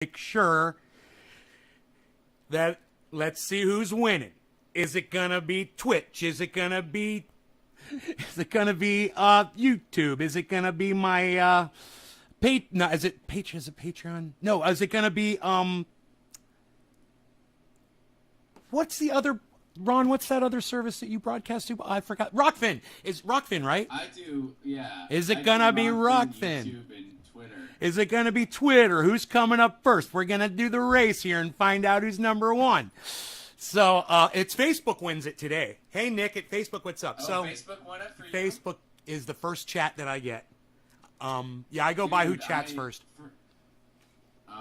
make sure that let's see who's winning. Is it gonna be Twitch? Is it gonna be YouTube? Is it gonna be my no, is it Patreon? No, is it gonna be what's the other Ron, what's that other service that you broadcast to? I forgot. Rockfin. Is Rockfin, right? I do, yeah. Is it gonna be Rockfin? YouTube and Twitter. Is it gonna be Twitter? Who's coming up first? We're gonna do the race here and find out who's number one. So it's Facebook wins it today. Hey Nick at Facebook, what's up? Oh, so Facebook won it for you? Facebook is the first chat that I get. Yeah, I go by who chats first.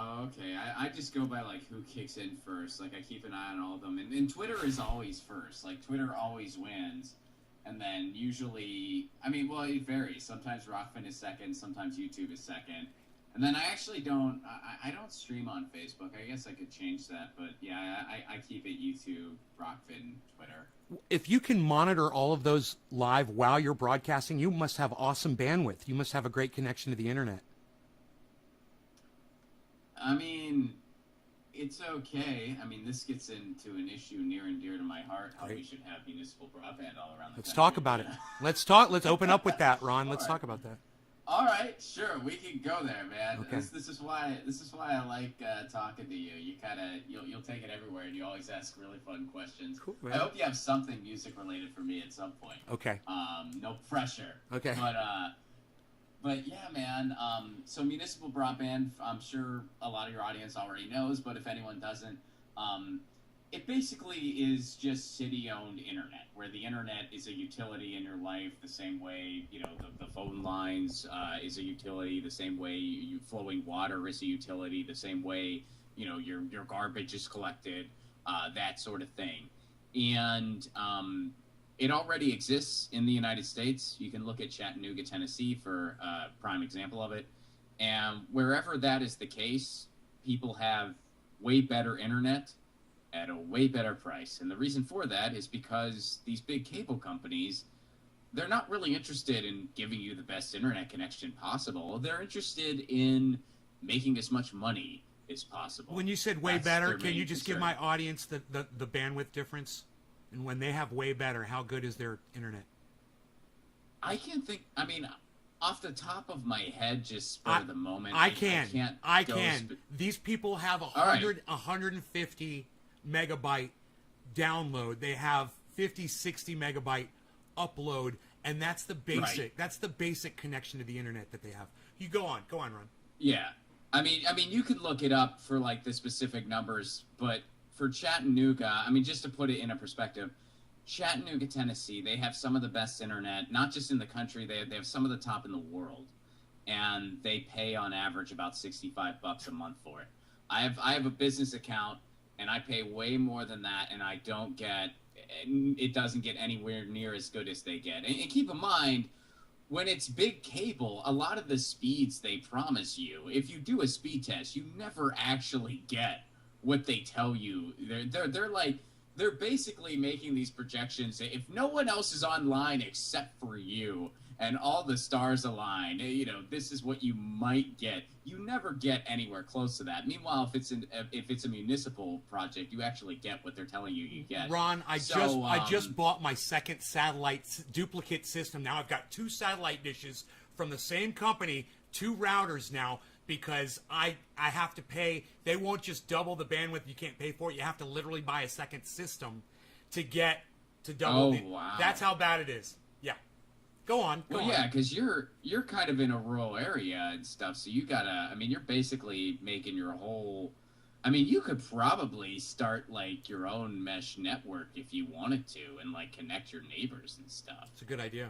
Oh, okay. I just go by like who kicks in first. Like I keep an eye on all of them, and Twitter is always first. Like Twitter always wins, and then usually, I mean, well, it varies. Sometimes Rockfin is second, sometimes YouTube is second, and then I actually don't. I don't stream on Facebook. I guess I could change that, but yeah, I keep it YouTube, Rockfin, Twitter. If you can monitor all of those live while you're broadcasting, you must have awesome bandwidth. You must have a great connection to the internet. I mean, it's okay. I mean, this gets into an issue near and dear to my heart, how we should have municipal broadband all around the country. Let's talk about it. Let's open up with that, Ron. Let's talk about that. All right, sure, we can go there, man. Okay. This is why I like talking to you. You you'll take it everywhere, and you always ask really fun questions. Cool, man. I hope you have something music related for me at some point. Okay. No pressure. Okay. But yeah, man. So municipal broadband, I'm sure a lot of your audience already knows, but if anyone doesn't, it basically is just city-owned internet, where the internet is a utility in your life the same way, you know, the phone lines is a utility, the same way you flowing water is a utility, the same way, you know, your garbage is collected, that sort of thing. And it already exists in the United States. You can look at Chattanooga, Tennessee for a prime example of it. And wherever that is the case, people have way better internet at a way better price. And the reason for that is because these big cable companies, they're not really interested in giving you the best internet connection possible. They're interested in making as much money as possible. When you said way better, can you just give my audience the bandwidth difference? And when they have way better, how good is their internet? I can't think. I mean, off the top of my head, just spur of the moment, I can. These people have 150 megabyte download. They have 50, 60 megabyte upload, and that's the basic. Right. That's the basic connection to the internet that they have. You go on, Ron. Yeah, I mean, you could look it up for like the specific numbers, but for Chattanooga, I mean, just to put it in a perspective, Chattanooga, Tennessee, they have some of the best internet, not just in the country, they have some of the top in the world. And they pay on average about $65 a month for it. I have a business account, and I pay way more than that, and it doesn't get anywhere near as good as they get. And keep in mind, when it's big cable, a lot of the speeds they promise you, if you do a speed test, you never actually get what they tell you. They're basically making these projections. If no one else is online except for you and all the stars align, you know, this is what you might get. You never get anywhere close to that. Meanwhile, if it's a municipal project, you actually get what they're telling you get. Ron, I just bought my second satellite duplicate system. Now I've got 2 satellite dishes from the same company, 2 routers now, because I have to pay. They won't just double the bandwidth. You can't pay for it. You have to literally buy a second system to get to double. Wow. That's how bad it is. Yeah. Go on. Well, yeah, because you're kind of in a rural area and stuff, so you gotta. I mean, you're basically making your whole. I mean, you could probably start like your own mesh network if you wanted to, and like connect your neighbors and stuff. It's a good idea.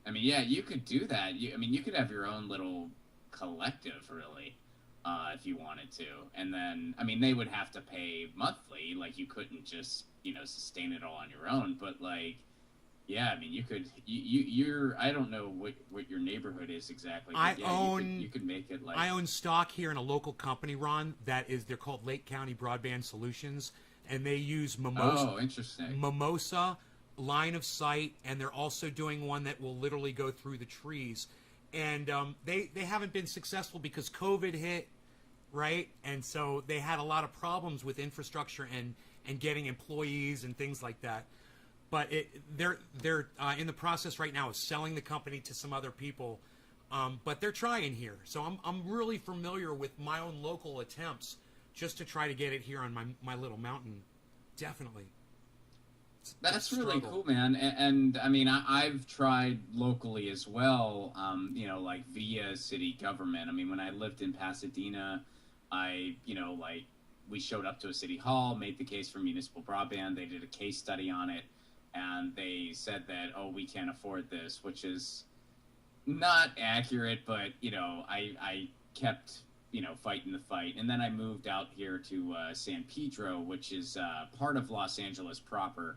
I mean, yeah, you could do that. You could have your own little collective, really, if you wanted to. And then, I mean, they would have to pay monthly. Like, you couldn't just, sustain it all on your own. But, like, yeah, I mean, you could, you're, I don't know what your neighborhood is exactly. But you could make it like. I own stock here in a local company, Ron, they're called Lake County Broadband Solutions, and they use Mimosa. Oh, interesting. Mimosa line of sight, and they're also doing one that will literally go through the trees. And they haven't been successful because COVID hit right? And so they had a lot of problems with infrastructure and getting employees and things like that. But they're in the process right now of selling the company to some other people. But they're trying here. So I'm really familiar with my own local attempts just to try to get it here on my little mountain. Definitely. That's really cool, man. And I mean, I've tried locally as well, you know, like via city government. I mean, when I lived in Pasadena, we showed up to a city hall, made the case for municipal broadband. They did a case study on it, and they said that, oh, we can't afford this, which is not accurate, but, you know, I kept, you know, fighting the fight. And then I moved out here to San Pedro, which is part of Los Angeles proper.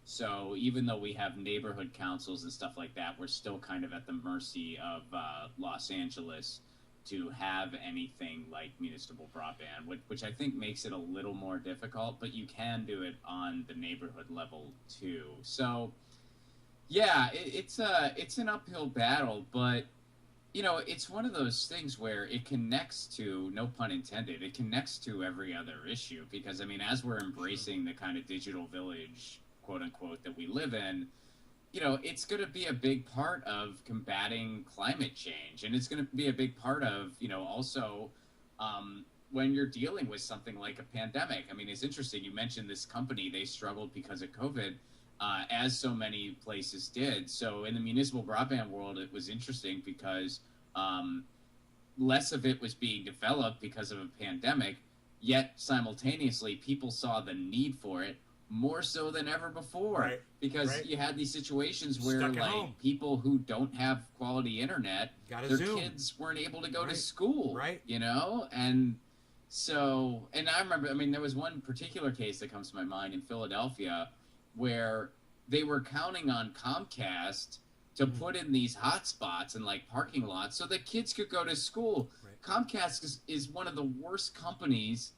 So even though we have neighborhood councils and stuff like that, we're still kind of at the mercy of Los Angeles to have anything like municipal broadband, which I think makes it a little more difficult, but you can do it on the neighborhood level too. So yeah, it's an uphill battle, but you know, it's one of those things where it connects to, no pun intended, it connects to every other issue, because I mean, as we're embracing the kind of digital village, quote unquote, that we live in, you know, it's going to be a big part of combating climate change. And it's going to be a big part of, you know, also when you're dealing with something like a pandemic. I mean, it's interesting. You mentioned this company, they struggled because of COVID, as so many places did. So in the municipal broadband world, it was interesting because less of it was being developed because of a pandemic, yet simultaneously people saw the need for it more so than ever before, right, because right. You had these situations where Stuck at like home. People who don't have quality internet, their Zoom. kids weren't able to go right. to school, right? You know, and so, and I remember, I mean, there was one particular case that comes to my mind in Philadelphia where they were counting on Comcast to put in these hotspots and like parking lots so that kids could go to school. Right. Comcast is one of the worst companies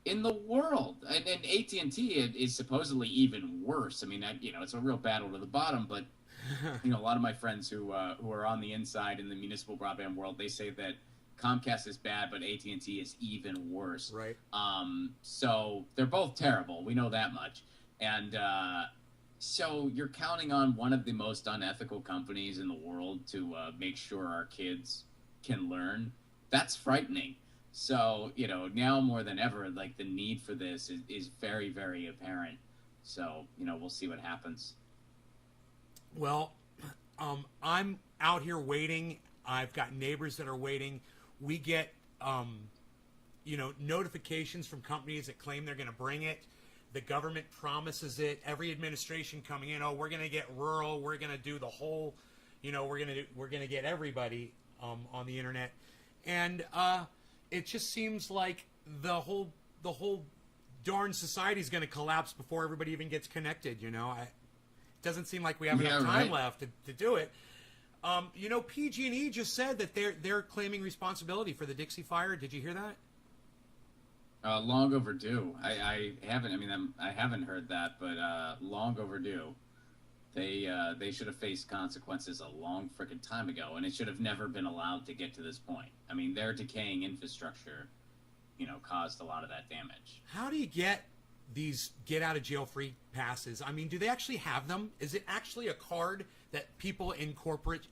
in the world, and AT&T is supposedly even worse. I mean, you know, it's a real battle to the bottom. But you know, a lot of my friends who are on the inside in the municipal broadband world, they say that Comcast is bad, but AT&T is even worse. Right. So they're both terrible. We know that much. And so you're counting on one of the most unethical companies in the world to make sure our kids can learn. That's frightening. So, you know, now more than ever, like the need for this is very, very apparent. So, you know, we'll see what happens. Well, I'm out here waiting. I've got neighbors that are waiting. We get, you know, notifications from companies that claim they're going to bring it. The government promises it. Every administration coming in, oh, we're going to get rural. We're going to do the whole, you know, we're going to get everybody on the internet. And it just seems like the whole darn society is going to collapse before everybody even gets connected. You know, it doesn't seem like we have enough time left to do it. You know, PG&E just said that they're claiming responsibility for the Dixie Fire. Did you hear that? Long overdue. I haven't. I mean, I haven't heard that, but long overdue. They should have faced consequences a long frickin' time ago, and it should have never been allowed to get to this point. I mean, their decaying infrastructure, you know, caused a lot of that damage. How do you get these get-out-of-jail-free passes? I mean, do they actually have them? Is it actually a card that people in corporate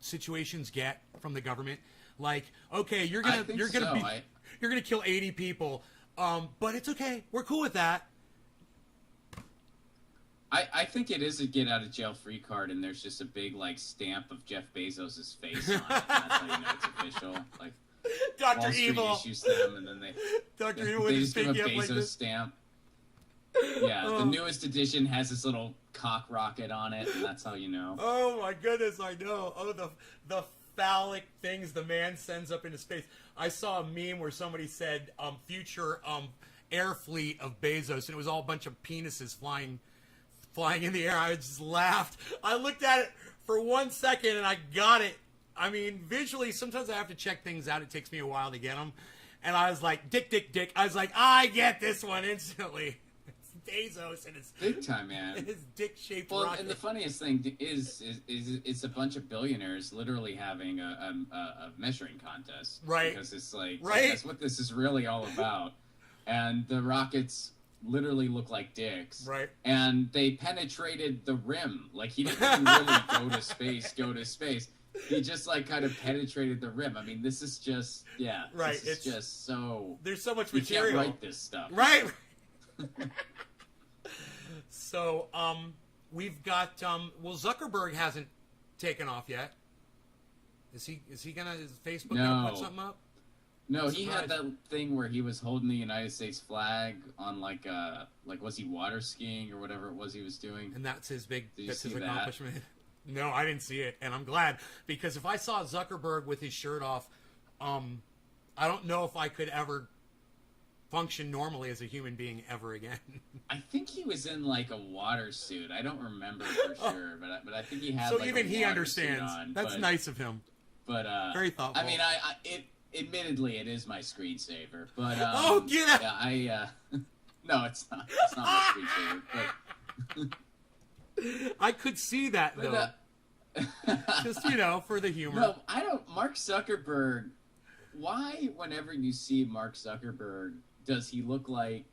situations get from the government? Like, okay, you're gonna kill 80 people, but it's okay. We're cool with that. I think it is a get out of jail free card, and there's just a big like stamp of Jeff Bezos' face on it. And that's how you know it's official. Like Dr. Wall Street Evil issues them, and then Dr. Evil they just give a like Bezos this. stamp. Yeah, the newest edition has this little cock rocket on it, and that's how you know. Oh my goodness, I know. Oh, the phallic things the man sends up into space. I saw a meme where somebody said future air fleet of Bezos, and it was all a bunch of penises flying in the air. I just laughed. I looked at it for 1 second and I got it. I mean, visually, sometimes I have to check things out. It takes me a while to get them. And I was like, dick. I was like, I get this one instantly. Bezos and his big time, man. his dick-shaped Well, rocket. and the funniest thing is it's a bunch of billionaires literally having a measuring contest, Right. Because it's like, Right. that's what this is really all about, and the rockets literally look like dicks, Right. And they penetrated the rim. Like, he didn't even really go to space. He just like kind of penetrated the rim. I mean, this is just Right. This is just so There's so much you material. can't write this stuff, Right. So, we've got well, Zuckerberg hasn't taken off yet. Is he gonna? Is Facebook gonna put something up? No, he had that thing where he was holding the United States flag on like was he water skiing or whatever it was he was doing? And that's his big. Did you That's his see that? accomplishment. No, I didn't see it, and I'm glad, because if I saw Zuckerberg with his shirt off, I don't know if I could ever function normally as a human being ever again. I think he was in like a water suit. I don't remember for sure, but I think he had. So like even a he water understands. suit on, That's nice of him. But Very thoughtful. I mean, admittedly it is my screensaver, but Oh, get out! Yeah, no, it's not. It's not my screensaver, but I could see that though. Just for the humor. No, I don't. Mark Zuckerberg. Why, whenever you see Mark Zuckerberg, does he look like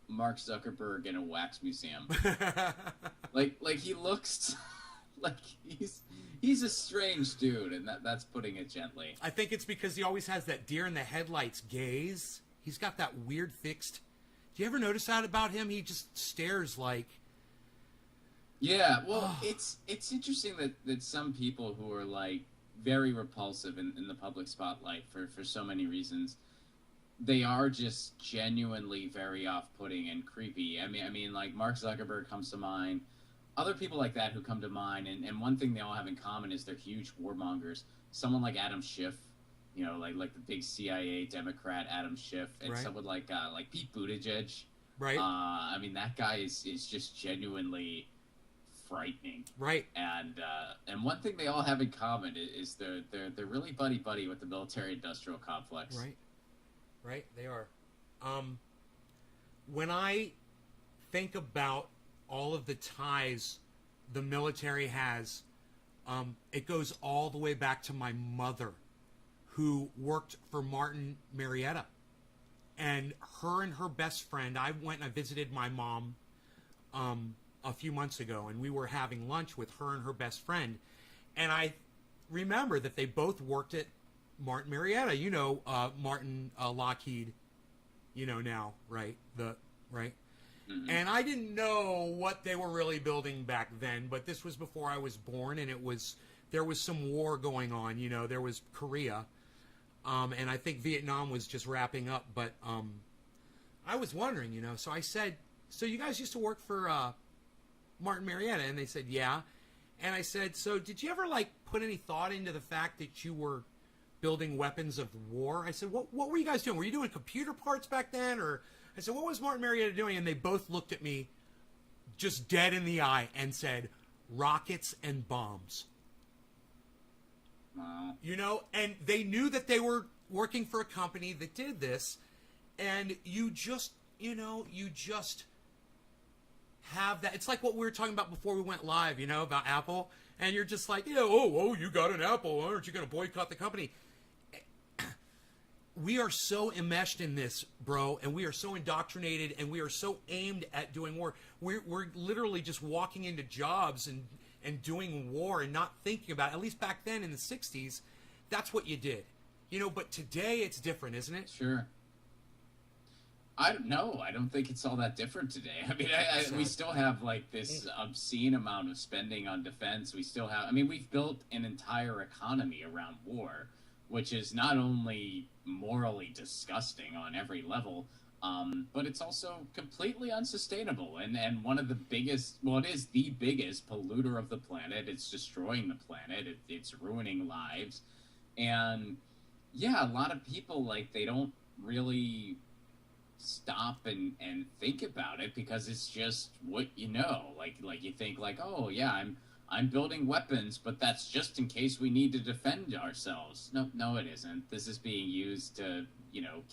Mark Zuckerberg in a wax museum? like he looks like he's a strange dude, and that's putting it gently. I think it's because he always has that deer in the headlights gaze. He's got that weird fixed. Do you ever notice that about him? He just stares like. Yeah, well, it's interesting that some people who are like very repulsive in the public spotlight for so many reasons, they are just genuinely very off-putting and creepy. I mean, like Mark Zuckerberg comes to mind. Other people like that who come to mind, and one thing they all have in common is they're huge warmongers. Someone like Adam Schiff, like the big CIA Democrat Adam Schiff, and Right. someone like Pete Buttigieg. Right. I mean, that guy is just genuinely frightening. Right. And one thing they all have in common is they're really buddy with the military-industrial complex. Right. Right. They are. When I think about all of the ties the military has, it goes all the way back to my mother, who worked for Martin Marietta. And her best friend, I went and I visited my mom a few months ago, and we were having lunch with her and her best friend. And I remember that they both worked at Martin Marietta, Martin Lockheed, now, right? Right? Mm-hmm. And I didn't know what they were really building back then, but this was before I was born, and there was some war going on, there was Korea. And I think Vietnam was just wrapping up, but I was wondering, so I said, so you guys used to work for Martin Marietta? And they said, yeah. And I said, so did you ever, put any thought into the fact that you were building weapons of war? I said, what were you guys doing? Were you doing computer parts back then? Or I said, what was Martin Marietta doing? And they both looked at me just dead in the eye and said, rockets and bombs. Wow. And they knew that they were working for a company that did this, and you just have that. It's like what we were talking about before we went live, about Apple, and you're just like, you got an Apple, aren't you going to boycott the company? We are so enmeshed in this, bro, and we are so indoctrinated, and we are so aimed at doing war. We're literally just walking into jobs and doing war and not thinking about it. At least back then in the 60s, that's what you did. But today it's different, isn't it? Sure. I don't know. I don't think it's all that different today. I mean, we still have this obscene amount of spending on defense. We still have, we've built an entire economy around war, which is not only morally disgusting on every level, but it's also completely unsustainable. And one of the biggest, it is the biggest polluter of the planet. It's destroying the planet. It's ruining lives. And yeah, a lot of people, they don't really stop and think about it because it's just what you know. Like you think oh yeah, I'm building weapons, but that's just in case we need to defend ourselves. No, it isn't. This is being used to,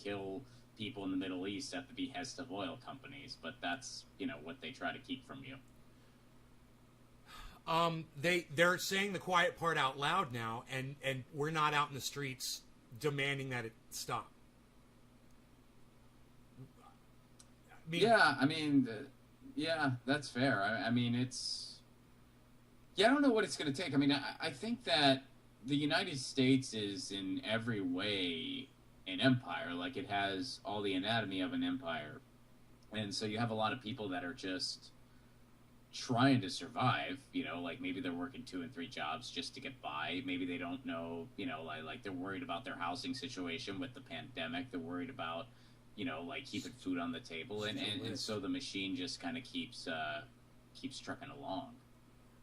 kill people in the Middle East at the behest of oil companies, but that's, what they try to keep from you. They're saying the quiet part out loud now, and we're not out in the streets demanding that it stop. Yeah, that's fair. I mean, I don't know what it's going to take. I mean, I think that the United States is in every way an empire. Like, it has all the anatomy of an empire. And so you have a lot of people that are just trying to survive, like maybe they're working 2 and 3 jobs just to get by. Maybe they don't know, like they're worried about their housing situation with the pandemic. They're worried about, like keeping food on the table. And so the machine just kind of keeps trucking along.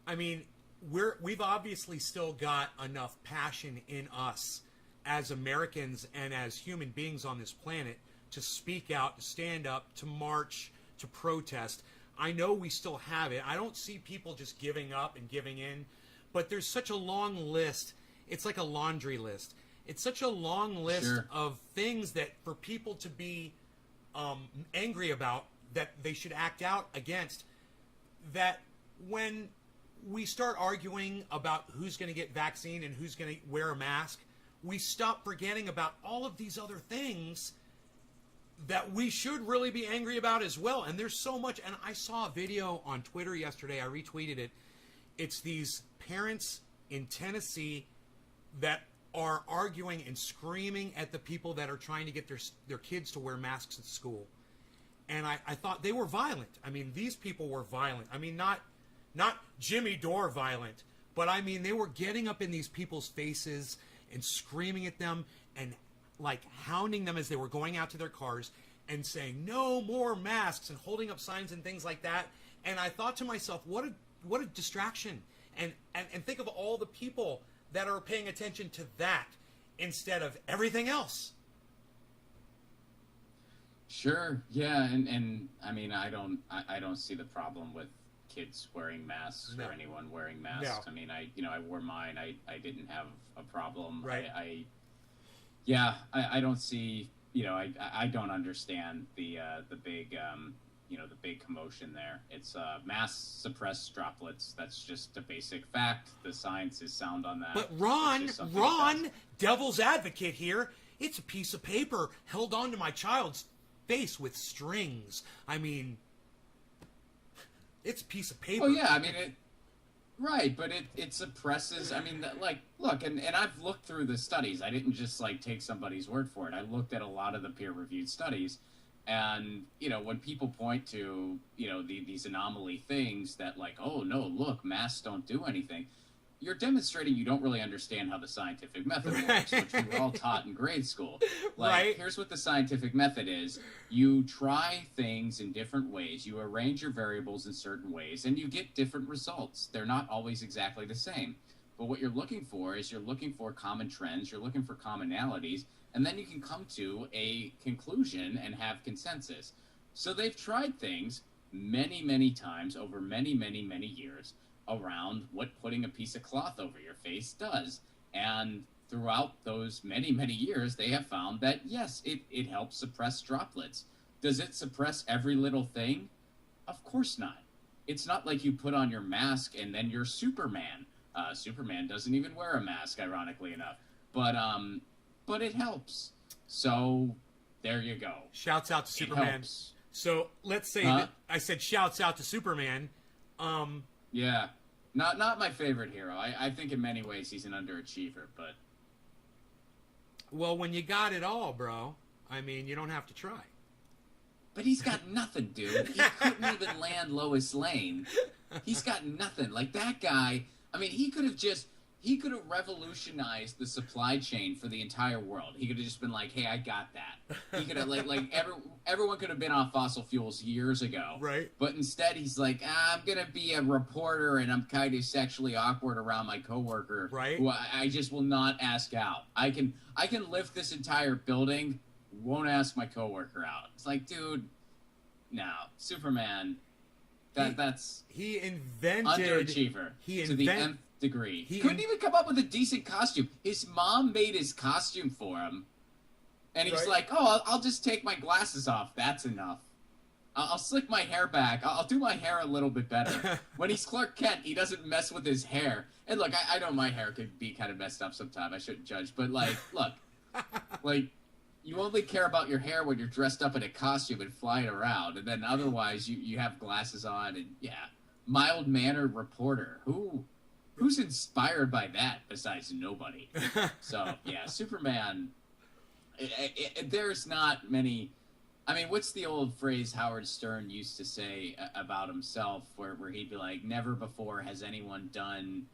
I mean, we've obviously still got enough passion in us as Americans and as human beings on this planet to speak out, to stand up, to march, to protest. I know we still have it. I don't see people just giving up and giving in, but there's such a long list. It's like a laundry list. It's such a long list Sure. of things that for people to be angry about, that they should act out against, that when we start arguing about who's going to get vaccine and who's going to wear a mask, we stop forgetting about all of these other things that we should really be angry about as well. And there's so much. And I saw a video on Twitter yesterday. I retweeted it. It's these parents in Tennessee that are arguing and screaming at the people that are trying to get their kids to wear masks at school. And I thought they were violent. I mean, these people were violent. I mean, not Jimmy Dore violent, but I mean, they were getting up in these people's faces and screaming at them and like hounding them as they were going out to their cars and saying no more masks and holding up signs and things like that. And I thought to myself, what a distraction. And think of all the people that are paying attention to that instead of everything else. Sure. Yeah. And I mean, I don't see the problem with kids wearing masks No. or anyone wearing masks. No. I mean, I wore mine. I didn't have a problem. Right. I don't see, I don't understand the big, the big commotion there. It's mass suppressed droplets. That's just a basic fact. The science is sound on that. But It's just something Ron, that's- devil's advocate here, it's a piece of paper held onto my child's face with strings. I mean, it's a piece of paper. Oh yeah, I mean right, but it suppresses. I mean, look, and I've looked through the studies. I didn't just take somebody's word for it. I looked at a lot of the peer-reviewed studies, and when people point to these anomaly things that oh no, look, masks don't do anything. You're demonstrating you don't really understand how the scientific method works, which we were all taught in grade school. Right. Here's what the scientific method is. You try things in different ways. You arrange your variables in certain ways, and you get different results. They're not always exactly the same. But what you're looking for is common trends, you're looking for commonalities, and then you can come to a conclusion and have consensus. So they've tried things many, many times over many, many, many years around what putting a piece of cloth over your face does. And throughout those many, many years, they have found that, yes, it helps suppress droplets. Does it suppress every little thing? Of course not. It's not like you put on your mask and then you're Superman. Superman doesn't even wear a mask, ironically enough. But it helps. So there you go. Shouts out to It Superman. helps. So let's say that I said shouts out to Superman. Yeah. Not my favorite hero. I think in many ways he's an underachiever, but... Well, when you got it all, bro, I mean, you don't have to try. But he's got nothing, dude. He couldn't even land Lois Lane. He's got nothing. Like, that guy, I mean, he could have revolutionized the supply chain for the entire world. He could have just been like, hey, I got that. He could have, everyone could have been off fossil fuels years ago. Right. But instead, he's like, I'm going to be a reporter, and I'm kind of sexually awkward around my coworker. Right. Who I just will not ask out. I can lift this entire building, won't ask my coworker out. It's like, dude, no. Superman, that's... He invented... Underachiever. To the nth degree. He couldn't even come up with a decent costume. His mom made his costume for him. And he's Right. like, oh, I'll just take my glasses off. That's enough. I'll slick my hair back. I'll do my hair a little bit better. When he's Clark Kent, he doesn't mess with his hair. And look, I know my hair could be kind of messed up sometimes. I shouldn't judge. But, like, look. Like, you only care about your hair when you're dressed up in a costume and flying around. And then otherwise, you have glasses on. And, yeah, mild-mannered reporter. Who's inspired by that besides nobody? So, yeah, Superman, there's not many... I mean, what's the old phrase Howard Stern used to say about himself where he'd be like, never before has anyone done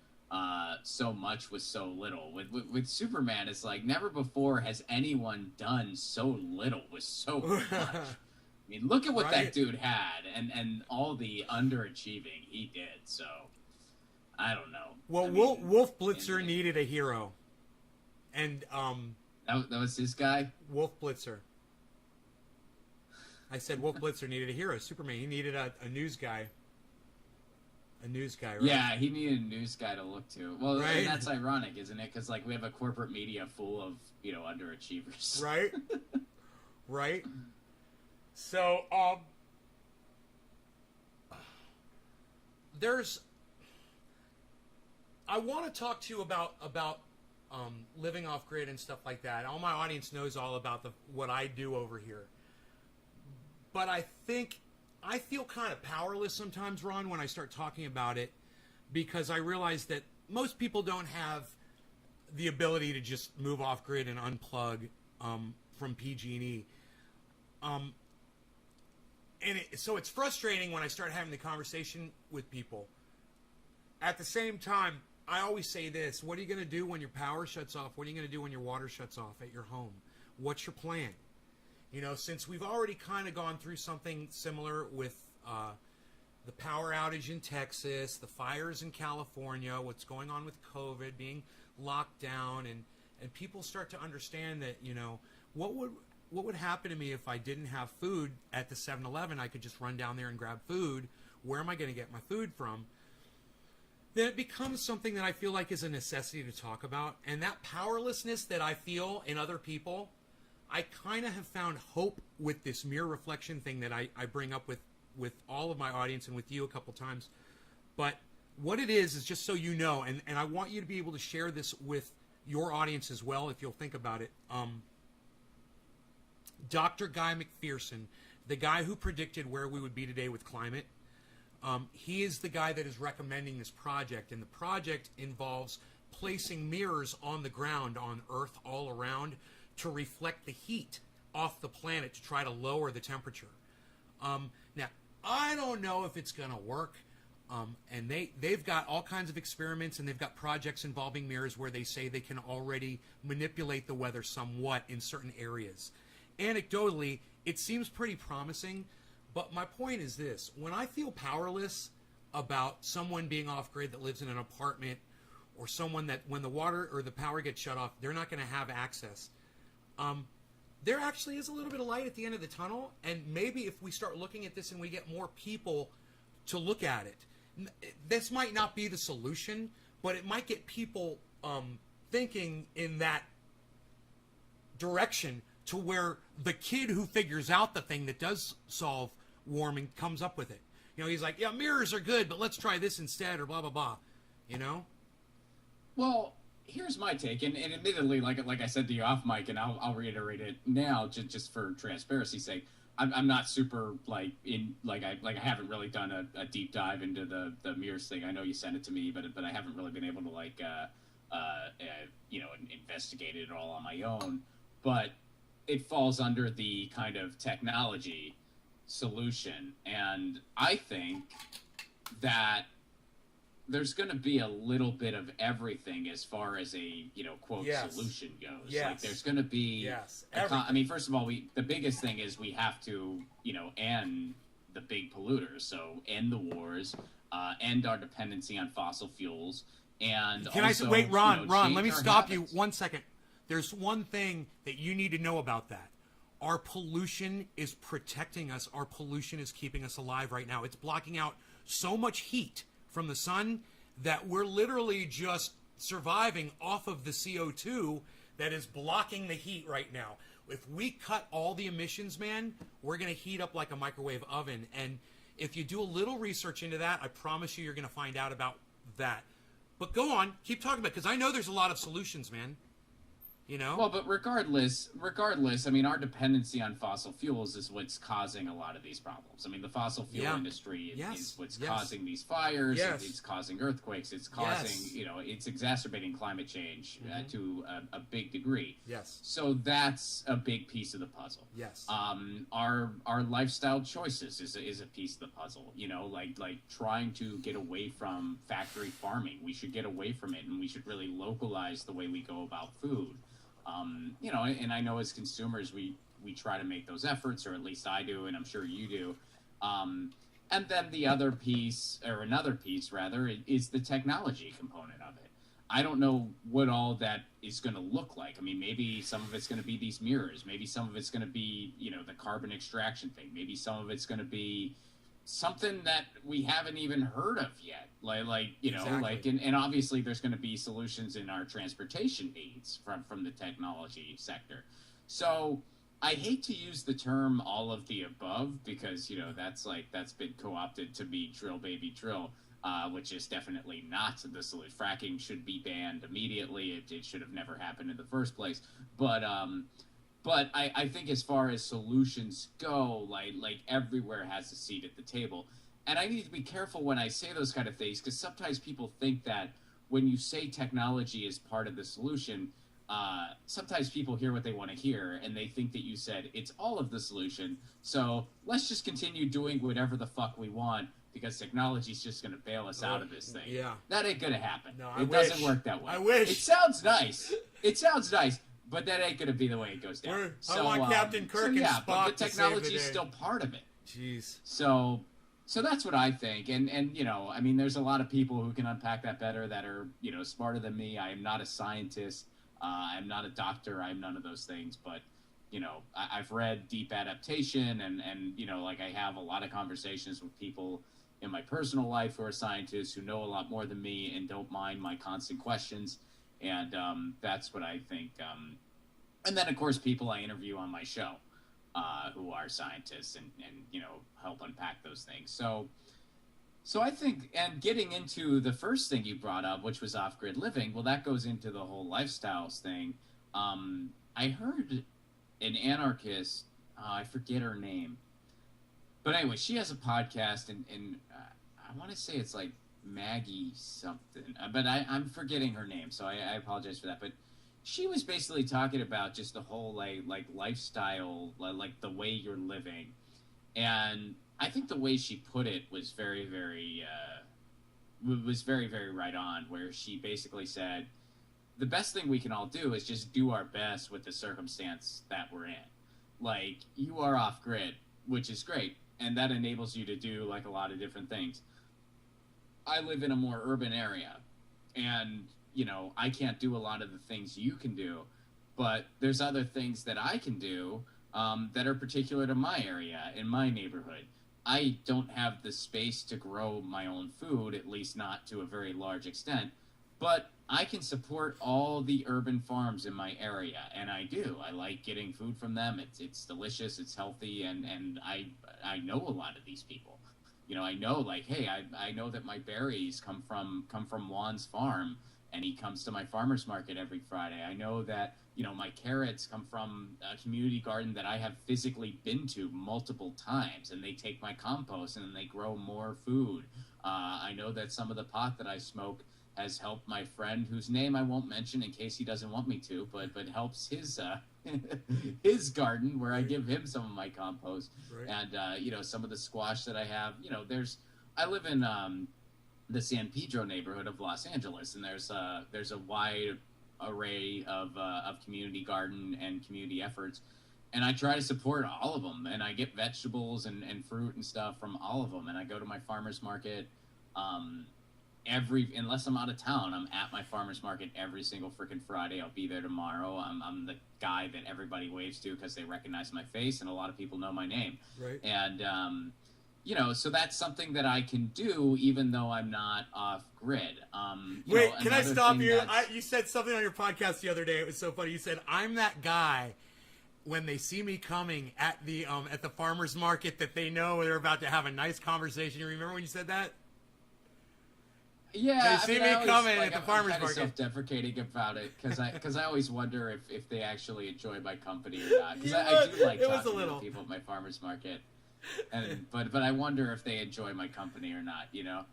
so much with so little. With Superman, it's like, never before has anyone done so little with so much. I mean, look at what that dude had and all the underachieving he did. So, I don't know. Well, Wolf Blitzer needed a hero. And that was his guy? Wolf Blitzer. I said Wolf Blitzer needed a hero. Superman, he needed a news guy. A news guy, right? Yeah, he needed a news guy to look to. Well, right? And that's ironic, isn't it? Because, like, we have a corporate media full of, underachievers. Right? Right? So, I want to talk to you about living off grid and stuff like that. All my audience knows all about what I do over here. But I feel kind of powerless sometimes, Ron, when I start talking about it, because I realize that most people don't have the ability to just move off grid and unplug from PG&E. So it's frustrating when I start having the conversation with people. At the same time, I always say this: what are you going to do when your power shuts off? What are you going to do when your water shuts off at your home? What's your plan? Since we've already kind of gone through something similar with the power outage in Texas, the fires in California, what's going on with COVID, being locked down, and people start to understand that, what would happen to me if I didn't have food at the 7-Eleven? I could just run down there and grab food. Where am I going to get my food from? Then it becomes something that I feel like is a necessity to talk about. And that powerlessness that I feel in other people, I kind of have found hope with this mirror reflection thing that I bring up with all of my audience and with you a couple times. But what it is just so you know, and I want you to be able to share this with your audience as well, if you'll think about it. Dr. Guy McPherson, the guy who predicted where we would be today with climate, he is the guy that is recommending this project. And the project involves placing mirrors on the ground on Earth all around to reflect the heat off the planet to try to lower the temperature. Now, I don't know if it's going to work, and they've got all kinds of experiments, and they've got projects involving mirrors where they say they can already manipulate the weather somewhat in certain areas. Anecdotally, it seems pretty promising, but my point is this. When I feel powerless about someone being off-grid that lives in an apartment, or someone that when the water or the power gets shut off, they're not going to have access, there actually is a little bit of light at the end of the tunnel, and maybe if we start looking at this and we get more people to look at it, this might not be the solution, but it might get people thinking in that direction to where the kid who figures out the thing that does solve warming comes up with it. He's like, yeah, mirrors are good, but let's try this instead, or blah, blah, blah, Well, here's my take, and admittedly, like I said to you off mic, and I'll reiterate it now, just for transparency's sake. I'm not super I haven't really done a deep dive into the mirrors thing. I know you sent it to me, but I haven't really been able to investigate it all on my own. But it falls under the kind of technology solution, and I think that there's going to be a little bit of everything as far as a quote solution goes. Yes. Like there's going to be I mean, first of all, the biggest thing is we have to end the big polluters, so end the wars, end our dependency on fossil fuels, and can also, I wait, Ron, let me stop habits. you 1 second. There's one thing that you need to know about that. Our pollution is protecting us. Our pollution is keeping us alive right now. It's blocking out so much heat from the sun that we're literally just surviving off of the CO2 that is blocking the heat right now. If we cut all the emissions, man, we're going to heat up like a microwave oven. And if you do a little research into that, I promise you're going to find out about that. But go on, keep talking about it, because I know there's a lot of solutions, man. You know? Well, but regardless, I mean, our dependency on fossil fuels is what's causing a lot of these problems. I mean, the fossil fuel industry is what's causing these fires. It's causing earthquakes. It's causing, it's exacerbating climate change to a big degree. Yes. So that's a big piece of the puzzle. Yes. Our lifestyle choices is a piece of the puzzle. Like trying to get away from factory farming. We should get away from it, and we should really localize the way we go about food. And I know as consumers, we try to make those efforts, or at least I do, and I'm sure you do. And then the other piece, or another piece rather, is the technology component of it. I don't know what all that is going to look like. I mean, maybe some of it's going to be these mirrors. Maybe some of it's going to be, the carbon extraction thing. Maybe some of it's going to be something that we haven't even heard of yet. And obviously there's going to be solutions in our transportation needs from the technology sector. So I hate to use the term all of the above, because, that's been co-opted to be drill baby drill, which is definitely not the solution. Fracking should be banned immediately. It should have never happened in the first place. But I think as far as solutions go, like everywhere has a seat at the table. And I need to be careful when I say those kind of things, because sometimes people think that when you say technology is part of the solution, sometimes people hear what they want to hear, and they think that you said it's all of the solution. So let's just continue doing whatever the fuck we want, because technology is just going to bail us out of this thing. Yeah. That ain't going to happen. No, it doesn't work that way. I wish. It sounds nice. But that ain't going to be the way it goes down. I want Captain Kirk and Spock but the to save the technology is day. still part of it. Jeez. So that's what I think. And I mean, there's a lot of people who can unpack that better, that are, smarter than me. I am not a scientist. I'm not a doctor. I'm none of those things. But, I've read Deep Adaptation, and I have a lot of conversations with people in my personal life who are scientists who know a lot more than me and don't mind my constant questions. And that's what I think. And then, of course, people I interview on my show who are scientists and help unpack those things. So I think, and getting into the first thing you brought up, which was off-grid living, well, that goes into the whole lifestyles thing. I heard an anarchist, I forget her name, but anyway, she has a podcast, and I want to say it's like Maggie something, but I'm forgetting her name, so I apologize for that. But she was basically talking about just the whole like lifestyle, like the way you're living, and I think the way she put it was very, very right on. Where she basically said, the best thing we can all do is just do our best with the circumstance that we're in. Like, you are off grid, which is great, and that enables you to do like a lot of different things. I live in a more urban area, and I can't do a lot of the things you can do, but there's other things that I can do that are particular to my area, in my neighborhood. I don't have the space to grow my own food, at least not to a very large extent, but I can support all the urban farms in my area, and I do. I like getting food from them. It's delicious, it's healthy, and I know a lot of these people. I know, like, hey, I know that my berries come from Juan's farm, and he comes to my farmer's market every Friday. I know that, my carrots come from a community garden that I have physically been to multiple times, and they take my compost and then they grow more food. I know that some of the pot that I smoke has helped my friend, whose name I won't mention in case he doesn't want me to, but helps his his garden, where I give him some of my compost. Right. And some of the squash that I have. I live in the San Pedro neighborhood of Los Angeles, and there's a wide array of community garden and community efforts, and I try to support all of them, and I get vegetables and fruit and stuff from all of them, and I go to my farmer's market unless I'm out of town, I'm at my farmer's market every single freaking Friday. I'll be there tomorrow. I'm the guy that everybody waves to because they recognize my face, and a lot of people know my name. Right. And so that's something that I can do even though I'm not off grid. Wait, can I stop you? You said something on your podcast the other day. It was so funny. You said, I'm that guy when they see me coming at the farmer's market that they know they're about to have a nice conversation. You remember when you said that? Yeah, they see me coming at the farmer's I'm market. Self-deprecating about it because I always wonder if they actually enjoy my company or not. Because I do like talking to people at my farmer's market, but I wonder if they enjoy my company or not. You know,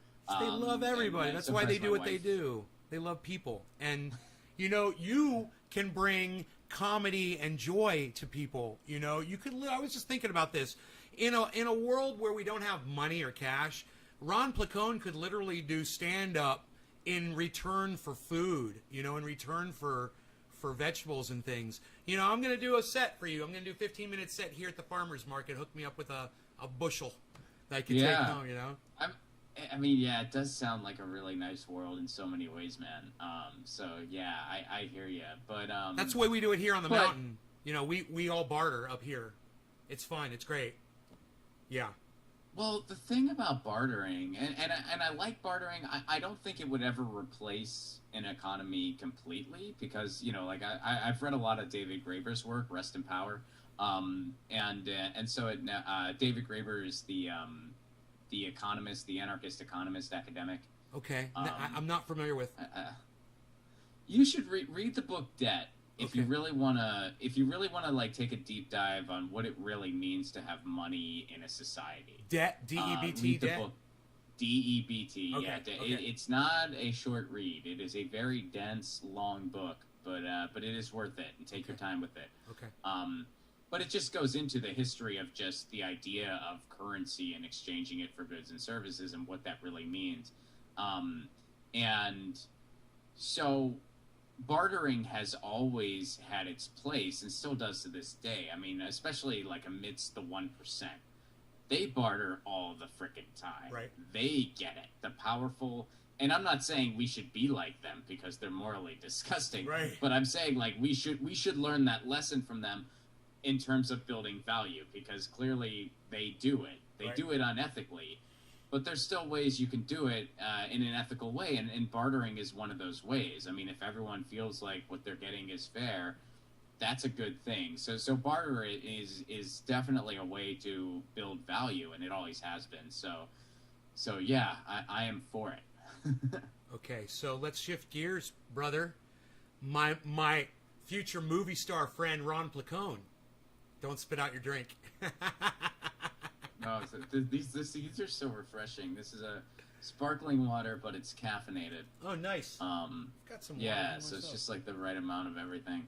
they love everybody. That's why they do what they do. They love people, and you know, you can bring comedy and joy to people. You know, you could. I was just thinking about this in a world where we don't have money or cash. Ron Placone could literally do stand-up in return for food, you know, in return for vegetables and things. You know, I'm going to do a set for you. I'm going to do a 15-minute set here at the farmer's market. Hook me up with a bushel that I can take home, you know? I mean, yeah, it does sound like a really nice world in so many ways, man. So, yeah, I hear you. But that's the way we do it here on the mountain. You know, we all barter up here. It's fun. It's great. Yeah. Well, the thing about bartering, and I like bartering, I don't think it would ever replace an economy completely because, you know, like I've read a lot of David Graeber's work, Rest in Power, and so David Graeber is the economist, the anarchist economist academic. Okay, I'm not familiar with. You should read the book Debt. If you really wanna like take a deep dive on what it really means to have money in a society, Debt, D-E-B-T, debt. Book, D-E-B-T. Okay, Yeah, okay. It's not a short read. It is a very dense, long book, but it is worth it. And take your time with it. Okay. But it just goes into the history of just the idea of currency and exchanging it for goods and services and what that really means, and so. Bartering has always had its place and still does to this day. I mean, especially like amidst the 1%. They barter all the frickin' time. Right. They get it. The powerful. And I'm not saying we should be like them because they're morally disgusting. Right. But I'm saying like we should learn that lesson from them in terms of building value because clearly they do it. They do it unethically. But there's still ways you can do it in an ethical way, and bartering is one of those ways. I mean, if everyone feels like what they're getting is fair, that's a good thing. So barter is definitely a way to build value, and it always has been. So yeah, I am for it. Okay, so let's shift gears, brother. My future movie star friend Ron Placone. Don't spit out your drink. Oh, these are so refreshing. This is a sparkling water, but it's caffeinated. Oh, nice. Got some water. Yeah, so it's just like the right amount of everything.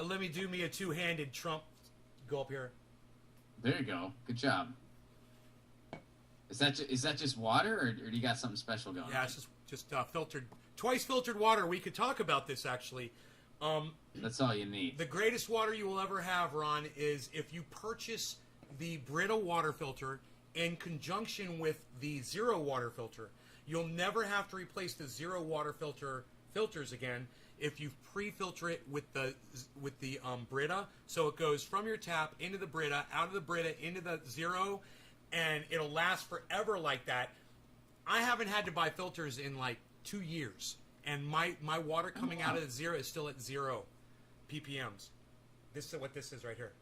Let me do me a two-handed Trump gulp here. There you go. Good job. Is that just water, or do you got something special going? Yeah, it's just filtered, twice filtered water. We could talk about this actually. That's all you need. The greatest water you will ever have, Ron, is if you purchase the Brita water filter in conjunction with the Zero water filter. You'll never have to replace the Zero water filters again if you pre-filter it with the Brita. So it goes from your tap into the Brita, out of the Brita into the Zero, and it'll last forever like that. I haven't had to buy filters in like 2 years, and my water coming out of the Zero is still at 0 ppms. This is what this is right here.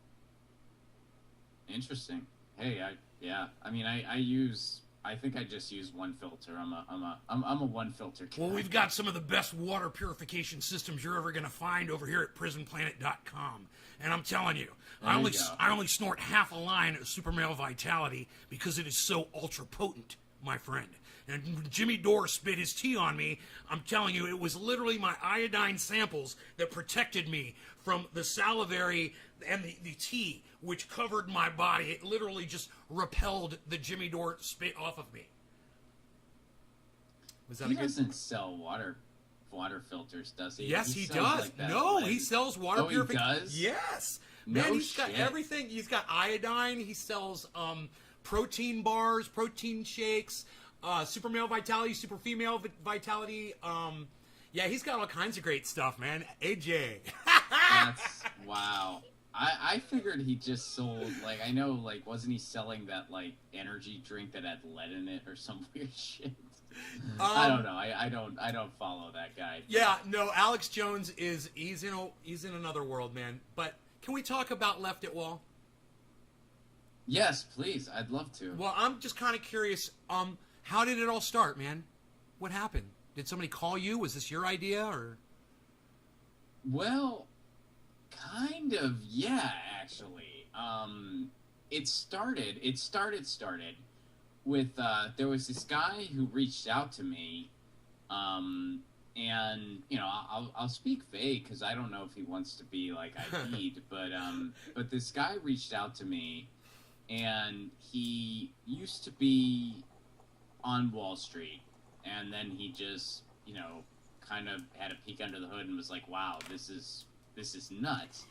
Interesting. Hey, I think I just use one filter. I'm a one filter guy. Well, we've got some of the best water purification systems you're ever going to find over here at prisonplanet.com. And I'm telling you, I only snort half a line of Super Male Vitality because it is so ultra potent, my friend. And Jimmy Dore spit his tea on me. I'm telling you, it was literally my iodine samples that protected me from the salivary and the tea, which covered my body. It literally just repelled the Jimmy Dore spit off of me. Was that he doesn't sell water filters, does he? Yes, he does. Like he sells water purification. He does? Yes. No Man, he's got shit. everything. He's got iodine. He sells protein bars, protein shakes, super male vitality, super female vitality. Yeah, he's got all kinds of great stuff, man. AJ. That's wow. I figured he just sold, like, I know, like, wasn't he selling that, like, energy drink that had lead in it or some weird shit? I don't know. I don't follow that guy. Yeah, no. Alex Jones he's in another world, man. But Can we talk about Left It Wall? Yes, please. I'd love to. Well, I'm just kind of curious. How did it all start, man? What happened? Did somebody call you? Was this your idea, or? Well, kind of, yeah, actually. It started with, there was this guy who reached out to me, and, you know, I'll speak vague because I don't know if he wants to be, like, ID'd, but this guy reached out to me, and he used to be on Wall Street, and then he just, you know, kind of had a peek under the hood and was like, wow, this is nuts.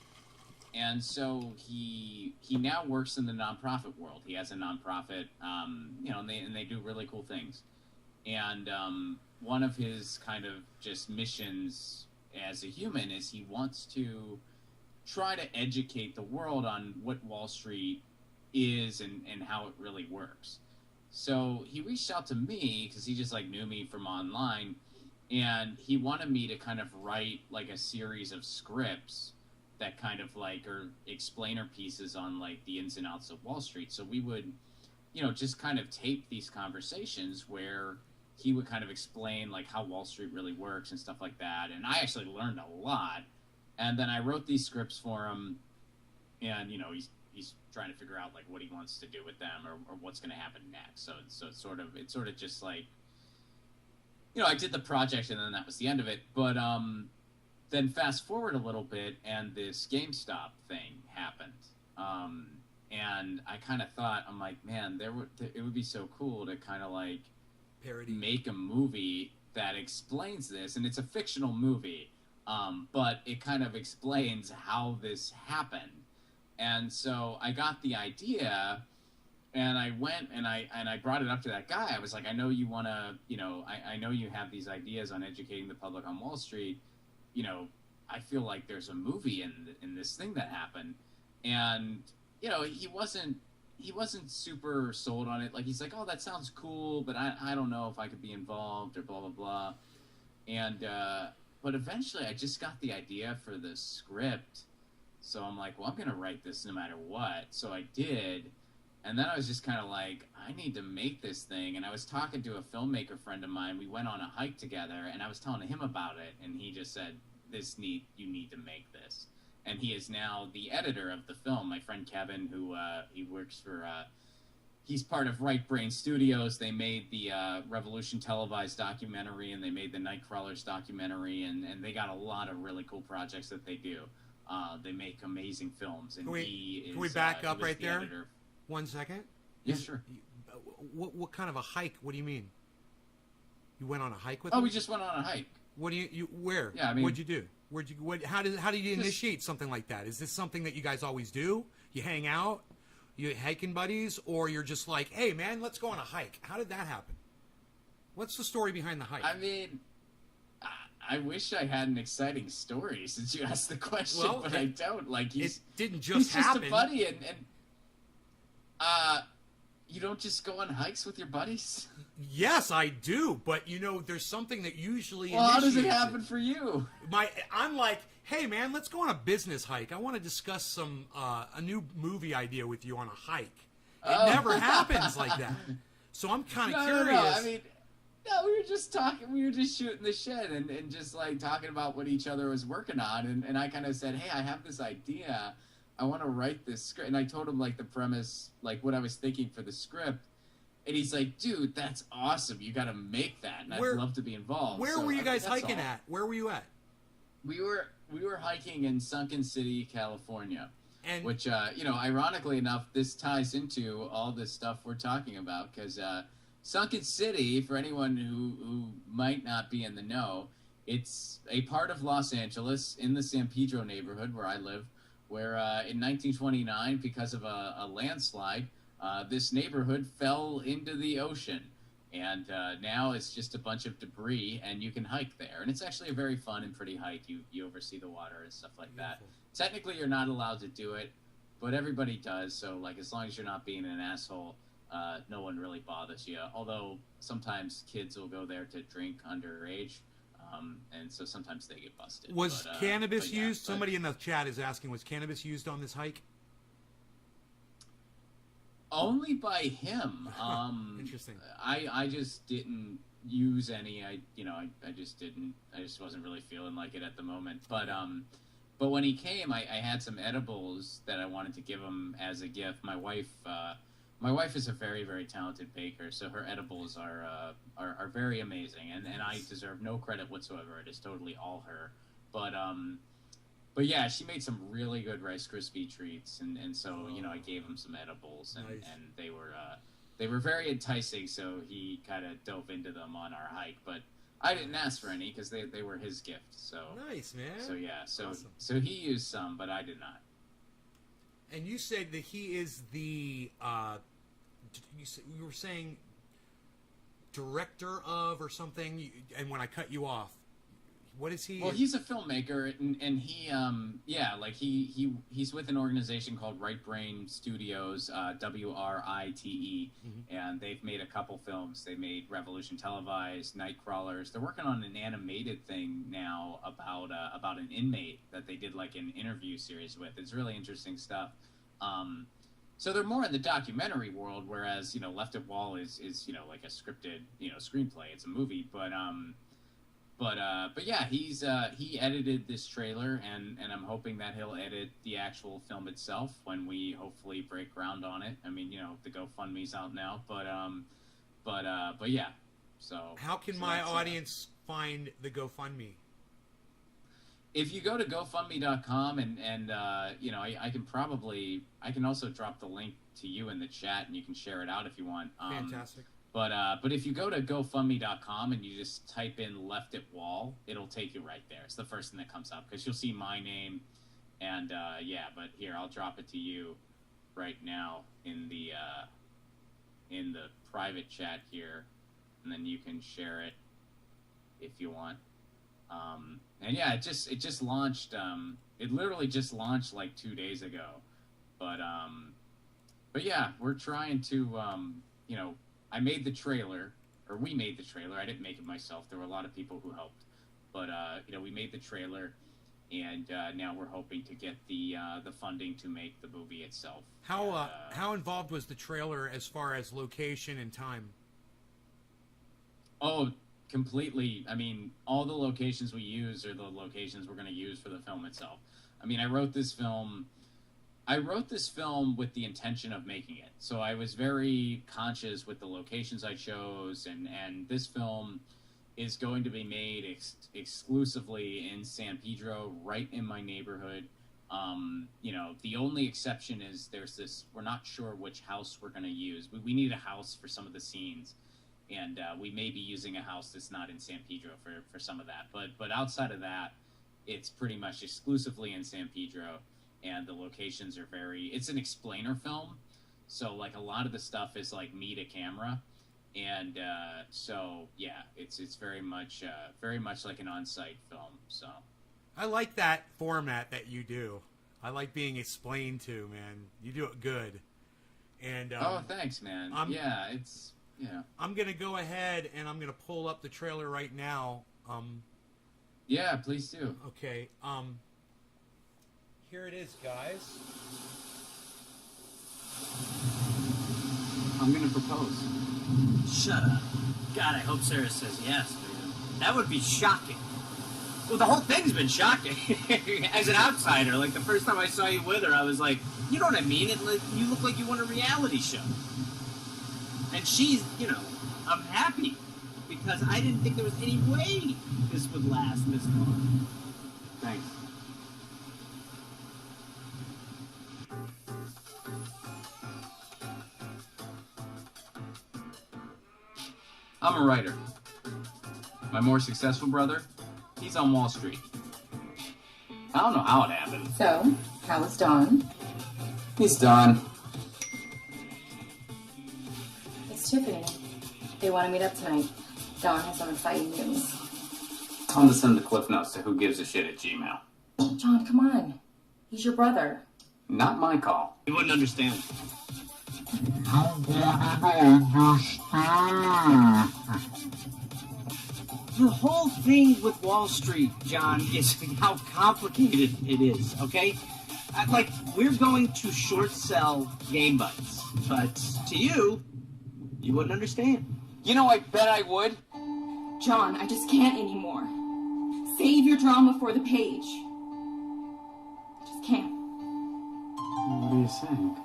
And so he now works in the nonprofit world. He has a nonprofit, you know, and they do really cool things. And one of his kind of just missions as a human is he wants to try to educate the world on what Wall Street is and how it really works. So he reached out to me because he just like knew me from online, and he wanted me to kind of write like a series of scripts that kind of like are explainer pieces on like the ins and outs of Wall Street. So we would, you know, just kind of tape these conversations where he would kind of explain like how Wall Street really works and stuff like that. And I actually learned a lot. And then I wrote these scripts for him, and you know, he's trying to figure out like what he wants to do with them or what's going to happen next. So it's sort of just like, you know, I did the project and then that was the end of it. But then fast forward a little bit and this GameStop thing happened. And I kind of thought, I'm like, man, it would be so cool to kind of like Parody. Make a movie that explains this, and it's a fictional movie, but it kind of explains how this happened. And so I got the idea, and I went and I brought it up to that guy. I was like, I know you want to, you know, I know you have these ideas on educating the public on Wall Street. You know, I feel like there's a movie in this thing that happened. And, you know, he wasn't super sold on it. Like, he's like, oh, that sounds cool, but I don't know if I could be involved or blah, blah, blah. And, but eventually I just got the idea for the script. So I'm like, well, I'm going to write this no matter what. So I did. And then I was just kind of like, I need to make this thing. And I was talking to a filmmaker friend of mine. We went on a hike together, and I was telling him about it. And he just said, you need to make this. And he is now the editor of the film. My friend Kevin, who he works for, he's part of Right Brain Studios. They made the Revolution televised documentary, and they made the Nightcrawlers documentary, and they got a lot of really cool projects that they do. They make amazing films. And can we back up right there? Editor. 1 second? Yeah, sure. What kind of a hike? What do you mean? You went on a hike with Oh, him? we just went on a hike. What do you where? Yeah, I mean, what'd you do? How do you initiate something like that? Is this something that you guys always do? You hang out, you hiking buddies, or you're just like, hey man, let's go on a hike? How did that happen? What's the story behind the hike? I mean, I wish I had an exciting story since you asked the question, well, but I don't. Like, it didn't just He's happen. just a buddy, and you don't just go on hikes with your buddies? Yes, I do, but you know, there's something that usually. Well, how does it happen for you? I'm like, hey man, let's go on a business hike. I want to discuss some a new movie idea with you on a hike. It never happens like that. So I'm kind of curious. No, I mean, no, we were just talking. We were just shooting the shit and just like talking about what each other was working on. And I kind of said, hey, I have this idea. I want to write this script. And I told him like the premise, like what I was thinking for the script. And he's like, dude, that's awesome. You got to make that. And I'd love to be involved. Where were you guys hiking at? Where were you at? We were hiking in Sunken City, California. And which, you know, ironically enough, this ties into all this stuff we're talking about. Because Sunken City, for anyone who might not be in the know, it's a part of Los Angeles in the San Pedro neighborhood where I live, where in 1929, because of a landslide, this neighborhood fell into the ocean. And now it's just a bunch of debris, and you can hike there. And it's actually a very fun and pretty hike. You oversee the water and stuff like that. Technically, you're not allowed to do it, but everybody does. So, like, as long as you're not being an asshole, no one really bothers you. Although sometimes kids will go there to drink underage. and so sometimes they get busted. Was cannabis yeah, used? Somebody in the chat is asking, was cannabis used on this hike? Only by him. Interesting. I just didn't use any. I just didn't. I just wasn't really feeling like it at the moment. But when he came, I had some edibles that I wanted to give him as a gift. My wife is a very, very talented baker, so her edibles are very amazing, and I deserve no credit whatsoever. It is totally all her. But yeah, she made some really good Rice Krispie treats, and so I gave him some edibles, and, nice. and they were very enticing. So he kind of dove into them on our hike, but I didn't ask for any because they were his gift. So nice, man. So yeah, Awesome. so he used some, but I did not. And you said that he is the you were saying director of or something, and when I cut you off, what is he? Well, he's a filmmaker, and he he's with an organization called Right Brain Studios, WRITE, and they've made a couple films. They made Revolution Televised, Nightcrawlers. They're working on an animated thing now about an inmate that they did like an interview series with. It's really interesting stuff. So they're more in the documentary world, whereas Left at Wall is like a scripted screenplay. It's a movie, but yeah, he edited this trailer, and I'm hoping that he'll edit the actual film itself when we hopefully break ground on it. I mean, the GoFundMe's out now, but yeah. So how can my audience find the GoFundMe? If you go to GoFundMe.com and I can also drop the link to you in the chat, and you can share it out if you want. Fantastic. But if you go to GoFundMe.com and you just type in Left at Wall, it'll take you right there. It's the first thing that comes up because you'll see my name, and yeah. But here, I'll drop it to you right now in the private chat here, and then you can share it if you want. And yeah, it just launched. It literally just launched like 2 days ago, but yeah, we're trying to I made the trailer, or we made the trailer. I didn't make it myself. There were a lot of people who helped, but we made the trailer, and now we're hoping to get the funding to make the movie itself. How involved was the trailer as far as location and time? Oh, completely. I mean, all the locations we use are the locations we're going to use for the film itself. I mean, I wrote this film with the intention of making it. So I was very conscious with the locations I chose, and this film is going to be made exclusively in San Pedro, right in my neighborhood. The only exception is we're not sure which house we're going to use. We need a house for some of the scenes. And we may be using a house that's not in San Pedro for some of that. But outside of that, it's pretty much exclusively in San Pedro. And the locations are it's an explainer film. So, like, a lot of the stuff is, like, me to camera. And so, yeah, it's very much like an on-site film. So I like that format that you do. I like being explained to, man. You do it good. And oh, thanks, man. Yeah. I'm going to go ahead and I'm going to pull up the trailer right now. Yeah, please do. Okay. Here it is, guys. I'm going to propose. Shut up. God, I hope Sarah says yes, man. That would be shocking. Well, the whole thing's been shocking. As an outsider, like, the first time I saw you with her, I was like, you know what I mean? You look like you want a reality show. And she's, I'm happy because I didn't think there was any way this would last this long. Thanks. I'm a writer. My more successful brother, he's on Wall Street. I don't know how it happened. So, how was Dawn? He's done. It's Tiffany. They want to meet up tonight. Dawn has some exciting news. Tell him to send the cliff notes to whogivesaShit@gmail. John, come on. He's your brother. Not my call. You wouldn't understand. You wouldn't understand. Your whole thing with Wall Street, John, is how complicated it is, okay? Like, we're going to short sell Game Bites, but to you, you wouldn't understand. You know, I bet I would. John, I just can't anymore. Save your drama for the page. I just can't. What are you saying?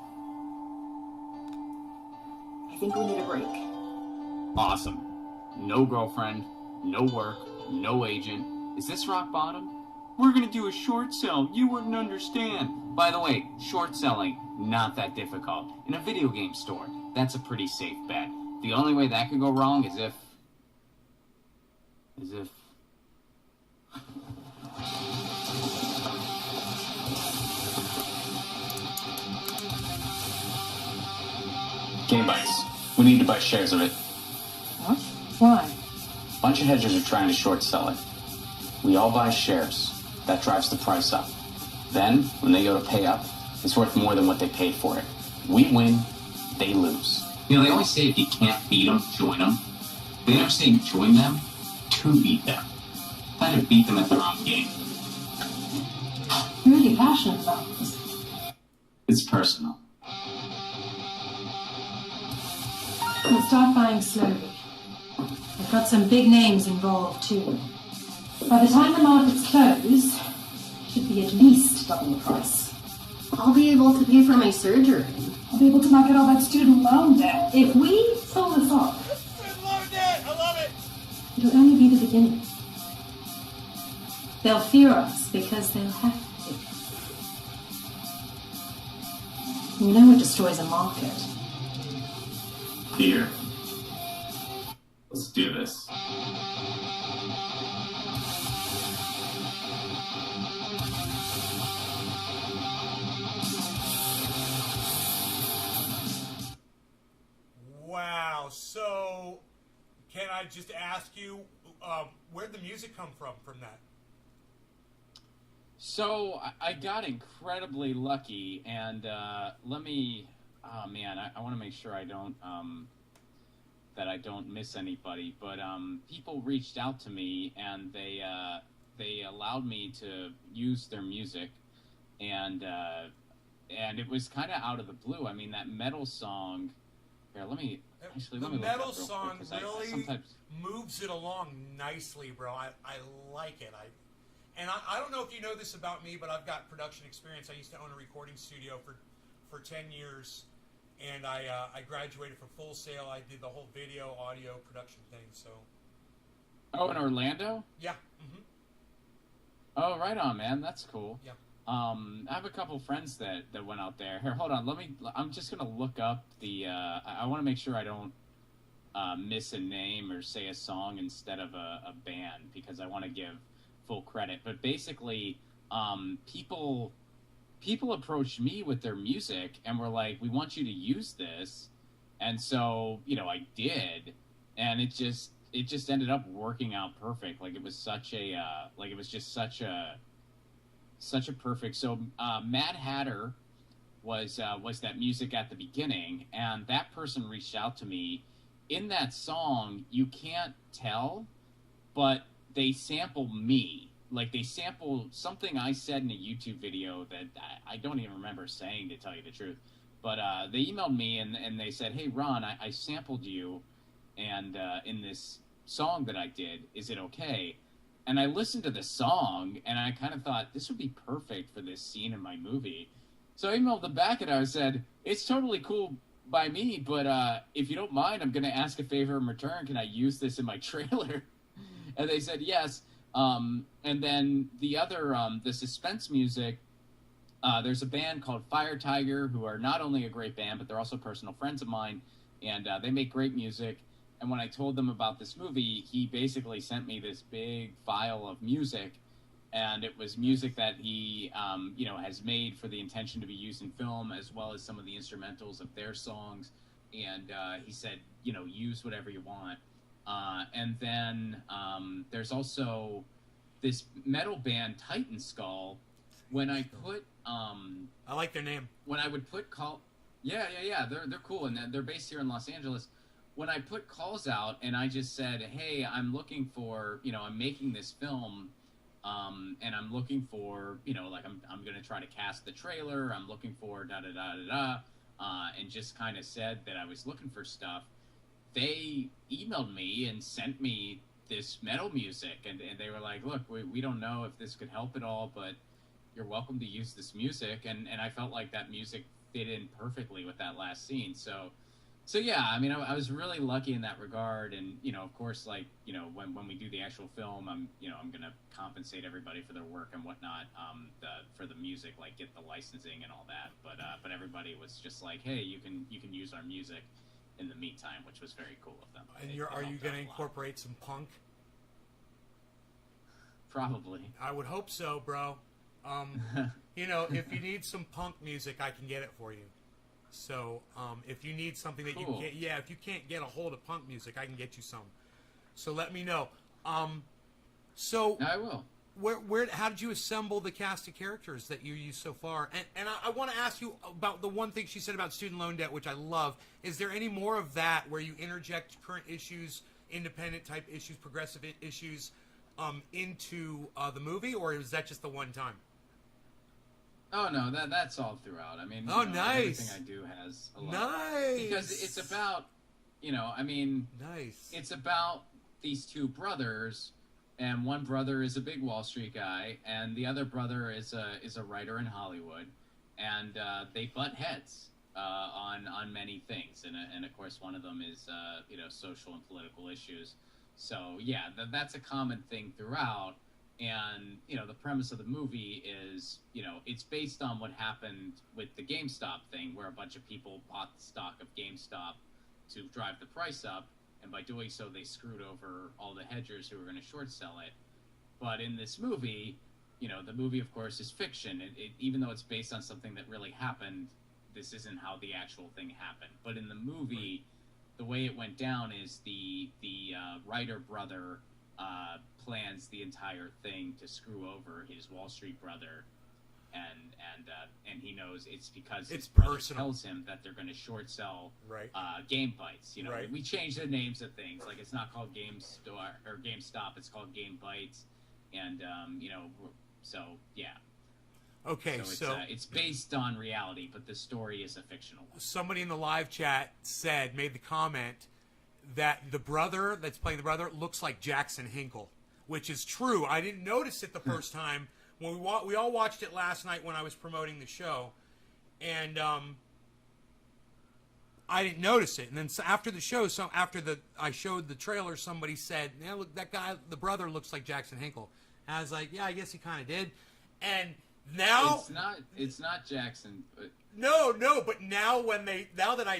I think we need a break. Awesome. No girlfriend, no work, no agent. Is this rock bottom? We're gonna do a short sell. You wouldn't understand. By the way, short selling, not that difficult. In a video game store, that's a pretty safe bet. The only way that could go wrong is if... Game Bites. We need to buy shares of it. What? Why? A bunch of hedgers are trying to short sell it. We all buy shares. That drives the price up. Then, when they go to pay up, it's worth more than what they paid for it. We win, they lose. You know, they always say if you can't beat them, join them. They never say join them to beat them. Kind of beat them at their own game. You're really passionate about this. It's personal. We'll start buying slowly. We've got some big names involved, too. By the time the markets close, it should be at least double the price. I'll be able to pay for my surgery. I'll be able to knock out all that student loan debt. If we pull this off, Student loan debt! I love it! it'll only be the beginning. They'll fear us because they'll have to. You know what destroys a market? Here. Let's do this. Wow. So, can I just ask you, where'd the music come from that? So I got incredibly lucky, and let me. Oh man, I want to make sure I don't that I don't miss anybody. But people reached out to me, and they allowed me to use their music, and it was kind of out of the blue. I mean, that metal song. Here, let me The look metal up real song quick, 'cause I really sometimes. moves it along nicely, bro. I like it. I don't know if you know this about me, but I've got production experience. I used to own a recording studio for 10 years, and I graduated for Full Sail. I did the whole video, audio production thing. So. Oh, in Orlando? Yeah. Mm-hmm. Oh, right on, man. That's cool. Yeah. I have a couple friends that went out there. Here, hold on. I'm just gonna look up the. I want to make sure I don't miss a name or say a song instead of a band, because I want to give full credit. But basically, people approached me with their music and were like, "We want you to use this," and so I did, and it just ended up working out perfect. Like it was such a such a perfect. So Mad Hatter was that music at the beginning, and that person reached out to me. In that song, you can't tell, but they sample me. Like they sample something I said in a YouTube video that I don't even remember saying, to tell you the truth. But they emailed me and they said, "Hey Ron, I sampled you, and in this song that I did, is it okay?" And I listened to the song, and I kind of thought, this would be perfect for this scene in my movie. So I emailed them back, and I said, "It's totally cool by me, but if you don't mind, I'm going to ask a favor in return. Can I use this in my trailer?" And they said yes. And then the other, the suspense music, there's a band called Fire Tiger, who are not only a great band, but they're also personal friends of mine, and they make great music. And when I told them about this movie, he basically sent me this big file of music, and it was music that he, has made for the intention to be used in film, as well as some of the instrumentals of their songs. And he said, use whatever you want. And then there's also this metal band, Titan Skull. When I put, I like their name. when I would put they're cool, and they're based here in Los Angeles. when I put calls out and I just said, hey, I'm looking for, I'm making this film, and I'm looking for, like I'm going to try to cast the trailer. I'm looking for da-da-da-da-da, and just kind of said that I was looking for stuff. They emailed me and sent me this metal music, and they were like, look, we don't know if this could help at all, but you're welcome to use this music. And I felt like that music fit in perfectly with that last scene. So yeah, I mean, I was really lucky in that regard. And, of course, like, when we do the actual film, I'm going to compensate everybody for their work and whatnot, for the music, like get the licensing and all that. But everybody was just like, hey, you can use our music in the meantime, which was very cool of them. And are you going to incorporate some punk? Probably. I would hope so, bro. If you need some punk music, I can get it for you. So, if you need something that Cool. if you can't get a hold of punk music, I can get you some. So let me know. So I will. How did you assemble the cast of characters that you used so far? And I want to ask you about the one thing she said about student loan debt, which I love. Is there any more of that where you interject current issues, independent type issues, progressive issues, into the movie, or is that just the one time? Oh no, that's all throughout. I mean, nice. Everything I do has a lot. Nice. Because it's about, nice. It's about these two brothers, and one brother is a big Wall Street guy, and the other brother is a writer in Hollywood, and they butt heads on many things, and of course one of them is social and political issues. So yeah, that's a common thing throughout. And, the premise of the movie is, it's based on what happened with the GameStop thing, where a bunch of people bought the stock of GameStop to drive the price up. And by doing so, they screwed over all the hedgers who were going to short sell it. But in this movie, the movie, of course, is fiction. Even though it's based on something that really happened, this isn't how the actual thing happened. But in the movie, the way it went down is the writer brother plans the entire thing to screw over his Wall Street brother, and he knows it's because his brother tells him that they're going to short sell Game Bytes. Right. We change the names of things, like it's not called GameStop or GameStop, it's called Game Bytes, and so yeah. Okay, so it's based on reality, but the story is a fictional one. Somebody in the live chat made the comment that the brother that's playing the brother looks like Jackson Hinkle, which is true. I didn't notice it the first time. When we all watched it last night when I was promoting the show, and I didn't notice it. And then after the show, I showed the trailer, somebody said, "Yeah, look, that guy, the brother, looks like Jackson Hinkle." And I was like, "Yeah, I guess he kind of did." And now it's not Jackson, but no, but now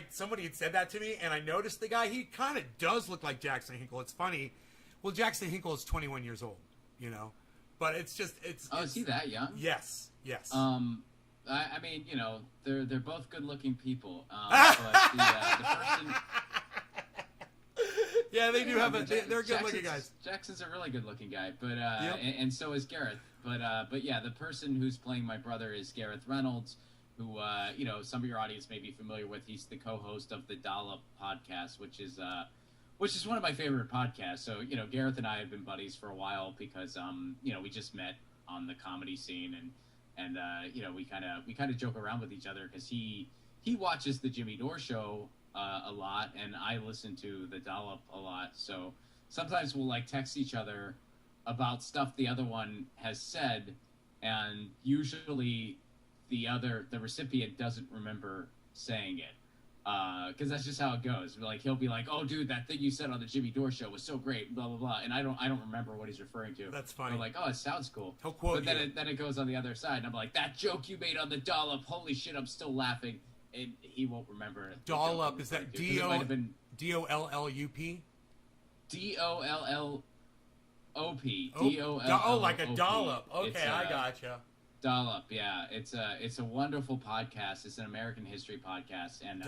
somebody had said that to me, and I noticed the guy, he kind of does look like Jackson Hinkle. It's funny. Well, Jackson Hinkle is 21 years old, but it's just is he that young? Yes. I mean, they're both good-looking people, but the person. Yeah, they do have they're good-looking guys. Jackson's a really good-looking guy, but and so is Gareth. But yeah, the person who's playing my brother is Gareth Reynolds, who some of your audience may be familiar with. He's the co-host of the Dollop podcast, which is one of my favorite podcasts. So Gareth and I have been buddies for a while because we just met on the comedy scene, and we kind of joke around with each other because he watches the Jimmy Dore show a lot, and I listen to the Dollop a lot. So sometimes we'll like text each other about stuff the other one has said, and usually the recipient doesn't remember saying it, because that's just how it goes. Like he'll be like, "Oh, dude, that thing you said on the Jimmy Dore show was so great," blah blah blah, and I don't remember what he's referring to. That's funny. We're like, "Oh, it sounds cool." He'll quote but you. then it goes on the other side, and I'm like, "That joke you made on the Dollop, holy shit, I'm still laughing." And he won't remember it. Dollop, is that D-O-L-L-U-P? D-O-L-L-O-P. Oh, like a dollop. Okay, I gotcha. Dollop, yeah. It's a wonderful podcast. It's an American history podcast, and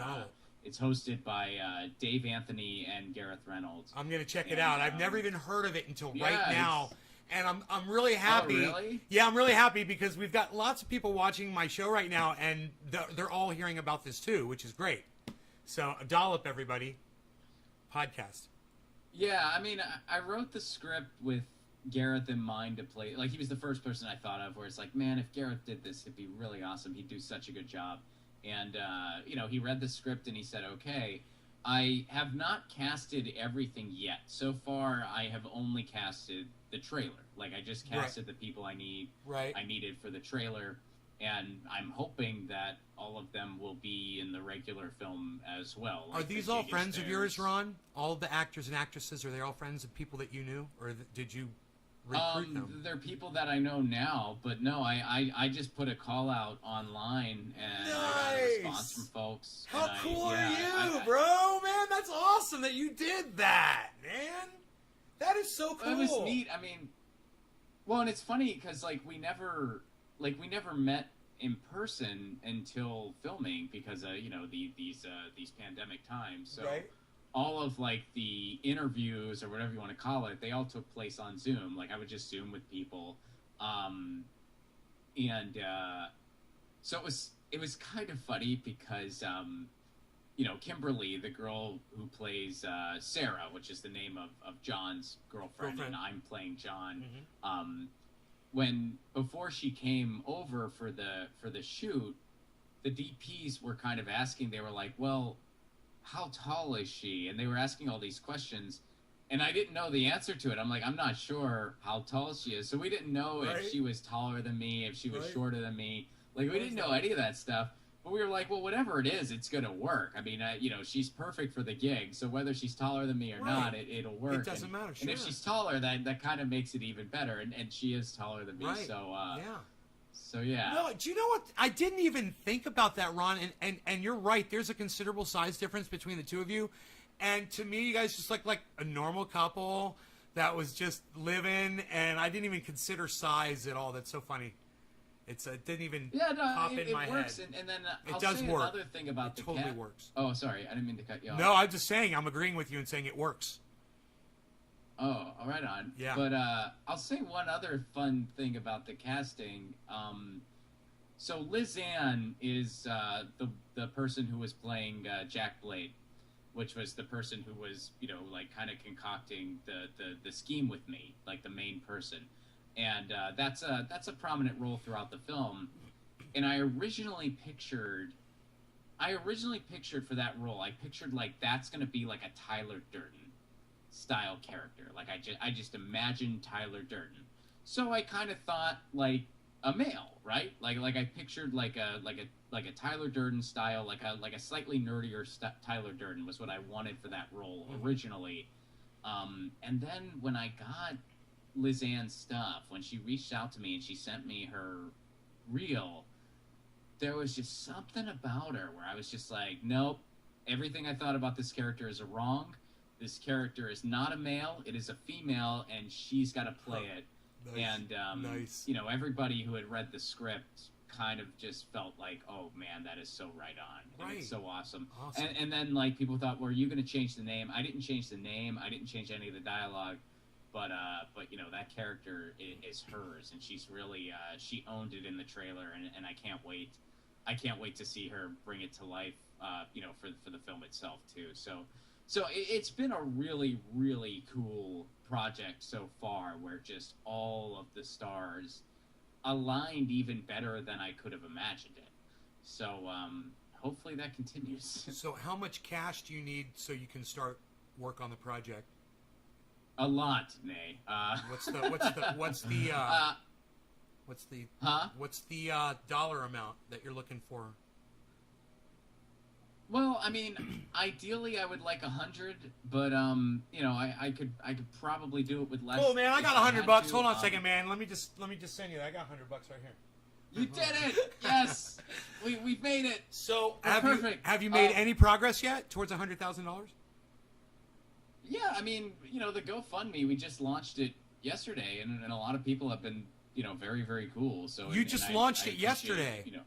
it's hosted by Dave Anthony and Gareth Reynolds. I'm gonna check it out. I've never even heard of it until right now, and I'm really happy. Oh, really? Yeah, I'm really happy because we've got lots of people watching my show right now, and they're all hearing about this too, which is great. So, Dollop, everybody. podcast. Yeah, I mean, I wrote the script with Gareth in mind to play. Like, he was the first person I thought of where it's like, man, if Gareth did this, it'd be really awesome. He'd do such a good job. And, you know, he read the script and he said, okay. I have not casted everything yet. So far, I have only casted the trailer. Like, I just casted the people I needed for the trailer. And I'm hoping that all of them will be in the regular film as well. Like, are these all friends of yours, Ron? All of the actors and actresses, are they all friends of people that you knew? Or did you recruit them? They're people that I know now, but no, I just put a call out online and I got a response from folks. How cool are you, bro? Man, that's awesome that you did that, man. That is so cool. It was neat. I mean, well, and it's funny because we never met in person until filming because you know, these pandemic times. So all of the interviews or whatever you want to call it, they all took place on Zoom. Like, I would just Zoom with people, so it was kind of funny because you know, Kimberly, the girl who plays Sarah, which is the name of John's girlfriend. And I'm playing John. Before she came over for the shoot, the DPs were kind of asking. They were like, well, how tall is she? And they were asking all these questions, and I didn't know the answer to it. I'm like, I'm not sure how tall she is. So we didn't know if she was taller than me, if she was shorter than me. Like, we didn't know any of that stuff. But we were like, well, whatever it is, it's going to work. I mean, you know, she's perfect for the gig. So whether she's taller than me or not, it'll work. It doesn't matter. Sure. And if she's taller, that kind of makes it even better. And she is taller than me. So, So, yeah. No, do you know what? I didn't even think about that, Ron. And you're right. There's a considerable size difference between the two of you. And to me, you guys just look like a normal couple that was just living. And I didn't even consider size at all. That's so funny. It didn't even pop in my works. head. And then it I'll does say work. Another thing about it totally works. Oh, sorry. I didn't mean to cut you off. No, I'm just saying. I'm agreeing with you and saying it works. Oh, all right on. Yeah. But I'll say one other fun thing about the casting. So Liz Ann is the person who was playing Jack Blade, which was the person who was, you know, like, kind of concocting the scheme with me, like the main person. And that's a prominent role throughout the film. And I originally pictured for that role, I pictured like that's going to be like a Tyler Durden style character. Like, I just imagined Tyler Durden. So I kind of thought like a male, right? Like I pictured like a Tyler Durden style, like a slightly nerdier Tyler Durden was what I wanted for that role originally. And then when I got Liz Ann's stuff, when she reached out to me and she sent me her reel, there was just something about her where I was just like, nope, everything I thought about this character is wrong. This character is not a male, it is a female, and she's got to play it. Nice. And you know, everybody who had read the script kind of just felt like, oh man, that is so right on. Right. It's so awesome. And then like people thought, well, are you going to change the name? I didn't change the name. I didn't change any of the dialogue. But you know, that character is hers, and she's really she owned it in the trailer, and I can't wait. I can't wait to see her bring it to life. You know, for the film itself too. So it's been a really, really cool project so far, where just all of the stars aligned even better than I could have imagined it. So hopefully that continues. So how much cash do you need so you can start work on the project? A lot, Nay. What's the dollar amount that you're looking for? Well, I mean, ideally I would like 100, but you know, I could probably do it with less. Oh man, I got $100. Hold on a second, man. Let me just send you that. I got $100 right here. You did it! Yes, we've made it. So perfect. Have you made any progress yet towards $100,000? Yeah, I mean, you know, the GoFundMe, we just launched it yesterday, and a lot of people have been, you know, very, very cool. So you just launched it yesterday. You know.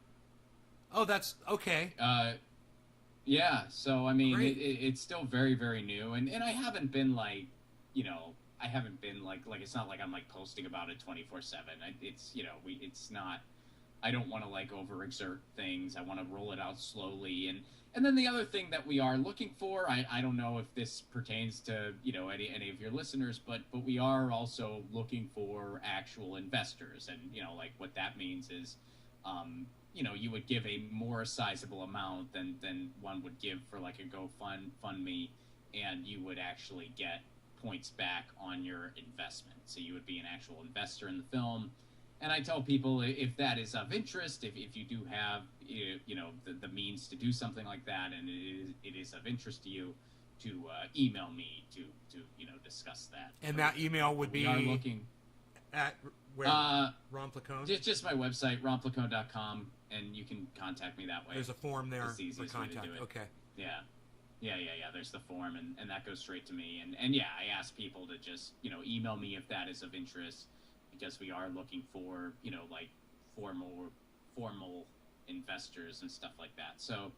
Oh, that's okay. Yeah. So I mean, it's still very, very new, and I haven't been like, you know, I haven't been like it's not like I'm like posting about it 24/7. It's, you know, it's not. I don't want to like overexert things. I want to roll it out slowly, And then the other thing that we are looking for, I don't know if this pertains to, you know, any of your listeners, but we are also looking for actual investors. And, you know, like what that means is, you know, you would give a more sizable amount than one would give for like a GoFundMe, and you would actually get points back on your investment. So you would be an actual investor in the film. And I tell people, if that is of interest, if you do have, you know, the means to do something like that, and it is of interest to you, to email me to you know, discuss that. And that email would be we are looking at where? Ron Placone? Just my website, ronplacone.com, and you can contact me that way. There's a form there It's the for easiest way to contact. do it. Okay. Yeah. There's the form, and that goes straight to me. And yeah, I ask people to just, you know, email me if that is of interest, because we are looking for, you know, like formal investors and stuff like that. So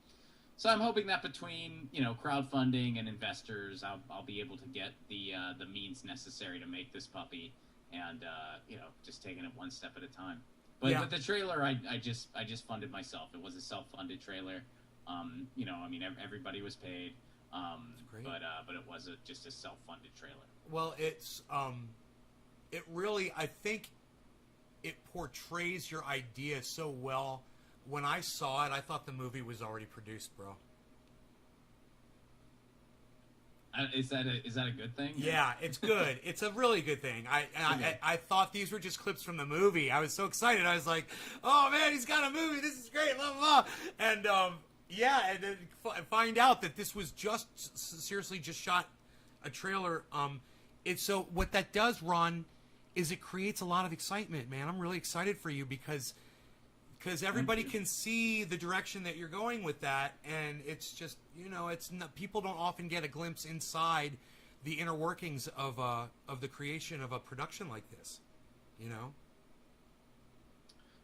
I'm hoping that between, you know, crowdfunding and investors, I'll be able to get the means necessary to make this puppy, and you know, just taking it one step at a time. But the trailer, I just funded myself. It was a self-funded trailer. You know, I mean, everybody was paid, but it was just a self-funded trailer. Well, it's it really, I think it portrays your idea so well. When I saw it, I thought the movie was already produced, bro. Is that a good thing? Yeah, it's good. It's a really good thing. I thought these were just clips from the movie. I was so excited. I was like, oh man, he's got a movie. This is great. Blah, blah, blah. And yeah, and then find out that this was just seriously just shot a trailer. It's so what that does, Ron, is it creates a lot of excitement, man. I'm really excited for you because everybody can see the direction that you're going with that, and it's just, you know, it's not, people don't often get a glimpse inside the inner workings of the creation of a production like this, you know.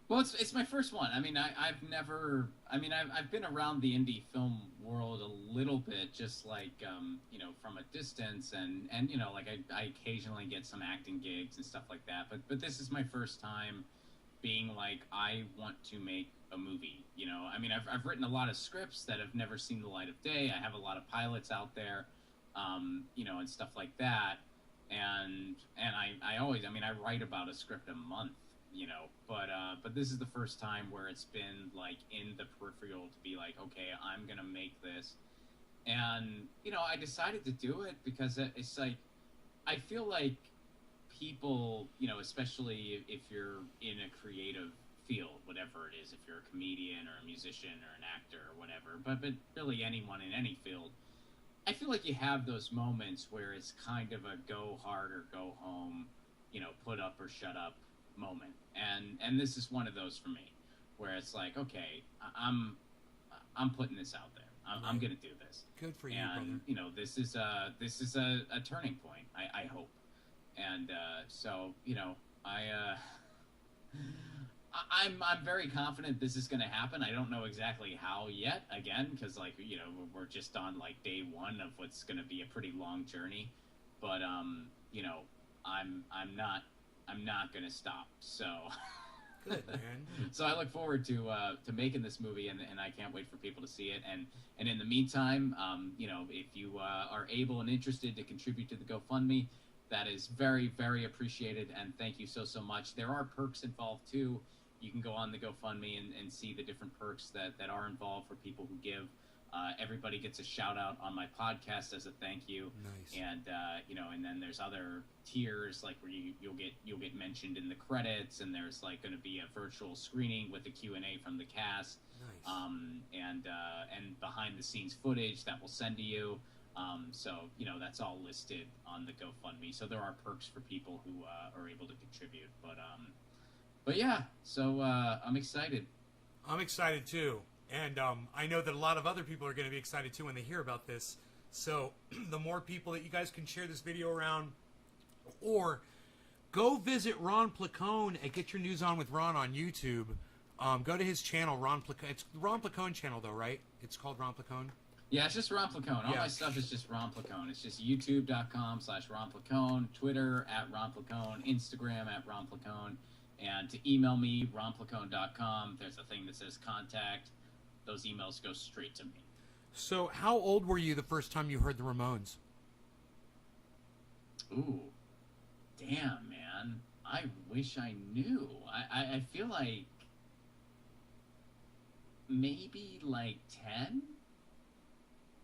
Well, it's my first one. I mean, I've been around the indie film world a little bit, just like, you know, from a distance, and you know, like I occasionally get some acting gigs and stuff like that, but this is my first time being like, I want to make a movie, you know. I mean, I've written a lot of scripts that have never seen the light of day. I have a lot of pilots out there, you know, and stuff like that, and I always, I mean, I write about a script a month, you know, but this is the first time where it's been like in the peripheral to be like, okay, I'm gonna make this. And you know, I decided to do it because it's like, I feel like people, you know, especially if you're in a creative field, whatever it is, if you're a comedian or a musician or an actor or whatever, but really anyone in any field, I feel like you have those moments where it's kind of a go hard or go home, you know, put up or shut up moment, and this is one of those for me, where it's like, okay, I'm putting this out there. I'm gonna do this. Good for you, and brother. you know, this is a turning point. I hope, and so you know, I'm very confident this is gonna happen. I don't know exactly how yet, again, because like, you know, we're just on like day one of what's gonna be a pretty long journey, but you know, I'm not gonna stop. So Good, man. so I look forward to making this movie, and I can't wait for people to see it. And in the meantime, you know, if you are able and interested to contribute to the GoFundMe, that is very, very appreciated, and thank you so much. There are perks involved too. You can go on the GoFundMe and see the different perks that are involved for people who give. Everybody gets a shout out on my podcast as a thank you. Nice. And you know, and then there's other tiers like where you'll get mentioned in the credits, and there's like going to be a virtual screening with a Q&A from the cast. Nice. And behind the scenes footage that we'll send to you. So you know, that's all listed on the GoFundMe. So there are perks for people who are able to contribute. But yeah, so I'm excited. I'm excited too. And I know that a lot of other people are going to be excited too when they hear about this. So the more people that you guys can share this video around, or go visit Ron Placone and get your news on with Ron on YouTube. Go to his channel, Ron Placone. It's Ron Placone channel though, right? It's called Ron Placone. Yeah, it's just Ron Placone. All Yeah. my stuff is just Ron Placone. It's just youtube.com/Ron Placone, Twitter @Ron Placone, Instagram @Ron Placone, and to email me, ronplacone.com. There's a thing that says contact. Those emails go straight to me. So, how old were you the first time you heard the Ramones? Ooh, damn, man. I wish I knew. I feel like maybe like 10?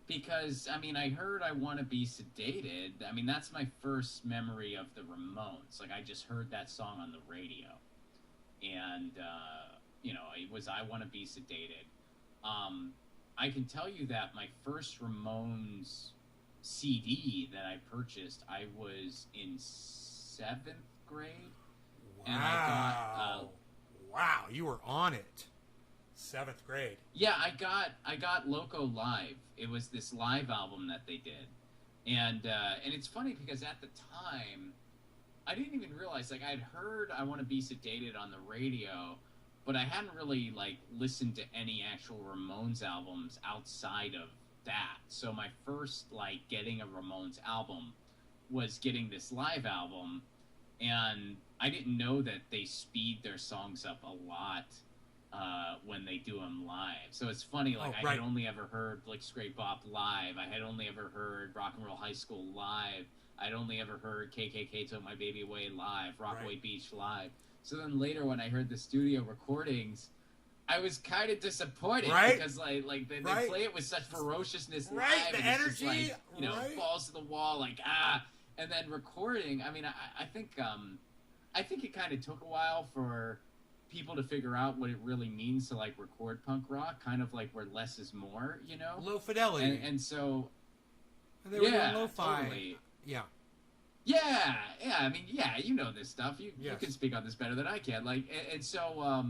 Because, I mean, I heard I Want to Be Sedated. I mean, that's my first memory of the Ramones. Like, I just heard that song on the radio. And, you know, it was I Want to Be Sedated. I can tell you that my first Ramones CD that I purchased, I was in 7th grade. Wow. And I got, wow, you were on it. 7th grade. yeah, I got Loco Live. It was this live album that they did. And it's funny because at the time, I didn't even realize, like, I'd heard I Want to Be Sedated on the radio, but I hadn't really, like, listened to any actual Ramones albums outside of that. So my first, like, getting a Ramones album was getting this live album, and I didn't know that they speed their songs up a lot when they do them live. So it's funny, like, I had only ever heard Blick Scrape Bop live. I had only ever heard Rock and Roll High School live. I'd only ever heard KKK Took My Baby Away live, Rockaway Beach live. So then later when I heard the studio recordings, I was kind of disappointed because like they play it with such ferociousness live, the and energy, it's just like, you know, falls to the wall, like and then recording. I mean, I think it kind of took a while for people to figure out what it really means to like record punk rock, kind of like where less is more, you know, low fidelity, and so and they were doing lo-fi. Totally. Yeah. I mean, you know this stuff. You can speak on this better than I can. Like, and so,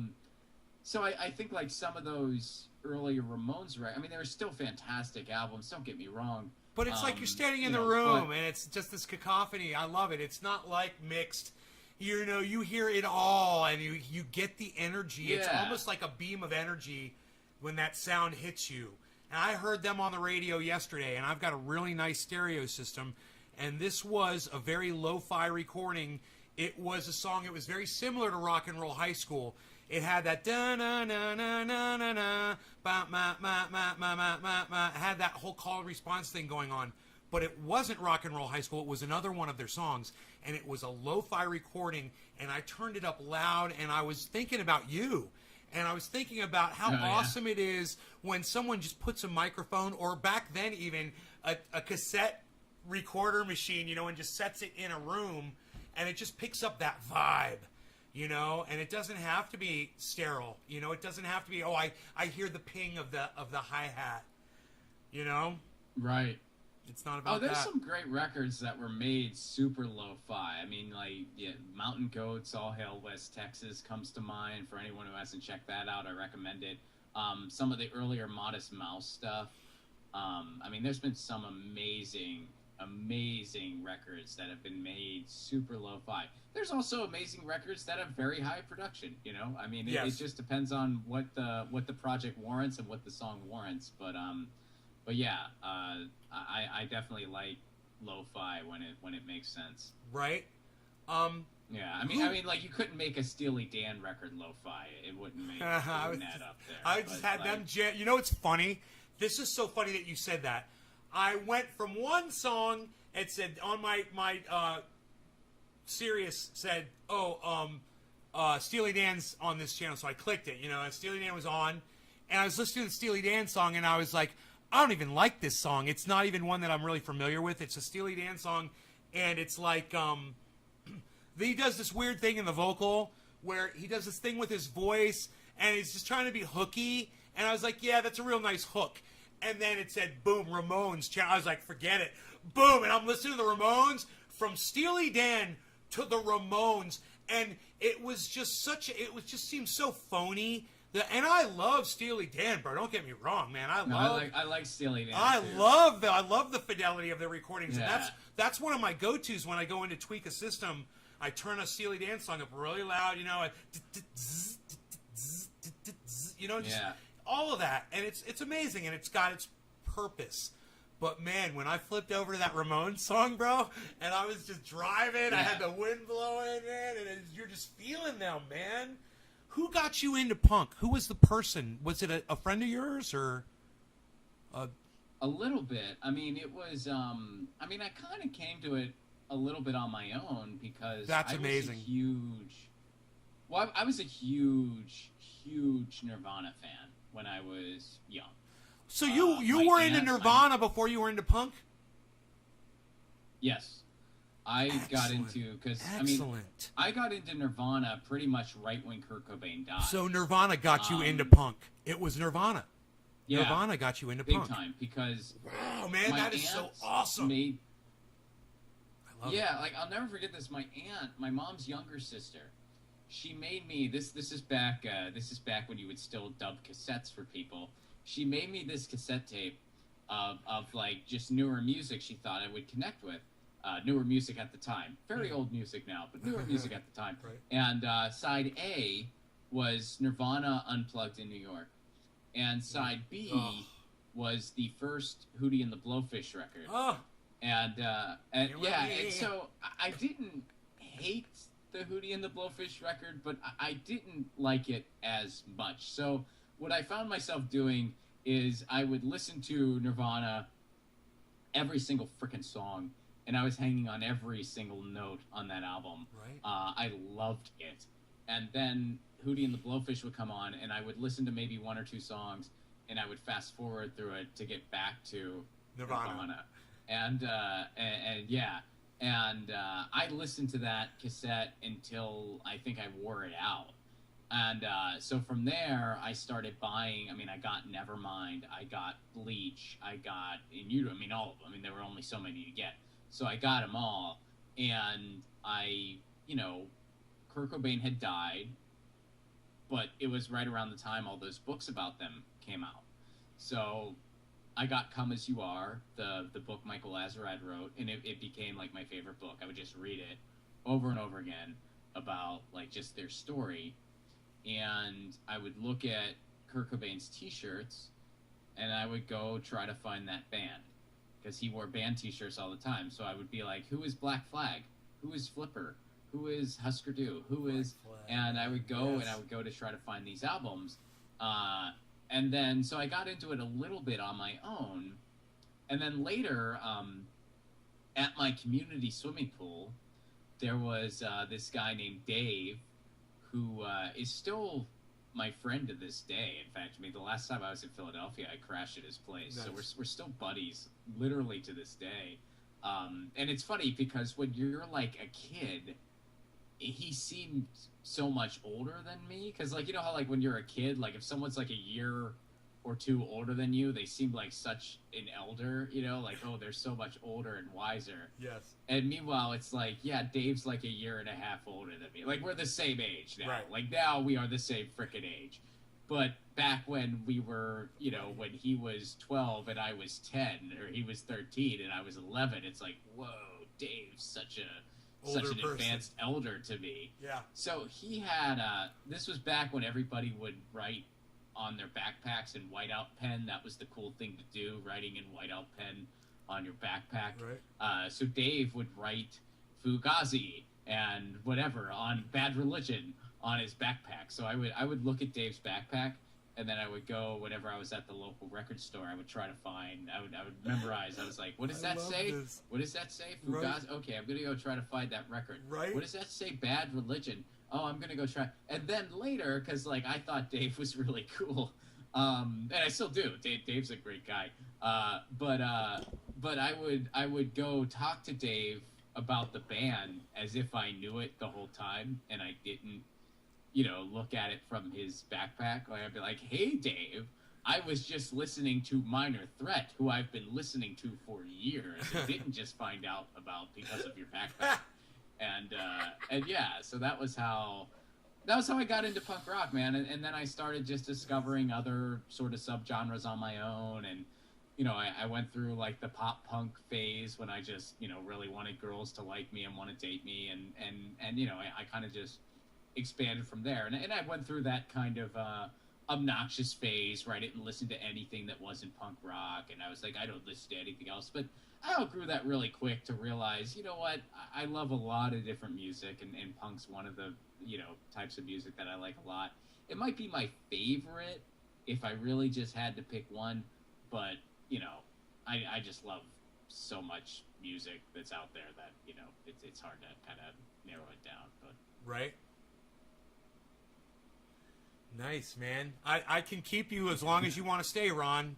so I think like some of those earlier Ramones, I mean, they were still fantastic albums. Don't get me wrong. But it's like you're standing in the room, and it's just this cacophony. I love it. It's not like mixed. You know, you hear it all, and you get the energy. Yeah. It's almost like a beam of energy when that sound hits you. And I heard them on the radio yesterday, and I've got a really nice stereo system. And this was a very lo-fi recording. It was a song. It was very similar to Rock and Roll High School. It had that da na na na na na na ba ma ma ma ma ma ma ma. It had that whole call response thing going on. But it wasn't Rock and Roll High School. It was another one of their songs, and it was a lo-fi recording. And I turned it up loud, and I was thinking about you. And I was thinking about how awesome it is when someone just puts a microphone, or back then even a cassette recorder machine, you know, and just sets it in a room, and it just picks up that vibe, you know, and it doesn't have to be sterile, you know, it doesn't have to be, I hear the ping of the hi-hat, you know? Right. It's not about there's some great records that were made super lo-fi. I mean, like, Mountain Goats, All Hail West Texas comes to mind. For anyone who hasn't checked that out, I recommend it. Some of the earlier Modest Mouse stuff. I mean, there's been some amazing records that have been made super lo-fi. There's also amazing records that have very high production, you know? I mean, it just depends on what the project warrants and what the song warrants. But yeah, I definitely like lo-fi when it makes sense. Right? Yeah, I mean, like, you couldn't make a Steely Dan record lo-fi. It wouldn't make that up there. I just had them you know, it's funny. This is so funny that you said that. I went from one song, it said on my Sirius said, Steely Dan's on this channel, so I clicked it, you know, and Steely Dan was on, and I was listening to the Steely Dan song, and I was like, I don't even like this song. It's not even one that I'm really familiar with. It's a Steely Dan song, and it's like, he does this weird thing in the vocal, where he does this thing with his voice, and he's just trying to be hooky, and I was like, yeah, that's a real nice hook. And then it said, boom, Ramones. I was like, forget it. Boom. And I'm listening to the Ramones, from Steely Dan to the Ramones. And it was just it just seemed so phony. And I love Steely Dan, bro. Don't get me wrong, man. I like Steely Dan. I love the fidelity of their recordings. Yeah. And that's one of my go-tos when I go in to tweak a system. I turn a Steely Dan song up really loud, you know, all of that, and it's amazing, and it's got its purpose. But man, when I flipped over to that Ramones song, bro, and I was just driving, I had the wind blowing, man, and you're just feeling them, man. Who got you into punk? Who was the person? Was it a friend of yours, or? A little bit. I mean, it was. I mean, I kind of came to it a little bit on my own because That's I amazing. was a huge. Well, I was a huge Nirvana fan when I was young. So you My were into aunt- Nirvana before you were into punk? Yes, I got Excellent. into because I mean Excellent. I got into Nirvana pretty much right when Kurt Cobain died. So Nirvana got you into Um, punk. It was Nirvana. yeah, Nirvana got you into big punk. time because Wow, man, my that is so aunt awesome. Made, I love it. yeah, like I'll never forget this. My aunt, my mom's younger sister, she made me this. This is back. This is back when you would still dub cassettes for people. She made me this cassette tape of like just newer music she thought I would connect with. Newer music at the time. Very old music now, but newer music at the time. Right. And side A was Nirvana Unplugged in New York. And side B Oh. was the first Hootie and the Blowfish record. Oh, And Yeah, yeah, yeah. and so I didn't hate the Hootie and the Blowfish record, but I didn't like it as much. So what I found myself doing is I would listen to Nirvana every single freaking song, and I was hanging on every single note on that album. right. I loved it. And then Hootie and the Blowfish would come on, and I would listen to maybe one or two songs, and I would fast forward through it to get back to Nirvana. And yeah, and I listened to that cassette until I think I wore it out. And so from there, I started buying. I mean, I got Nevermind, I got Bleach, I got, and you, I mean, all of them. I mean, there were only so many to get, so I got them all. And I, you know, Kurt Cobain had died, but it was right around the time all those books about them came out. So I got Come As You Are, the book Michael Azerrad wrote, and it became like my favorite book. I would just read it over and over again about like just their story. And I would look at Kurt Cobain's t-shirts, and I would go try to find that band, because he wore band t-shirts all the time. So I would be like, who is Black Flag? Who is Flipper? Who is Husker Du? Who is... And I would go, Yes. and I would go to try to find these albums. And then, so I got into it a little bit on my own. And then later, at my community swimming pool, there was this guy named Dave, who is still my friend to this day. In fact, I mean, the last time I was in Philadelphia, I crashed at his place. So Nice. we're still buddies, literally to this day. And it's funny because when you're like a kid, he seemed so much older than me. Because, like, you know how, like, when you're a kid, like, if someone's like a year or two older than you, they seem like such an elder, you know, like, oh, they're so much older and wiser. Yes. And meanwhile, it's like, yeah, Dave's like a year and a half older than me. Like, we're the same age now. Right. Like, now we are the same frickin' age. But back when we were, you know, when he was 12 and I was 10, or he was 13 and I was 11, it's like, whoa, Dave's such an Older person. advanced elder to me. Yeah. So he had, this was back when everybody would write on their backpacks in whiteout pen. That was the cool thing to do, writing in whiteout pen on your backpack. Right. So Dave would write Fugazi and whatever on Bad Religion on his backpack. So I would look at Dave's backpack, and then I would go, whenever I was at the local record store, I would try to find, I would memorize. I was like, what does I that love say? this. What does that say? Right. Fugazi? Okay, I'm going to go try to find that record. Right. What does that say? Bad Religion. Oh, I'm going to go try. And then later, because, like, I thought Dave was really cool. And I still do. Dave's a great guy. But I would go talk to Dave about the band as if I knew it the whole time, and I didn't, you know, look at it from his backpack. Like, I'd be like, hey, Dave, I was just listening to Minor Threat, who I've been listening to for years, and didn't just find out about because of your backpack. And yeah, so that was how I got into punk rock, man. And then I started just discovering other sort of subgenres on my own. And, you know, I went through like the pop punk phase when I just, you know, really wanted girls to like me and want to date me. And you know, I kind of just expanded from there. And I went through that kind of obnoxious phase where I didn't listen to anything that wasn't punk rock. And I was like, I don't listen to anything else. But I outgrew that really quick to realize, you know what, I love a lot of different music, and punk's one of the, you know, types of music that I like a lot. It might be my favorite if I really just had to pick one, but, you know, I just love so much music that's out there that, you know, it's hard to kind of narrow it down. But Right. Nice, man. I can keep you as long as you want to stay, Ron.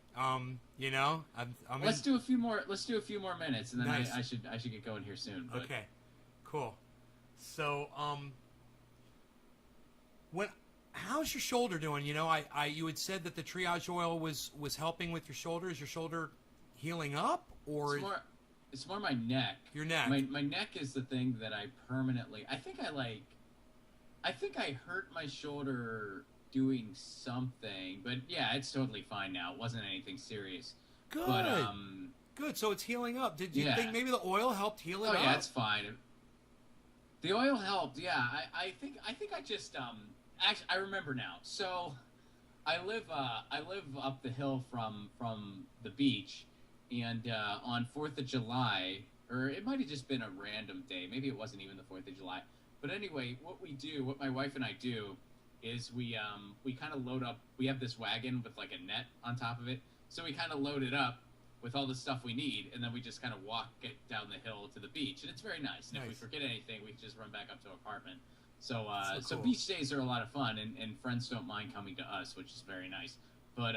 You know, I'm let's do a few more. Let's do a few more minutes, and then Nice. I should get going here soon. But. Okay, cool. So, how's your shoulder doing? You know, you had said that the triage oil was helping with your shoulder. Is your shoulder healing up, or It's more my neck. your neck? My neck is the thing that I permanently. I think I hurt my shoulder doing something, but yeah, it's totally fine now. It wasn't anything serious. Good. But Good. So it's healing up. Did you Yeah. think maybe the oil helped heal it oh up? yeah, it's fine. The oil helped. Yeah, I think I just actually I remember now. So I live up the hill from the beach, and on 4th of July, or it might have just been a random day. Maybe it wasn't even the 4th of July. But anyway, what my wife and I do, is we kind of load up. We have this wagon with like a net on top of it, so we kind of load it up with all the stuff we need, and then we just kind of walk it down the hill to the beach, and it's very nice. And if we Nice. forget anything, we just run back up to our apartment. So So cool. beach days are a lot of fun, and friends don't mind coming to us, which is very nice. But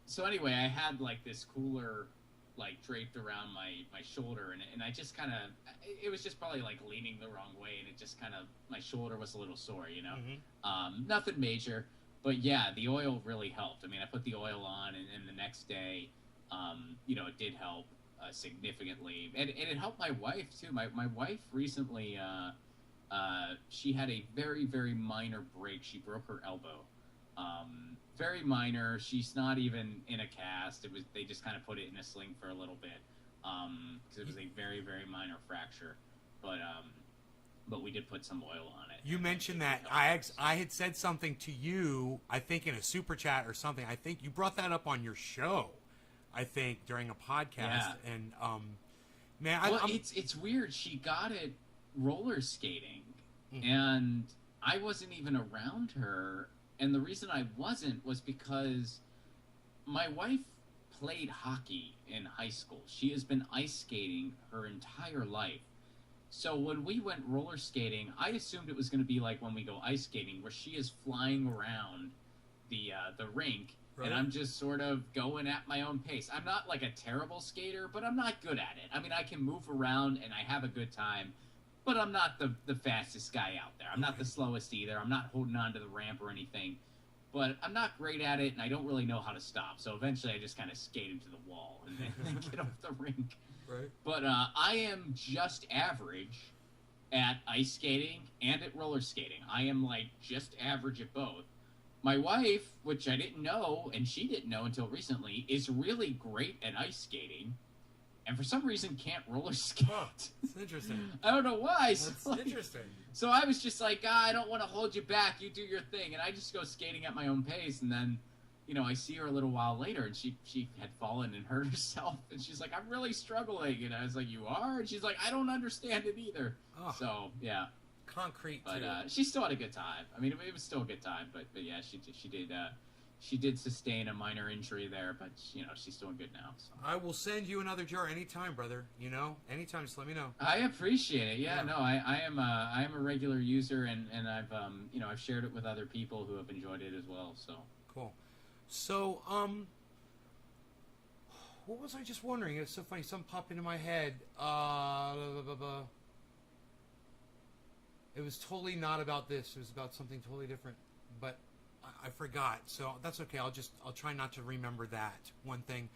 so anyway, I had like this cooler like draped around my shoulder, and I just kind of, it was just probably like leaning the wrong way, and it just kind of, my shoulder was a little sore, you know. Mhm. Nothing major, but yeah, the oil really helped. I mean, I put the oil on, and the next day, you know, it did help significantly, and it helped my wife too. My wife recently, she had a very, very minor break. She broke her elbow. Very minor. She's not even in a cast. They just kind of put it in a sling for a little bit, because it was a very, very minor fracture. But we did put some oil on it. You mentioned that I had said something to you, I think in a super chat or something. I think you brought that up on your show, I think, during a podcast. Yeah. And man, Well, it's weird. She got it roller skating, and I wasn't even around her. And the reason I wasn't was because my wife played hockey in high school. She has been ice skating her entire life. So when we went roller skating, I assumed it was going to be like when we go ice skating, where she is flying around the rink, Right. and I'm just sort of going at my own pace. I'm not like a terrible skater, but I'm not good at it. I mean, I can move around and I have a good time, but I'm not the fastest guy out there. I'm not the slowest either. I'm not holding on to the ramp or anything, but I'm not great at it, and I don't really know how to stop. So eventually I just kind of skate into the wall and then get off the rink. right. But I am just average at ice skating and at roller skating. I am like just average at both. My wife, which I didn't know, and she didn't know until recently, is really great at ice skating, and for some reason can't roller skate. Huh. It's interesting. I don't know why. So, That's like, interesting. so I was just like, I don't want to hold you back. You do your thing. And I just go skating at my own pace. And then, you know, I see her a little while later, and she had fallen and hurt herself. And she's like, I'm really struggling. And I was like, you are? And she's like, I don't understand it either. Oh. So, yeah. Concrete, But too. she still had a good time. I mean, it was still a good time. But yeah, she did sustain a minor injury there. But, you know, she's doing good now. So. I will send you another jar anytime, brother. You know, anytime. Just let me know. I appreciate it. Yeah, Yeah. no, I am a regular user, and I've you know, I've shared it with other people who have enjoyed it as well. So Cool. So, what was I just wondering? It's so funny. Something popped into my head. It was totally not about this. It was about something totally different. But I forgot. So that's okay. I'll try not to remember that one thing.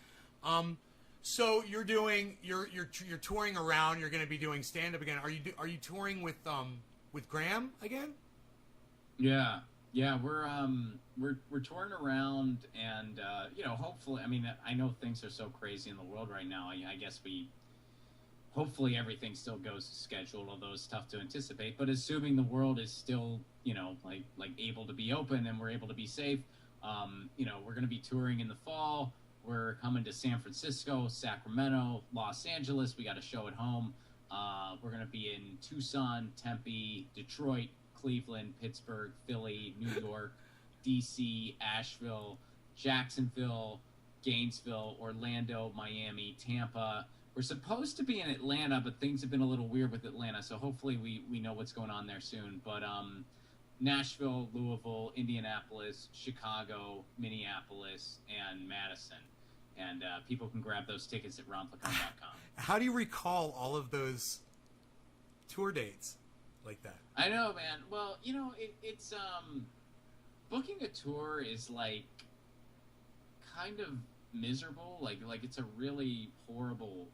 So you're touring around. You're going to be doing stand up again. Are you touring with Graham again? yeah, we're touring around, and you know, hopefully, I mean, I know things are so crazy in the world right now. I guess hopefully everything still goes as scheduled, although it's tough to anticipate. But assuming the world is still, you know, like able to be open and we're able to be safe, you know, we're going to be touring in the fall. We're coming to San Francisco, Sacramento, Los Angeles. We got a show at home. We're going to be in Tucson, Tempe, Detroit, Cleveland, Pittsburgh, Philly, New York, DC, Asheville, Jacksonville, Gainesville, Orlando, Miami, Tampa. We're supposed to be in Atlanta, but things have been a little weird with Atlanta, so hopefully we know what's going on there soon. But Nashville, Louisville, Indianapolis, Chicago, Minneapolis, and Madison. And people can grab those tickets at romplacone.com. How do you recall all of those tour dates like that? I know, man. Well, it's booking a tour is like kind of miserable. Like it's a really horrible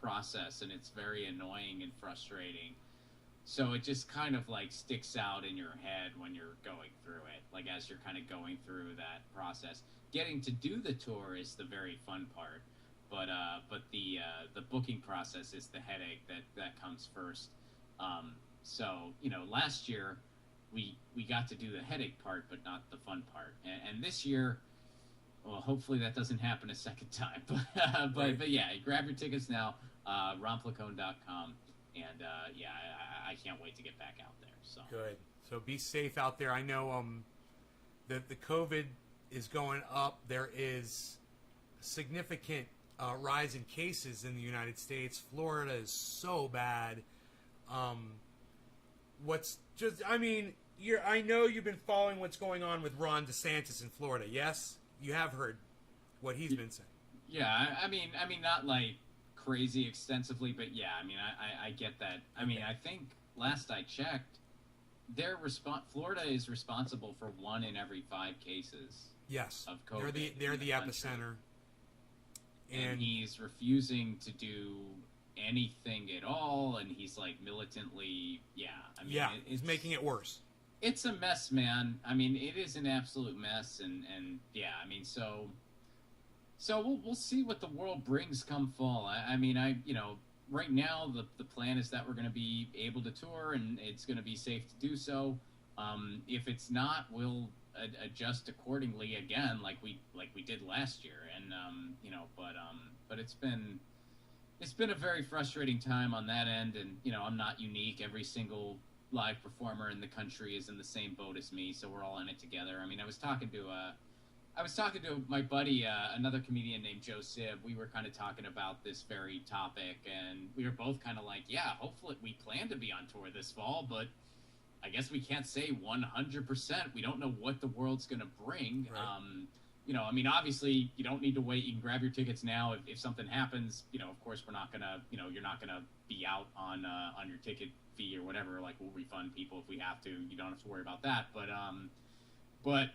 process, and it's very annoying and frustrating. So it just kind of like sticks out in your head when you're going through it, like as you're kind of going through that process. Getting to do the tour is the very fun part, but the booking process is the headache that comes first. So last year we got to do the headache part, but not the fun part. And this year, well, hopefully that doesn't happen a second time. But yeah, grab your tickets now, romplacone.com. And I can't wait to get back out there. So good. So be safe out there. I know the COVID is going up. There is a significant rise in cases in the United States. Florida is so bad. I know you've been following what's going on with Ron DeSantis in Florida. Yes, you have heard what he's been saying. Yeah, I mean, not like crazy extensively, but yeah, I mean, I get that. I mean, I think last I checked, Florida is responsible for 1 in every 5 cases. Yes, of COVID. They're the epicenter, and he's refusing to do anything at all, and he's like militantly, he's making it worse. It's a mess, man. I mean, it is an absolute mess, and yeah, I mean, so we'll see what the world brings come fall. I mean, right now the plan is that we're going to be able to tour, and it's going to be safe to do so. If it's not, we'll adjust accordingly again, like we did last year, and but it's been a very frustrating time on that end, and I'm not unique. Every single live performer in the country is in the same boat as me, so we're all in it together. I mean, I was talking to my buddy, another comedian named Joe Sib. We were kind of talking about this very topic, and we were both kind of like, yeah, hopefully we plan to be on tour this fall, but I guess we can't say 100%. We don't know what the world's going to bring. Right. I mean, obviously, you don't need to wait. You can grab your tickets now. If something happens, of course, we're not going to, you're not going to be out on your ticket fee or whatever. Like, we'll refund people if we have to. You don't have to worry about that. But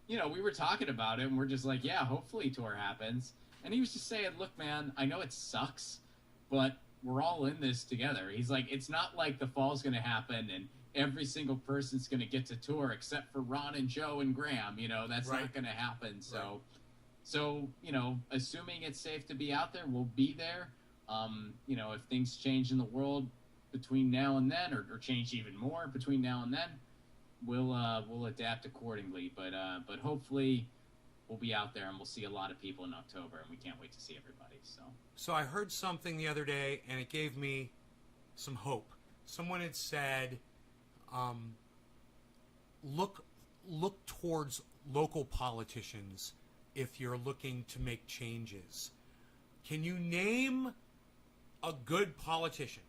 we were talking about it, and we're just like, yeah, hopefully tour happens. And he was just saying, look, man, I know it sucks, but we're all in this together. He's like, it's not like the fall's going to happen and every single person's going to get to tour except for Ron and Joe and Graham. That's right. Not going to happen. So, assuming it's safe to be out there, we'll be there. If things change in the world between now and then, or change even more between now and then, we'll adapt accordingly. But hopefully we'll be out there and we'll see a lot of people in October, and we can't wait to see everybody. So I heard something the other day, and it gave me some hope. Someone had said, look towards local politicians if you're looking to make changes. Can you name a good politician?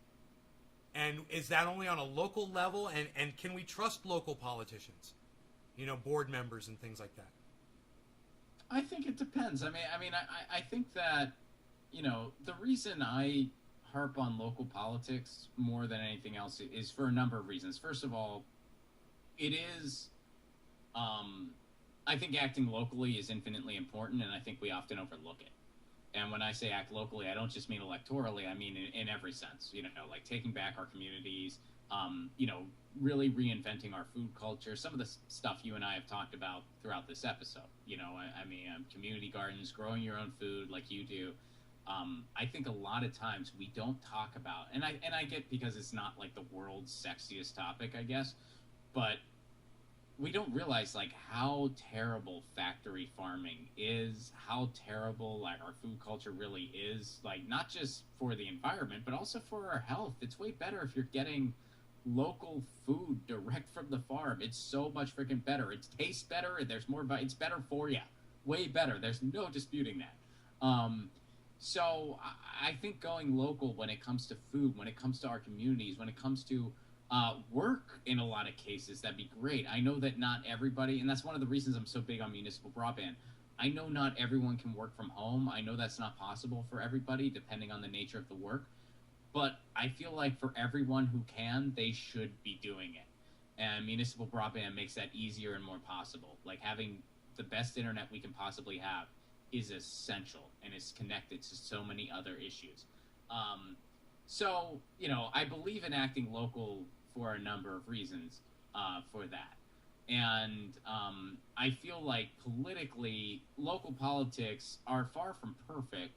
And is that only on a local level? And can we trust local politicians? Board members and things like that. I think it depends. I think that, the reason I harp on local politics more than anything else is for a number of reasons. First of all, it is, I think acting locally is infinitely important, and I think we often overlook it. And when I say act locally, I don't just mean electorally, I mean in every sense, like taking back our communities, really reinventing our food culture, some of the stuff you and I have talked about throughout this episode, community gardens, growing your own food like you do. I think a lot of times we don't talk about, and I get because it's not like the world's sexiest topic, I guess, but we don't realize like how terrible factory farming is, how terrible like our food culture really is, like not just for the environment, but also for our health. It's way better if you're getting local food direct from the farm. It's so much freaking better. It tastes better, and there's more, it's better for you. way better. There's no disputing that. So I think going local when it comes to food, when it comes to our communities, when it comes to work in a lot of cases, that'd be great. I know that not everybody, and that's one of the reasons I'm so big on municipal broadband. I know not everyone can work from home. I know that's not possible for everybody, depending on the nature of the work. But I feel like for everyone who can, they should be doing it. And municipal broadband makes that easier and more possible. Like having the best internet we can possibly have is essential and is connected to so many other issues. So, I believe in acting local for a number of reasons for that. And I feel like politically, local politics are far from perfect,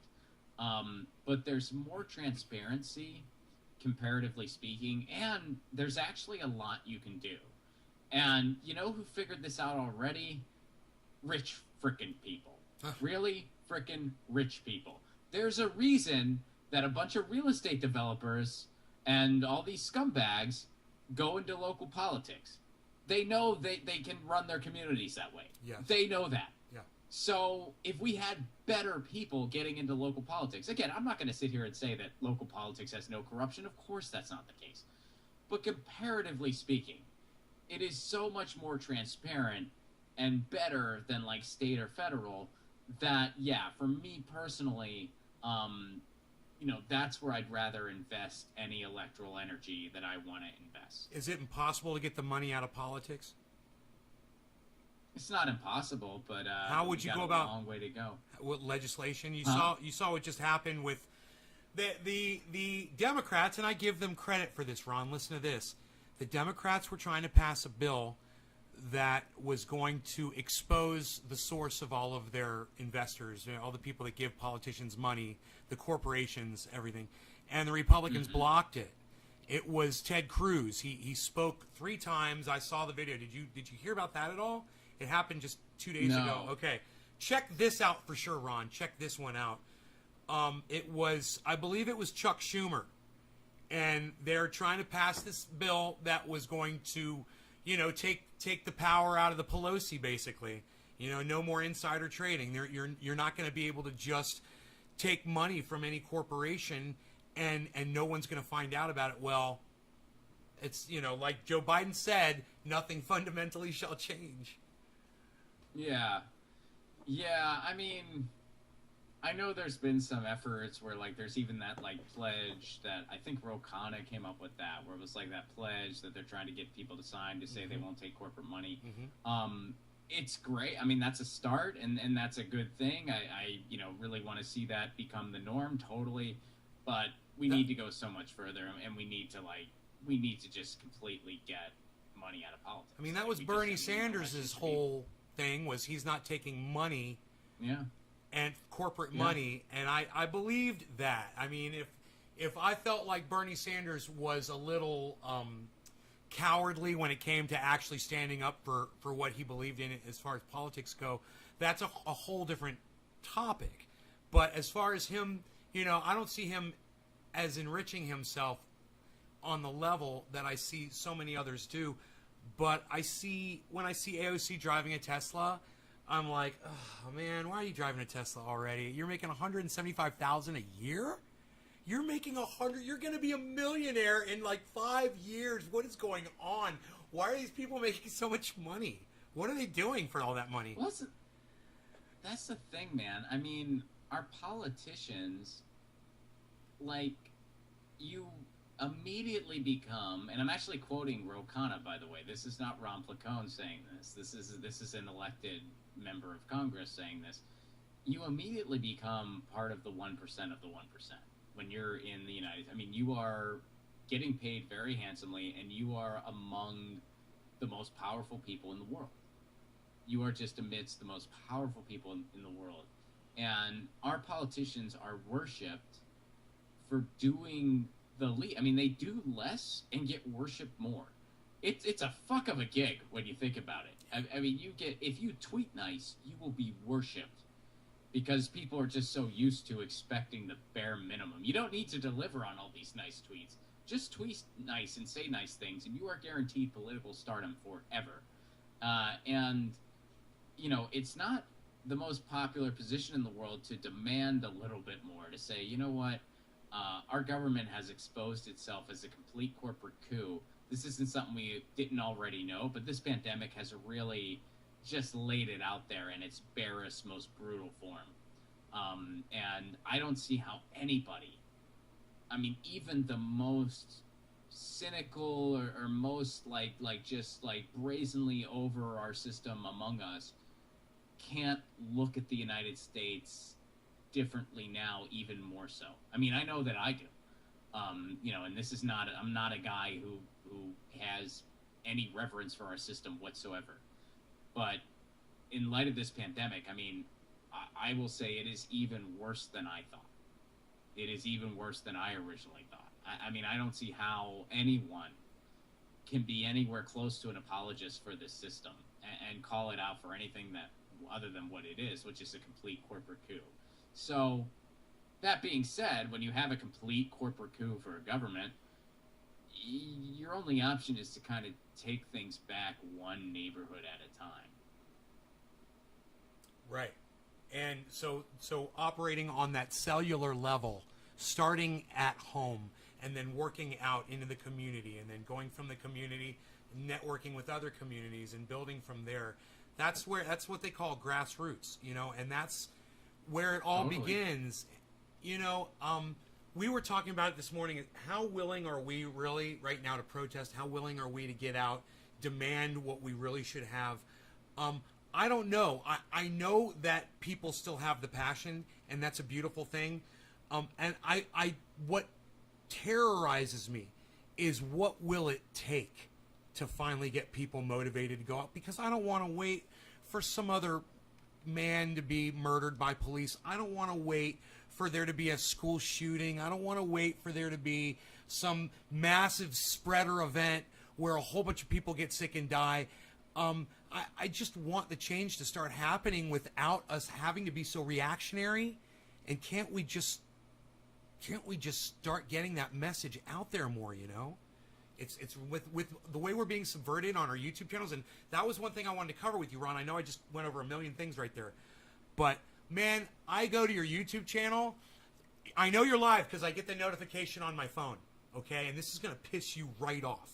but there's more transparency, comparatively speaking, and there's actually a lot you can do. And you know who figured this out already? Rich frickin' people. Really frickin' rich people. There's a reason that a bunch of real estate developers and all these scumbags go into local politics. They know they can run their communities that way. Yes. They know that. Yeah. So if we had better people getting into local politics, again, I'm not going to sit here and say that local politics has no corruption. Of course that's not the case. But comparatively speaking, it is so much more transparent and better than like state or federal that, yeah, for me personally, that's where I'd rather invest any electoral energy that I want to invest. Is it impossible to get the money out of politics? It's not impossible, but how would you go about a long way to go? With legislation? You saw what just happened with the Democrats, and I give them credit for this, Ron. Listen to this. The Democrats were trying to pass a bill that was going to expose the source of all of their investors, all the people that give politicians money, the corporations, everything. And the Republicans blocked it. It was Ted Cruz. He spoke 3 times. I saw the video. Did you hear about that at all? It happened just 2 days ago. Okay. Check this out for sure, Ron. Check this one out. I believe it was Chuck Schumer. And they're trying to pass this bill that was going to take the power out of the Pelosi, basically. No more insider trading. You're not going to be able to just take money from any corporation and no one's going to find out about it. Well, it's, like Joe Biden said, nothing fundamentally shall change. Yeah. Yeah, I mean, I know there's been some efforts where, like, there's even that, like, pledge that I think Rokana came up with that, where it was, like, that pledge that they're trying to get people to sign to say they won't take corporate money. It's great. I mean, that's a start, and that's a good thing. I really want to see that become the norm, totally. But we need to go so much further, and we need to just completely get money out of politics. I mean, that was Bernie Sanders' whole thing, was he's not taking money. Yeah. And corporate money, and I believed that. I mean, if I felt like Bernie Sanders was a little cowardly when it came to actually standing up for what he believed in as far as politics go, that's a whole different topic. But as far as him, I don't see him as enriching himself on the level that I see so many others do. But when I see AOC driving a Tesla, I'm like, oh man, why are you driving a Tesla already? You're making $175,000 a year? You're making you're going to be a millionaire in like 5 years. What is going on? Why are these people making so much money? What are they doing for all that money? Well, that's the thing, man. I mean, our politicians, like, you immediately become, and I'm actually quoting Rokana, by the way. This is not Ron PLACONE saying this. This is an elected member of Congress saying this. You immediately become part of the 1% of the 1% when you're in the United. I mean, you are getting paid very handsomely, and you are among the most powerful people in the world. You are just amidst the most powerful people in the world, and our politicians are worshipped for doing the least. I mean, they do less and get worshipped more. It's a fuck of a gig when you think about it. I mean, if you tweet nice, you will be worshipped because people are just so used to expecting the bare minimum. You don't need to deliver on all these nice tweets. Just tweet nice and say nice things, and you are guaranteed political stardom forever. And it's not the most popular position in the world to demand a little bit more, to say, you know what, our government has exposed itself as a complete corporate coup. This isn't something we didn't already know, but this pandemic has really just laid it out there in its barest, most brutal form. And I don't see how anybody, I mean, even the most cynical or most just brazenly over our system among us can't look at the United States differently now, even more so. I mean, I know that I do. And this is not, I'm not a guy who has any reverence for our system whatsoever. But in light of this pandemic, I mean, I will say it is even worse than I thought. It is even worse than I originally thought. I mean, I don't see how anyone can be anywhere close to an apologist for this system and call it out for anything that other than what it is, which is a complete corporate coup. So, that being said, when you have a complete corporate coup for a government, your only option is to kind of take things back one neighborhood at a time. Right. And so operating on that cellular level, starting at home, and then working out into the community, and then going from the community, networking with other communities, and building from there. That's what they call grassroots, and that's where it all begins. We were talking about it this morning. How willing are we really right now to protest? How willing are we to get out, demand what we really should have? I don't know. I know that people still have the passion, and that's a beautiful thing. And what terrorizes me is what will it take to finally get people motivated to go out, because I don't want to wait for some other man to be murdered by police. I don't want to wait for there to be a school shooting. I don't want to wait for there to be some massive spreader event where a whole bunch of people get sick and die. I just want the change to start happening without us having to be so reactionary. And can't we just start getting that message out there more, It's with the way we're being subverted on our YouTube channels, and that was one thing I wanted to cover with you, Ron. I know I just went over a million things right there, but man, I go to your YouTube channel. I know you're live because I get the notification on my phone, okay? And this is going to piss you right off.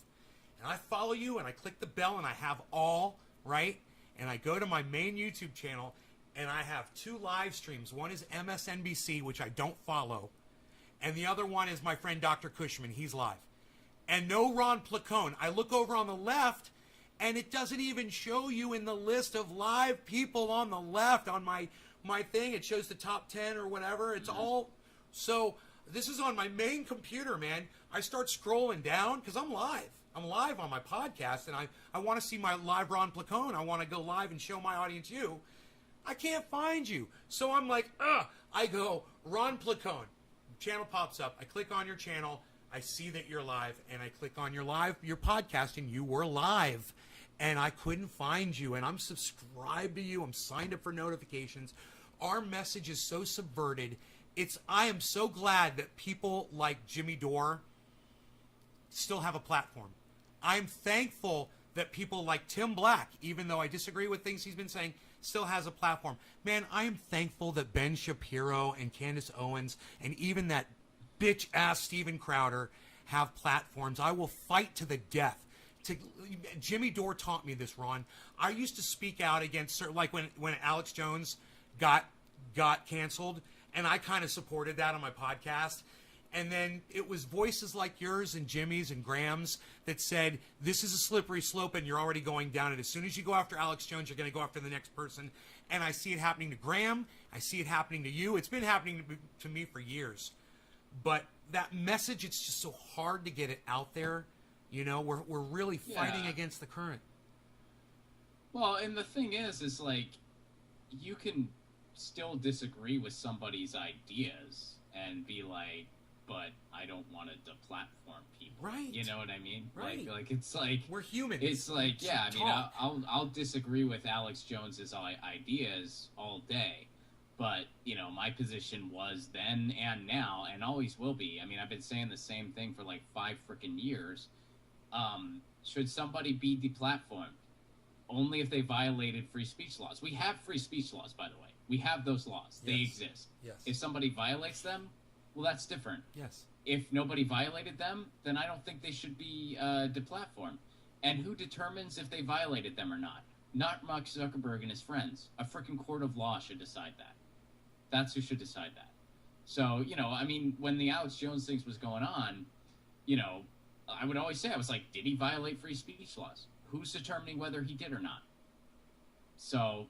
And I follow you, and I click the bell, and I have all, right? And I go to my main YouTube channel, and I have 2 live streams. One is MSNBC, which I don't follow, and the other one is my friend Dr. Cushman. He's live. And no Ron PLACONE. I look over on the left, and it doesn't even show you in the list of live people on the left on my thing. It shows the top 10 or whatever. It's all... So this is on my main computer, man. I start scrolling down because I'm live. I'm live on my podcast, and I want to see my live Ron PLACONE. I want to go live and show my audience you. I can't find you. So I'm like, I go, Ron PLACONE. Channel pops up. I click on your channel. I see that you're live, and I click on your podcast, and you were live, and I couldn't find you, and I'm subscribed to you. I'm signed up for notifications. Our message is so subverted. I am so glad that people like Jimmy Dore still have a platform. I'm thankful that people like Tim Black, even though I disagree with things he's been saying, still has a platform. Man, I am thankful that Ben Shapiro and Candace Owens and even that bitch-ass Steven Crowder have platforms. I will fight to the death. Jimmy Dore taught me this, Ron. I used to speak out against, like when Alex Jones got canceled, and I kind of supported that on my podcast. And then it was voices like yours and Jimmy's and Graham's that said, this is a slippery slope and you're already going down it. As soon as you go after Alex Jones, you're going to go after the next person. And I see it happening to Graham. I see it happening to you. It's been happening to me for years. But that message, it's just so hard to get it out there. We're really fighting against the current. Well, and the thing is like, you can still disagree with somebody's ideas and be like, but I don't want to deplatform people. Right. You know what I mean? Right. Like it's like... We're human. It's like, yeah, I mean, talk. I'll disagree with Alex Jones's ideas all day. But, my position was then and now and always will be. I mean, I've been saying the same thing for like 5 freaking years. Should somebody be deplatformed? only if they violated free speech laws. We have free speech laws, by the way. We have those laws. They Yes. exist. Yes. If somebody violates them, well, that's different. Yes. If nobody violated them, then I don't think they should be deplatformed. And who determines if they violated them or not? Not Mark Zuckerberg and his friends. A freaking court of law should decide that. That's who should decide that. So, I mean, when the Alex Jones things was going on, I would always say, I was like, did he violate free speech laws? Who's determining whether he did or not? So,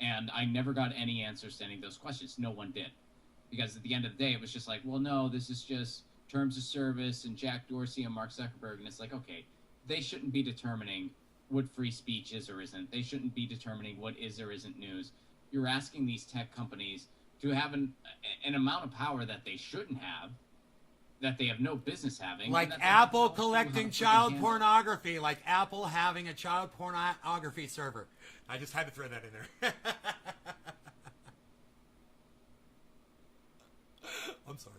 and I never got any answers to any of those questions. No one did. Because at the end of the day, it was just like, well, no, this is just terms of service and Jack Dorsey and Mark Zuckerberg. And it's like, okay, they shouldn't be determining what free speech is or isn't. They shouldn't be determining what is or isn't news. You're asking these tech companies to have an amount of power that they shouldn't have, that they have no business having. Like and that they Apple don't know how collecting to child handle. pornography, like Apple having a child pornography server. I just had to throw that in there. I'm sorry.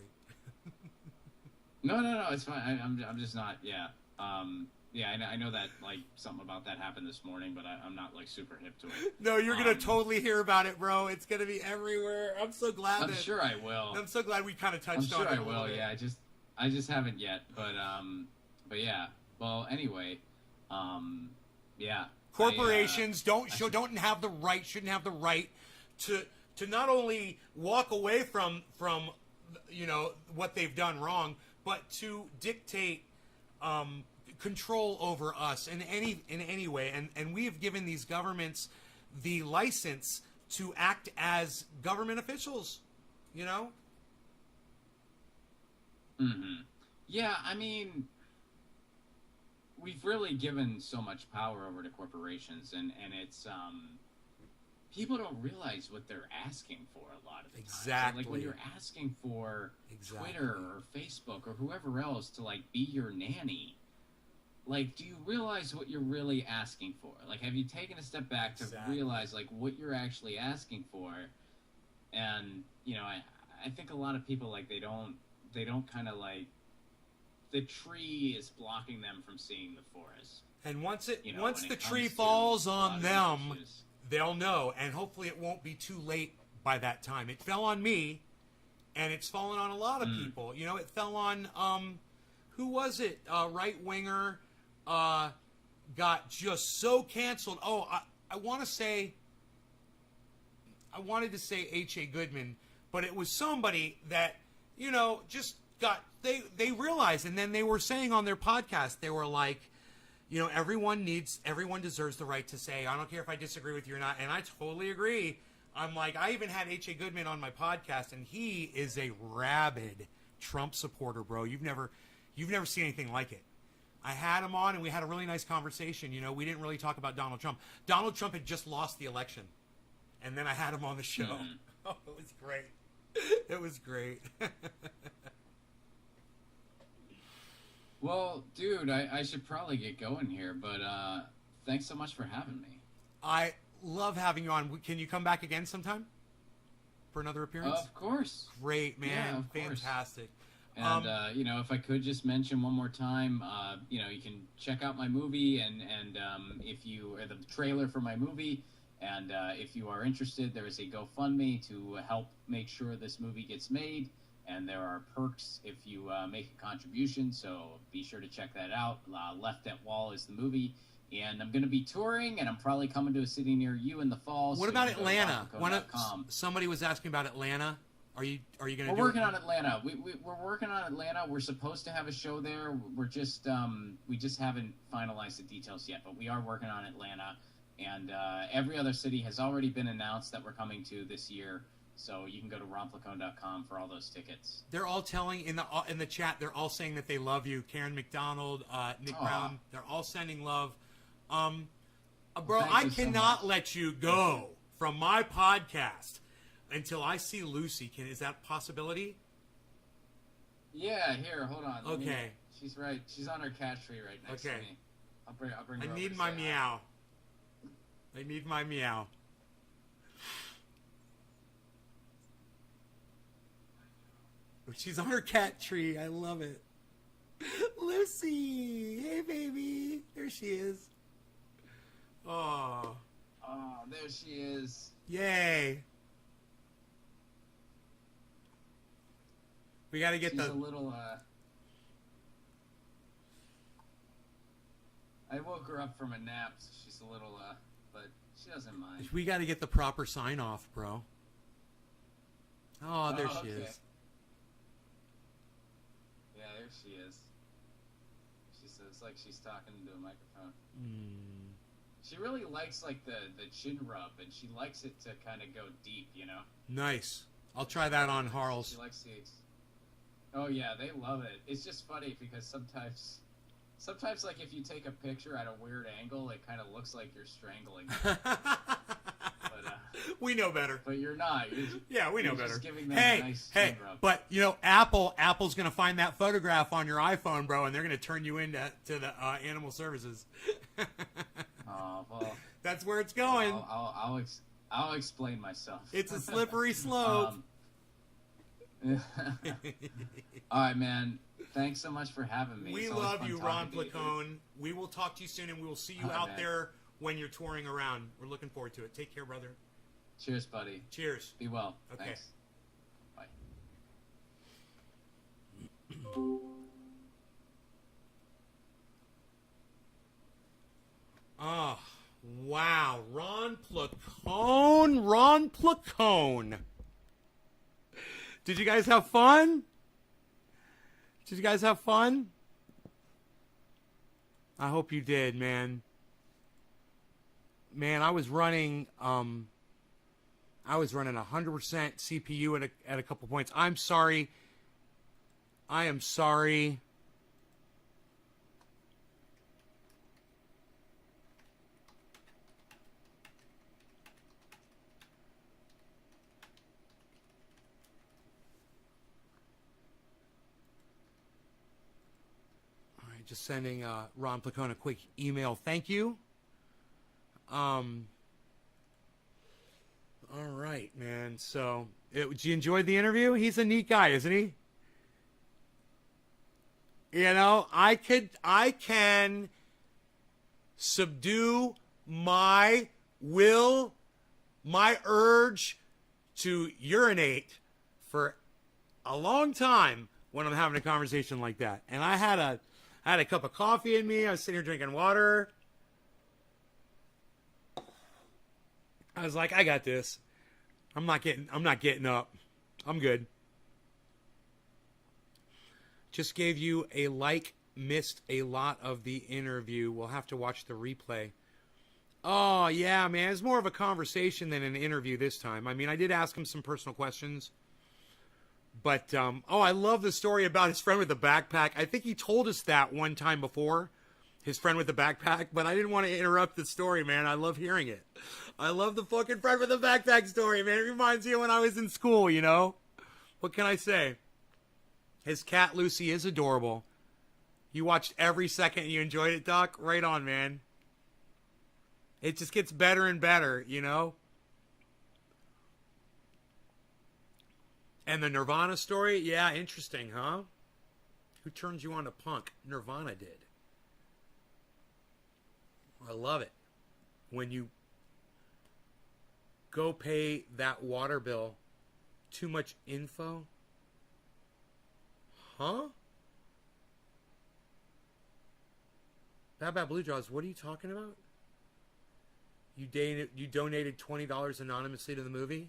No, it's fine. I'm just not. Yeah. I know that like something about that happened this morning, but I'm not like super hip to it. No, you're gonna totally hear about it, bro. It's gonna be everywhere. I'm so glad. I'm sure I will. I'm so glad we kind of I'm touched on sure it. I a little will. bit. Yeah, I just haven't yet. But yeah. Well, anyway, yeah. Corporations don't have the right, shouldn't have the right to not only walk away from what they've done wrong, but to dictate control over us in any way. And we have given these governments the license to act as government officials. Mm-hmm. Yeah, I mean, we've really given so much power over to corporations, and it's people don't realize what they're asking for a lot of the time. Exactly. So, like when you're asking for Exactly. Twitter or Facebook or whoever else to like be your nanny, like, do you realize what you're really asking for? Like, have you taken a step back to Exactly. realize like what you're actually asking for? And I think a lot of people like they don't kind of like, the tree is blocking them from seeing the forest. And once when the it tree comes to falls a lot on of them, these issues. they'll know, and hopefully it won't be too late by that time. It fell on me, and it's fallen on a lot of people. It fell on who was it? Right winger got just so canceled. Oh, I wanted to say H.A. Goodman, but it was somebody that just got they realized, and then they were saying on their podcast, they were like, everyone deserves the right to say, I don't care if I disagree with you or not. And I totally agree. I'm like, I even had H.A. Goodman on my podcast, and he is a rabid Trump supporter, bro. You've never seen anything like it. I had him on, and we had a really nice conversation. We didn't really talk about Donald Trump. Donald Trump had just lost the election, and then I had him on the show. Oh, it was great. It was great. Well, dude, I should probably get going here, but thanks so much for having me. I love having you on. Can you come back again sometime for another appearance? Of course. Great, man. Yeah, of course. Fantastic. And if I could just mention one more time, you can check out my movie, and if you are the trailer for my movie, and if you are interested, there is a GoFundMe to help make sure this movie gets made. And there are perks if you make a contribution, so be sure to check that out. Left at Wall is the movie, and I'm going to be touring, and I'm probably coming to a city near you in the fall. What so about you can go to Atlanta? Rockaco.com. Somebody was asking about Atlanta. Are you going to? We're working on Atlanta. We're working on Atlanta. We're supposed to have a show there. We're just we just haven't finalized the details yet, but we are working on Atlanta, and every other city has already been announced that we're coming to this year. So you can go to PLACONE.com for all those tickets. They're all telling in the chat. They're all saying that they love you. Karen McDonald, Nick Brown. They're all sending love. Bro, Thank I you so cannot much. let you go from my podcast until I see Lucy. Is that a possibility? Yeah, here, hold on. Let me- Okay. She's right. She's on her cat tree right next to Okay. me. I'll bring her I over need to my say hi. meow. I need my meow. She's on her cat tree. I love it. Lucy! Hey, baby. There she is. Oh. Oh, there she is. Yay. We got to get She's the... a little, I woke her up from a nap, so she's a little, but she doesn't mind. We got to get the proper sign off, bro. Oh, there she is. Yeah, there she is. She says like she's talking into a microphone. Mm. She really likes like the chin rub, and she likes it to kind of go deep, you know. Nice. I'll try that on Harl's. She likes the. Oh yeah, they love it. It's just funny because sometimes like if you take a picture at a weird angle, it kind of looks like you're strangling them. We know better. But you're not. We know you're better. Just giving them a nice chin rub. But you know, Apple's gonna find that photograph on your iPhone, bro, and they're gonna turn you into the animal services. Oh well. That's where it's going. I'll explain myself. It's a slippery slope. All right, man. Thanks so much for having me. We love you, Ron PLACONE. We will talk to you soon, and we will see you out there when you're touring around. We're looking forward to it. Take care, brother. Cheers, buddy. Cheers. Be well. Okay. Thanks. Bye. Oh, wow. Ron PLACONE. Ron PLACONE. Did you guys have fun? Did you guys have fun? I hope you did, man. Man, I was running 100% CPU at a couple points. I'm sorry. I am sorry. Just sending Ron PLACONE a quick email. Thank you. All right, man. So, did you enjoy the interview? He's a neat guy, isn't he? You know, I can subdue my will, my urge to urinate for a long time when I'm having a conversation like that. And I had a cup of coffee in me. I was sitting here drinking water. I was like, I got this. I'm not getting up. I'm good. Just gave you a like, missed a lot of the interview. We'll have to watch the replay. Oh, yeah, man. It's more of a conversation than an interview this time. I mean, I did ask him some personal questions. But, I love the story about his friend with the backpack. I think he told us that one time before, his friend with the backpack, but I didn't want to interrupt the story, man. I love hearing it. I love the fucking friend with the backpack story, man. It reminds me of when I was in school, you know? What can I say? His cat, Lucy, is adorable. You watched every second and you enjoyed it, Doc? Right on, man. It just gets better and better, you know? And the Nirvana story? Yeah, interesting, huh? Who turned you on to punk? Nirvana did. I love it. When you go pay that water bill, too much info? Huh? Bad Blue Jaws, what are you talking about? You donated $20 anonymously to the movie?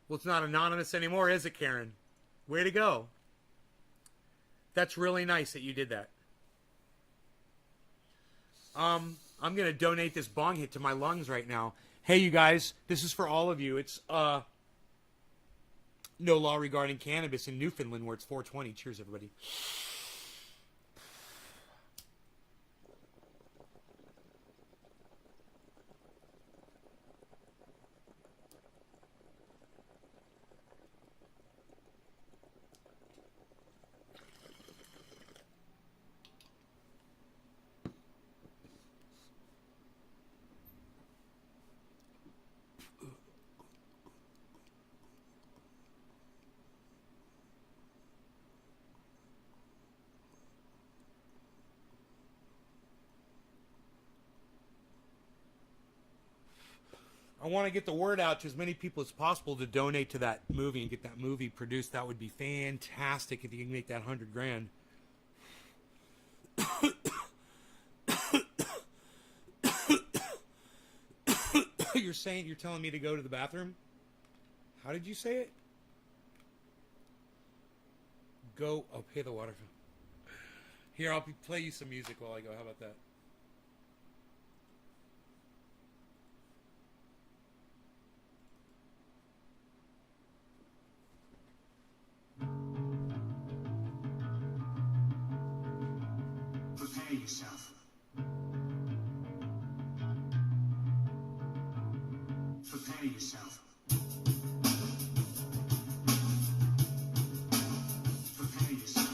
Well, it's not anonymous anymore, is it, Karen? Way to go. That's really nice that you did that. I'm going to donate this bong hit to my lungs right now. Hey, you guys, this is for all of you. It's no law regarding cannabis in Newfoundland where it's 420. Cheers, everybody. want to get the word out to as many people as possible to donate to that movie and get that movie produced. That would be fantastic if you can make that $100,000. You're telling me to go to the bathroom? How did you say it? Go. Oh, pay the water. Here, I'll play you some music while I go. How about that? Prepare yourself. Prepare yourself. Prepare yourself.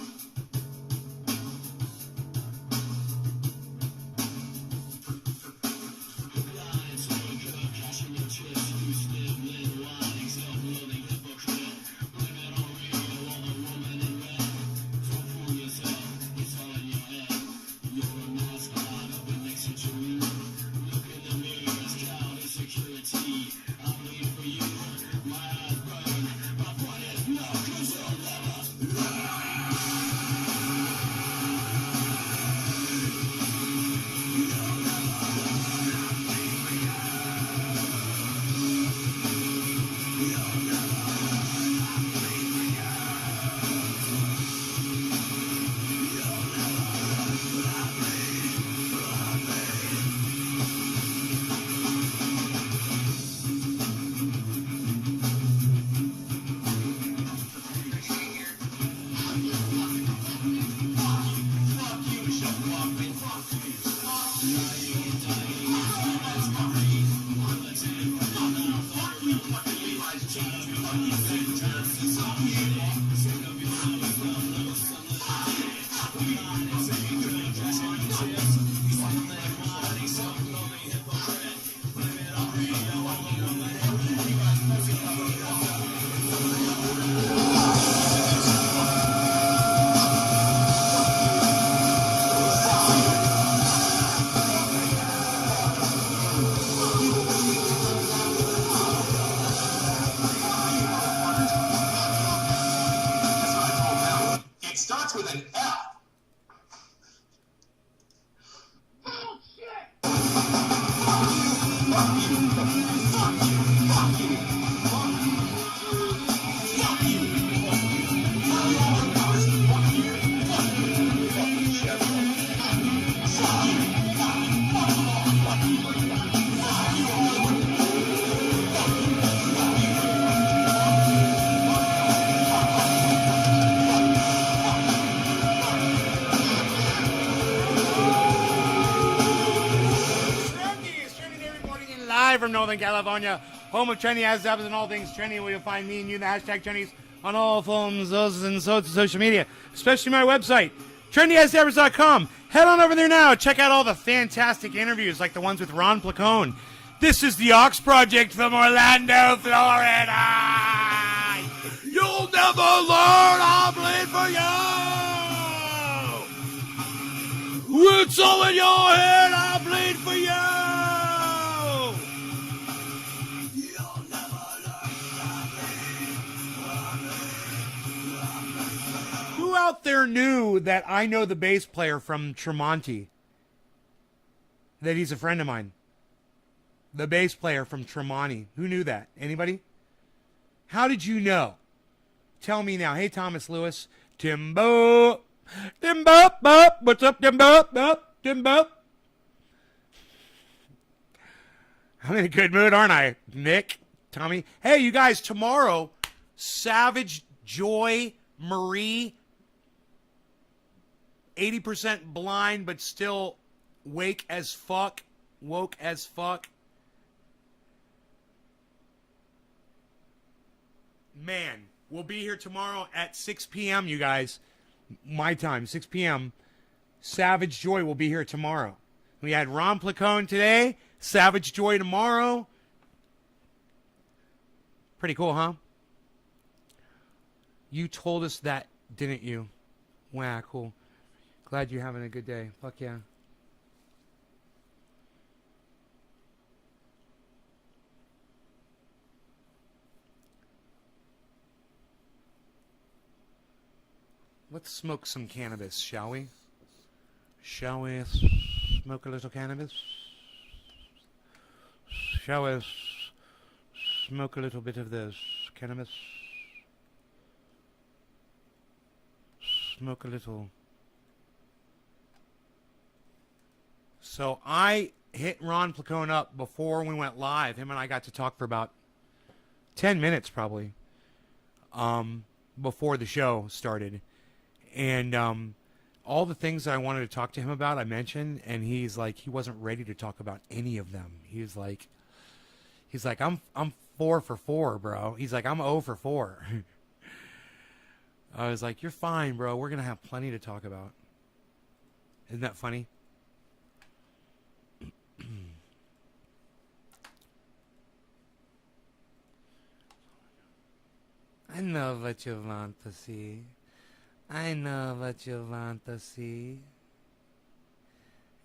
It starts with an F. Live from Northern California, home of trendy ass dabs and all things trendy, where you'll find me and you, the hashtag trendies, on all forms and social media, especially my website, trendyassdabbers.com. Head on over there now. Check out all the fantastic interviews like the ones with Ron Placone. This is the Ox Project from Orlando, Florida. You'll never learn, I'll bleed for you. It's all in your head, I'll bleed for you. Who out there knew that I know the bass player from Tremonti? That he's a friend of mine. The bass player from Tremonti. Who knew that? Anybody? How did you know? Tell me now. Hey, Thomas Lewis. Timbo. Timbo. Bop. What's up, Timbo? Bop. Timbo. I'm in a good mood, aren't I? Nick. Tommy. Hey, you guys, tomorrow, Savage, Joy, Marie, 80% blind, but still woke as fuck. Man, we'll be here tomorrow at 6 p.m., you guys. My time, 6 p.m. Savage Joy will be here tomorrow. We had Ron Placone today, Savage Joy tomorrow. Pretty cool, huh? You told us that, didn't you? Wow, cool. Glad you're having a good day. Fuck yeah. Let's smoke some cannabis, shall we? Shall we smoke a little cannabis? Shall we smoke a little bit of this cannabis? Smoke a little. So I hit Ron Placone up before we went live. Him and I got to talk for about 10 minutes probably before the show started. And all the things that I wanted to talk to him about, I mentioned, and he's like, he wasn't ready to talk about any of them. He's like, I'm 4 for 4, bro. He's like, I'm 0 for 4. I was like, you're fine, bro. We're going to have plenty to talk about. Isn't that funny? I know what you want to see. I know what you want to see.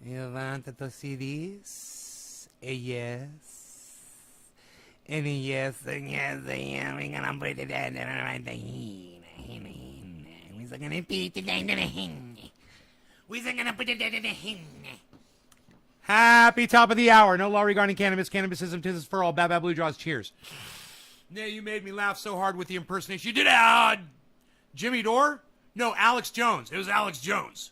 You wanted to see this? A yes. Any yes, and yes, I am. We're gonna put it right there. We're gonna put it in the hin. Happy top of the hour. No law regarding cannabis. Cannabisism is for all. Bad Bad Blue Jaws. Cheers. Yeah, you made me laugh so hard with the impersonation. You did it, Jimmy Dore? No, Alex Jones. It was Alex Jones.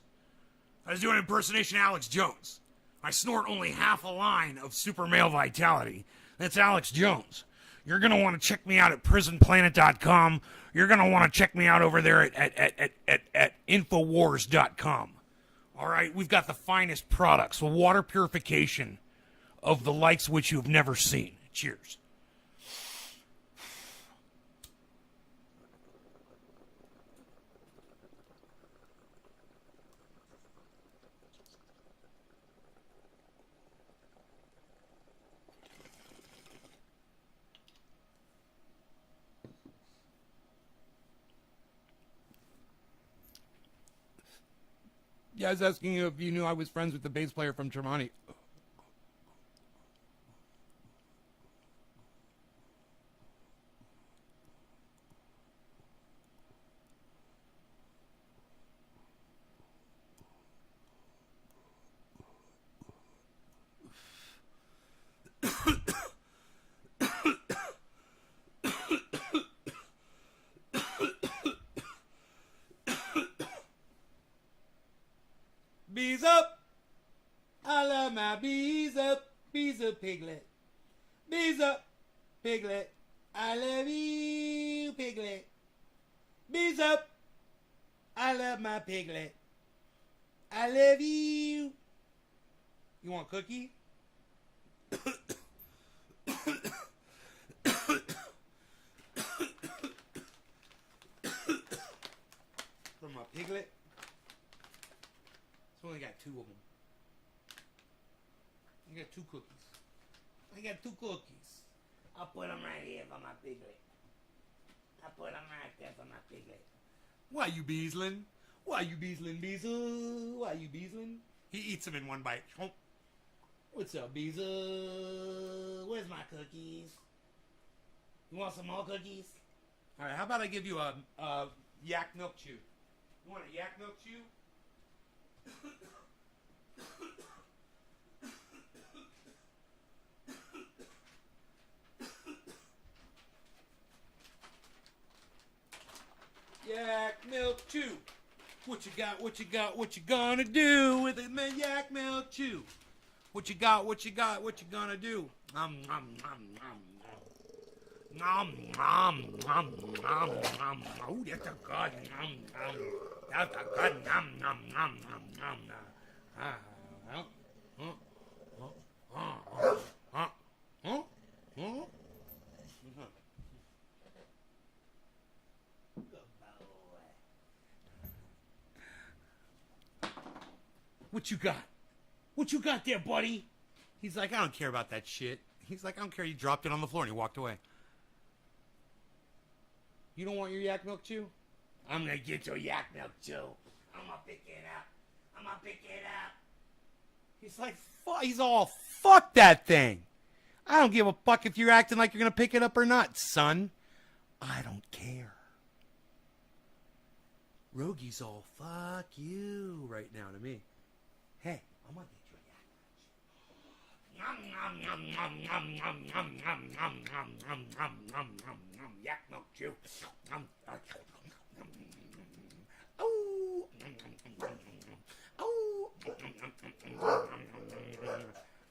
I was doing an impersonation of Alex Jones. I snort only half a line of super male vitality. That's Alex Jones. You're going to want to check me out at prisonplanet.com. You're going to want to check me out over there at Infowars.com. All right, we've got the finest products, water purification of the likes which you've never seen. Cheers. Yeah, I was asking you if you knew I was friends with the bass player from Tremonti. Bees up! I love my bees up, piglet. Bees up, piglet. I love you, piglet. Bees up! I love my piglet. I love you. You want cookie? From my piglet? I only got 2 of them. I got 2 cookies. I got 2 cookies. I'll put them right here for my piglet. I'll put them right there for my piglet. Why you beesling? Why you beesling, Beezel? Why you beesling? He eats them in one bite. What's up, Beezel? Where's my cookies? You want some more cookies? All right, how about I give you a yak milk chew? You want a yak milk chew? Yak milk chew. What you got? What you got? What you gonna do with it, man? Yak milk chew. What you got? What you got? What you gonna do? Nom nom nom nom nom nom nom nom nom. Oh, that's a good nom nom. That's a good nom nom nom nom nom. What you got? What you got there, buddy? He's like, I don't care about that shit. He's like, I don't care. He dropped it on the floor and he walked away. You don't want your yak milk chew? I'm gonna get your yak milk chew. I'm gonna pick it up. I'm gonna pick it up. He's like, he's all, fuck that thing. I don't give a fuck if you're acting like you're gonna pick it up or not, son. I don't care. Rogi's all, fuck you right now to me. Hey, I'm gonna get you a yak milk chew. Oh. Oh.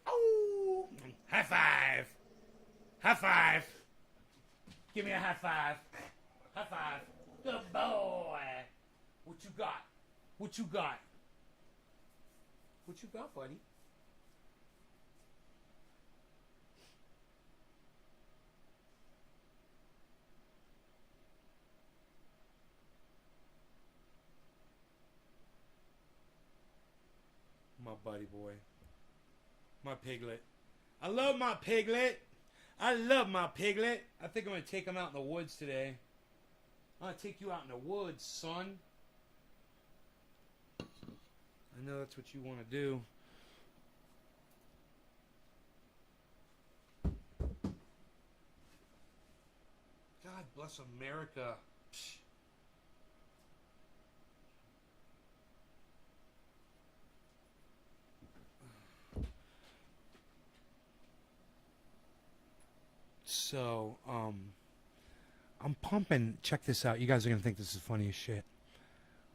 Oh. High five. High five. Give me a high five. High five. Good boy. What you got? What you got? What you got, buddy? My buddy boy. My piglet. I love my piglet. I love my piglet. I think I'm going to take him out in the woods today. I'm going to take you out in the woods, son. I know that's what you want to do. God bless America. Psh. So, I'm pumping. Check this out. You guys are going to think this is funny as shit.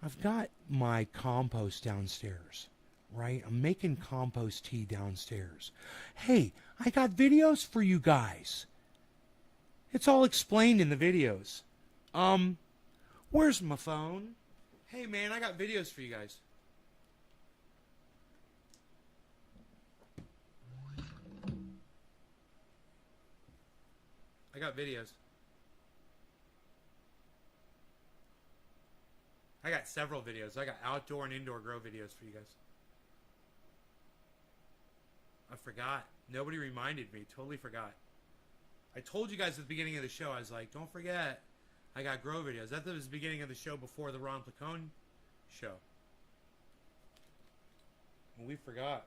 I've got my compost downstairs, right? I'm making compost tea downstairs. Hey, I got videos for you guys. It's all explained in the videos. Where's my phone? Hey, man, I got videos for you guys. I got videos. I got several videos. I got outdoor and indoor grow videos for you guys. I forgot. Nobody reminded me. Totally forgot. I told you guys at the beginning of the show, I was like, don't forget, I got grow videos. That was the beginning of the show before the Ron PLACONE show. And we forgot.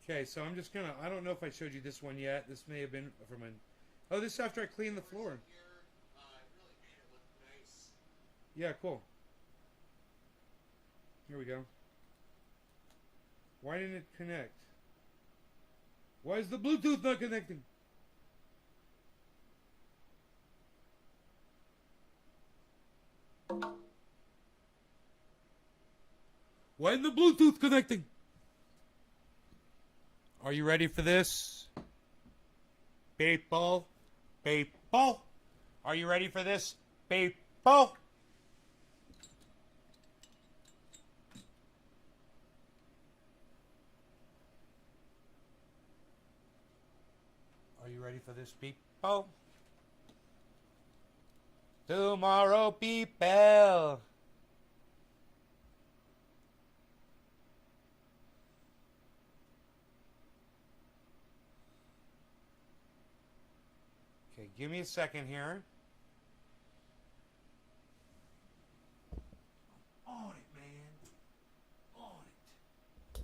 Okay, so I'm just gonna, I don't know if I showed you this one yet. This may have been from an, oh, this is after I cleaned the floor. Yeah, cool. Here we go. Why didn't it connect? Why is the Bluetooth not connecting? Why isn't the Bluetooth connecting? Are you ready for this? People. People. Are you ready for this? People. Are you ready for this, people? Tomorrow, people. Okay, give me a second here. On it, man. On it.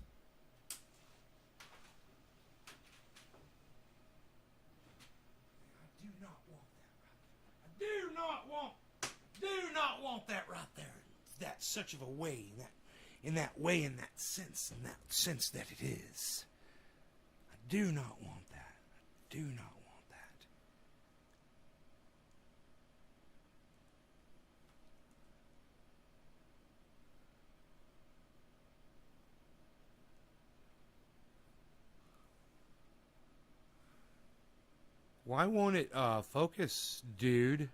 Do not want that right there. That's such of a way, in that sense that it is. I do not want that. I do not want that. Why won't it focus, dude?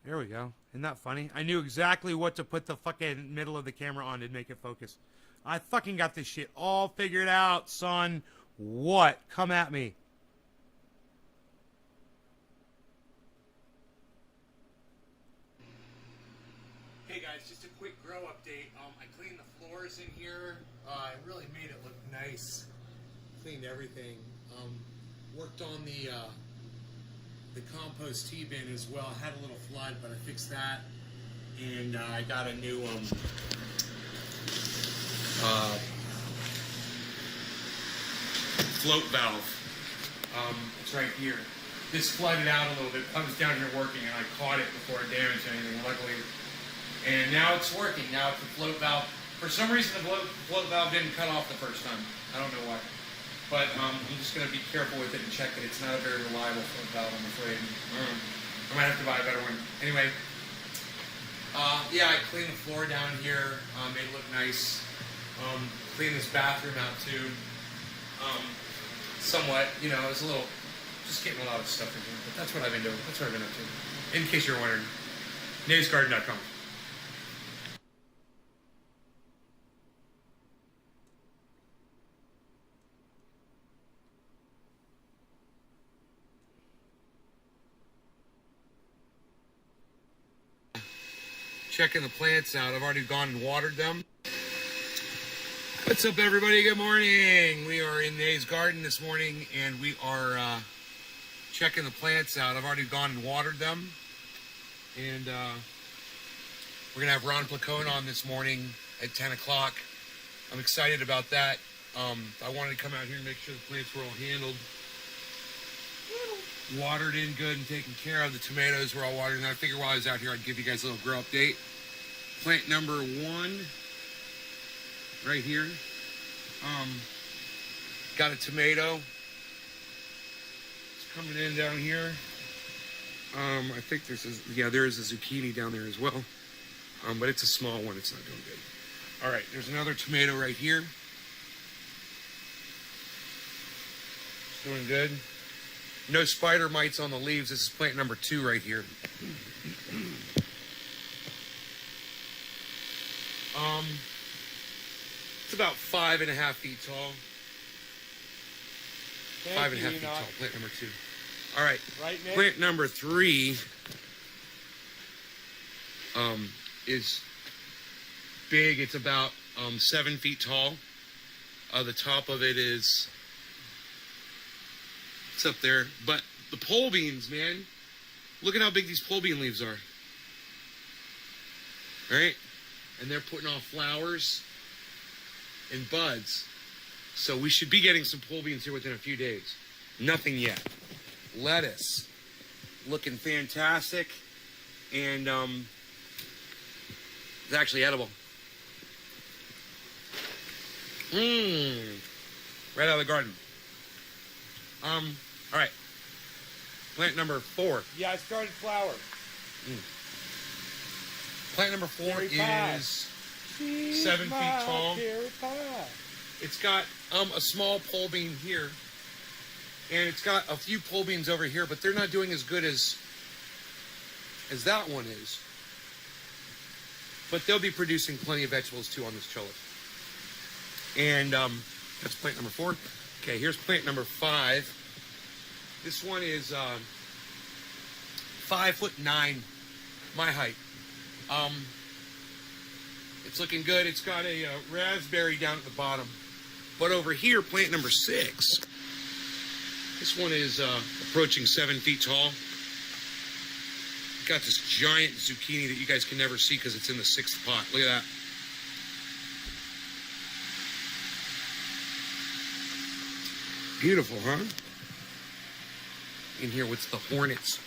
There we go. Isn't that funny? I knew exactly what to put the fucking middle of the camera on to make it focus. I fucking got this shit all figured out, son. What? Come at me. Hey flowers in here. I really made it look nice. Cleaned everything. Worked on the compost tea bin as well. Had a little flood, but I fixed that. And I got a new float valve. It's right here. This flooded out a little bit. I was down here working and I caught it before it damaged anything, luckily. And now it's working. Now it's a float valve. For some reason, the float valve didn't cut off the first time. I don't know why. But I'm just going to be careful with it and check it. It's not a very reliable float valve, I'm afraid. I might have to buy a better one. Anyway, yeah, I cleaned the floor down here, made it look nice. Cleaned this bathroom out too. Somewhat, you know, it's a little, just getting a lot of stuff in here. But that's what I've been doing. That's what I've been up to. In case you're wondering, naysgarden.com. Checking the plants out. I've already gone and watered them. What's up, everybody? Good morning. We are in Nays Garden this morning, and we are checking the plants out. I've already gone and watered them, and we're gonna have Ron PLACONE on this morning at 10 o'clock. I'm excited about that. I wanted to come out here and make sure the plants were all handled, watered in good and taken care of. The tomatoes were all watered, and I figured while I was out here I'd give you guys a little grow update. Plant number 1 right here, got a tomato. It's coming in down here. I think there is a zucchini down there as well, but it's a small one. It's not doing good. All right, there's another tomato right here. It's doing good. No spider mites on the leaves. This is plant number 2 right here. It's about 5.5 feet tall. 5.5 feet tall. Plant number 2. All right. Plant number 3 is big. It's about 7 feet tall. The top of it is, it's up there. But the pole beans, man, look at how big these pole bean leaves are. All right, and they're putting off flowers and buds. So we should be getting some pole beans here within a few days. Nothing yet. Lettuce, looking fantastic, and it's actually edible. Right out of the garden. All right. Plant number 4. Yeah, I started flowers. Plant number 4 is 7 feet tall. It's got a small pole bean here, and it's got a few pole beans over here, but they're not doing as good as that one is. But they'll be producing plenty of vegetables too on this trellis. And that's plant number 4. Okay, here's plant number 5. This one is 5'9", my height. It's looking good. It's got a raspberry down at the bottom. But over here, plant number 6. This one is approaching 7 feet tall. Got this giant zucchini that you guys can never see because it's in the 6th pot. Look at that. Beautiful, huh? In here with the hornets.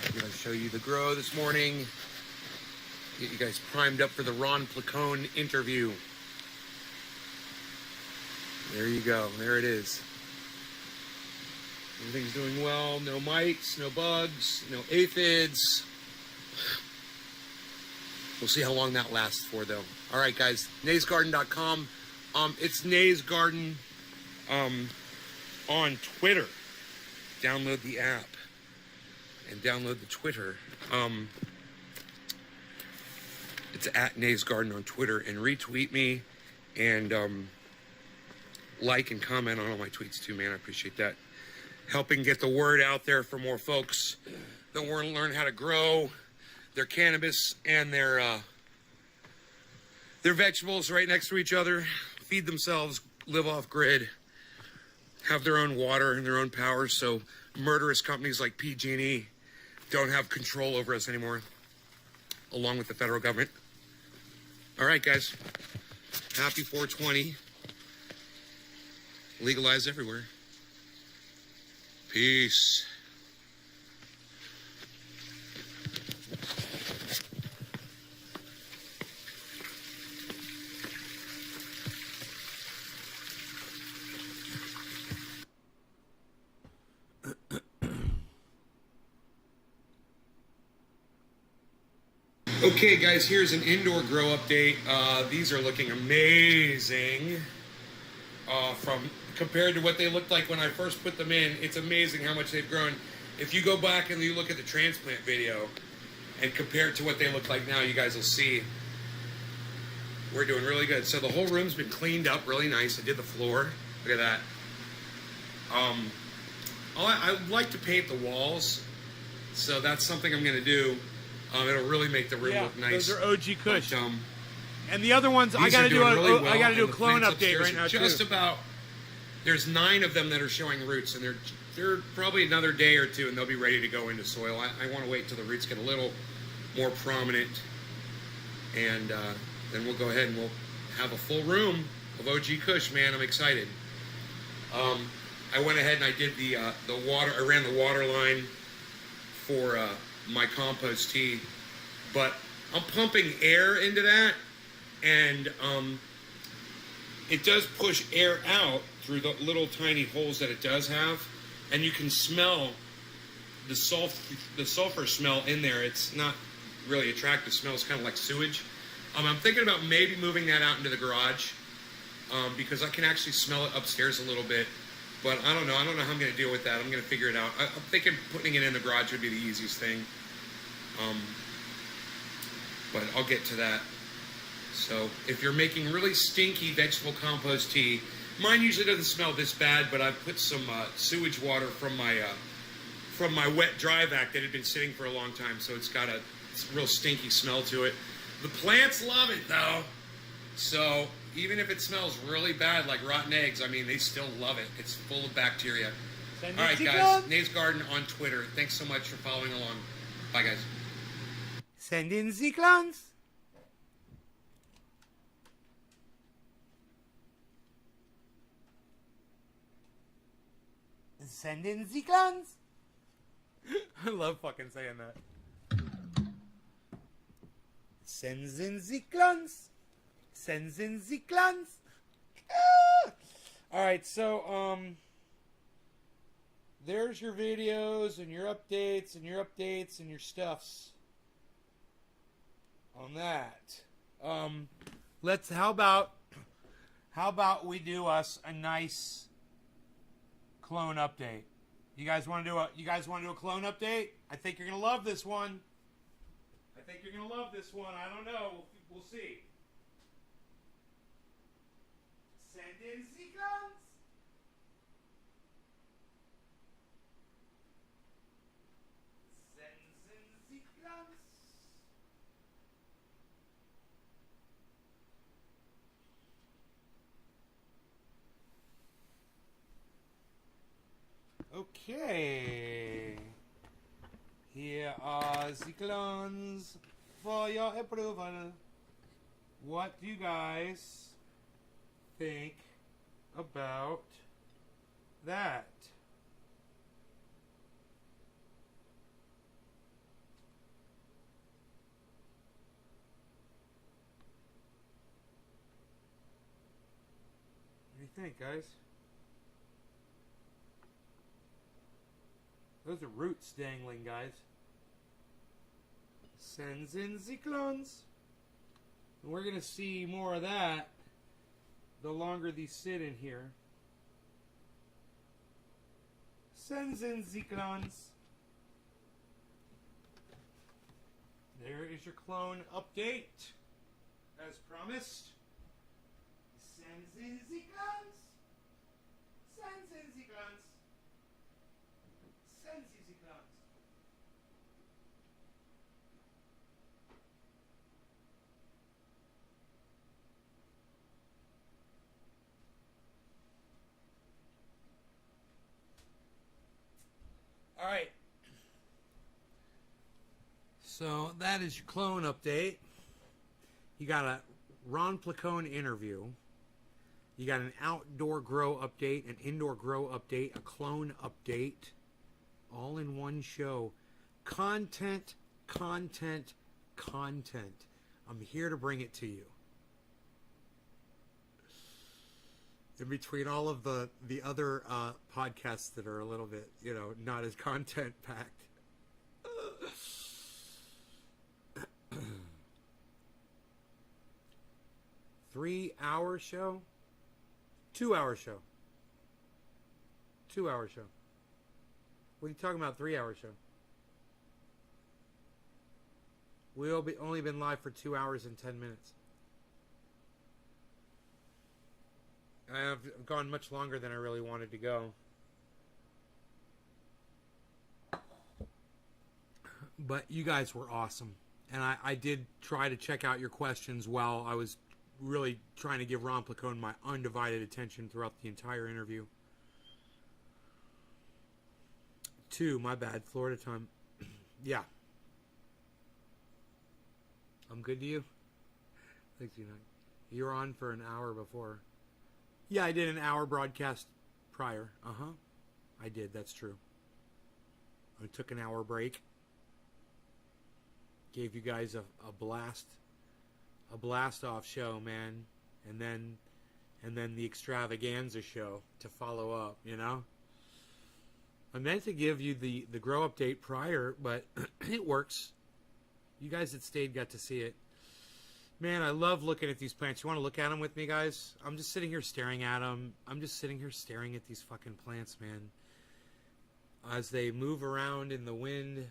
I'm going to show you the grow this morning. Get you guys primed up for the Ron PLACONE interview. There you go. There it is. Everything's doing well. No mites, no bugs, no aphids. We'll see how long that lasts for, though. All right, guys. naysgarden.com. It's Nays Garden on Twitter. Download the app and download the Twitter. It's at Nays Garden on Twitter, and retweet me and like and comment on all my tweets too, man. I appreciate that. Helping get the word out there for more folks that want to learn how to grow their cannabis and their their vegetables right next to each other, feed themselves, live off grid, have their own water and their own power, so murderous companies like PG&E don't have control over us anymore, along with the federal government. All right, guys. Happy 420. Legalized everywhere. Peace. Okay, guys, here's an indoor grow update. These are looking amazing. From compared to what they looked like when I first put them in, it's amazing how much they've grown. If you go back and you look at the transplant video and compare it to what they look like now, you guys will see we're doing really good. So the whole room's been cleaned up really nice. I did the floor. Look at that. I like to paint the walls, so that's something I'm going to do. It'll really make the room look nice. Those are OG Kush. But, and the other ones, I gotta do a clone update right now just too. about. There's 9 of them that are showing roots, and they're probably another day or two, and they'll be ready to go into soil. I want to wait till the roots get a little more prominent, and then we'll go ahead and we'll have a full room of OG Kush. Man, I'm excited. I went ahead and I did the water. I ran the water line for my compost tea, but I'm pumping air into that, and it does push air out through the little tiny holes that it does have, and you can smell the sulfur smell in there. It's not really attractive smell. It's kind of like sewage. I'm thinking about maybe moving that out into the garage because I can actually smell it upstairs a little bit. But I don't know. I don't know how I'm going to deal with that. I'm going to figure it out. I'm thinking putting it in the garage would be the easiest thing. But I'll get to that. So if you're making really stinky vegetable compost tea, mine usually doesn't smell this bad, but I put some sewage water from my wet dry vac that had been sitting for a long time, so it's got a real stinky smell to it. The plants love it though. So even if it smells really bad like rotten eggs, I mean, they still love it. It's full of bacteria. All right, guys. Nate's Garden on Twitter. Thanks so much for following along. Bye, guys. Send in the clones. Send in the clones. I love fucking saying that. Sends in the clones. Sends in the clones. Alright, so, there's your videos and your updates and your updates and your stuffs on that. How about we do us a nice clone update? You guys want to do a clone update? I think you're gonna love this one. I don't know. We'll see. Send in sequence. Okay. Here are the clones for your approval. What do you guys think about that? What do you think, guys? Those are roots dangling, guys. Sends in the clones. And we're going to see more of that the longer these sit in here. Sends in the clones. There is your clone update. As promised. Sends in the clones. Sends in the clones. Sends in the clones. All right. So that is your clone update. You got a Ron Placone interview. You got an outdoor grow update, an indoor grow update, a clone update, all in one show. Content, content, content. I'm here to bring it to you. In between all of the other podcasts that are a little bit, not as content packed. 3-hour show? 2-hour show. 2-hour show. What are you talking about? 3-hour show. We'll be only been live for 2 hours and 10 minutes. I've gone much longer than I really wanted to go. But you guys were awesome. And I did try to check out your questions while I was really trying to give Ron Placone my undivided attention throughout the entire interview. 2, my bad, Florida time. Yeah. I'm good to you? Thanks, Enoch. You were on for an hour before. Yeah, I did an hour broadcast prior. I did, that's true. I took an hour break. Gave you guys a blast off show, man. And then the extravaganza show to follow up, I meant to give you the grow update prior, but it works. You guys that stayed got to see it. Man, I love looking at these plants. You want to look at them with me, guys? I'm just sitting here staring at them. I'm just sitting here staring at these fucking plants, man. As they move around in the wind,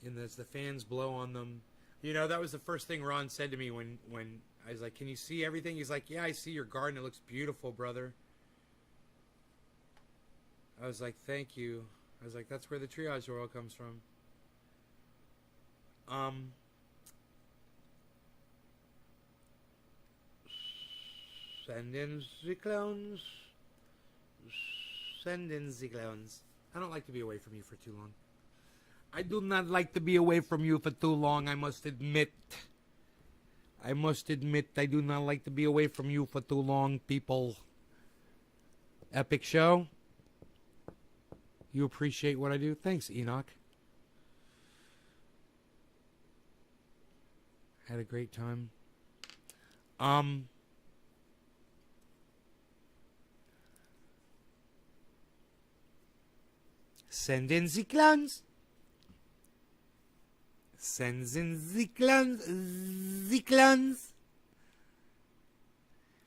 and as the fans blow on them. That was the first thing Ron said to me when I was like, can you see everything? He's like, yeah, I see your garden. It looks beautiful, brother. I was like, thank you. I was like, that's where the triage oil comes from. Send in the clones. Send in the clones. I don't like to be away from you for too long. I do not like to be away from you for too long, I must admit. I do not like to be away from you for too long, people. Epic show. You appreciate what I do? Thanks, Enoch. Had a great time. Send in the clowns. Send in the clowns. The clowns.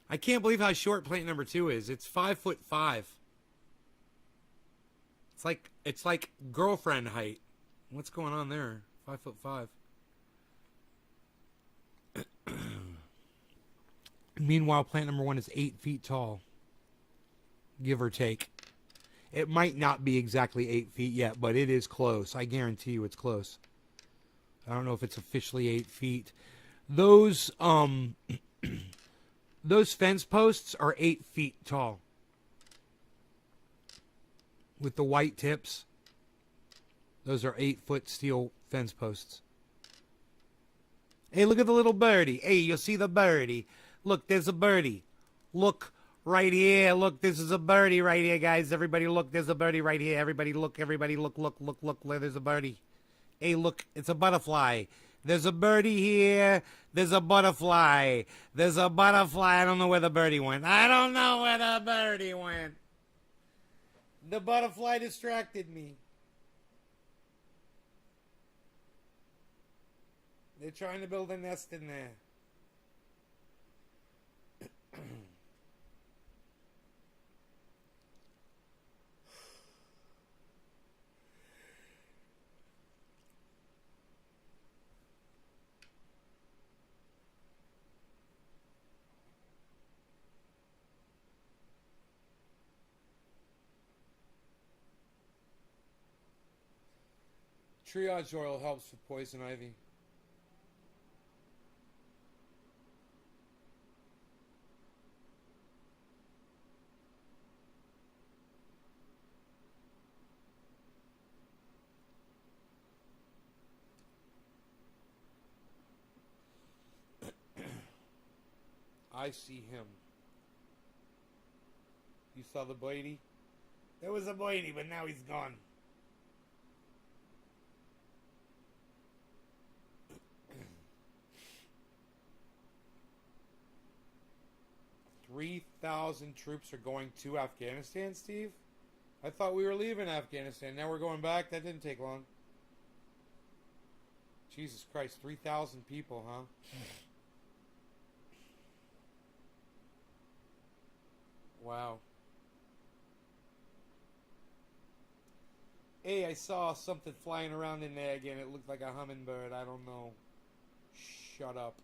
I can't believe how short plant number 2 is. It's 5'5". It's like girlfriend height. What's going on there? 5'5". Meanwhile, plant number 1 is 8 feet tall. Give or take. It might not be exactly 8 feet yet, but it is close. I guarantee you it's close. I don't know if it's officially 8 feet. Those fence posts are 8 feet tall. With the white tips. Those are 8-foot steel fence posts. Hey, look at the little birdie. Hey, you'll see the birdie. Look, there's a birdie. Look right here. Look, this is a birdie right here, guys. Everybody look, there's a birdie right here. Everybody look, look. There's a birdie. Hey, look, it's a butterfly. There's a birdie here. There's a butterfly. There's a butterfly. I don't know where the birdie went. The butterfly distracted me. They're trying to build a nest in there. Triage oil helps with poison ivy. I see him. You saw the Brady? There was a Brady, but now he's gone. $3,000 troops are going to Afghanistan, Steve? I thought we were leaving Afghanistan. Now we're going back? That didn't take long. Jesus Christ, 3,000 people, huh? Wow. Hey, I saw something flying around in there again. It looked like a hummingbird. I don't know. Shut up.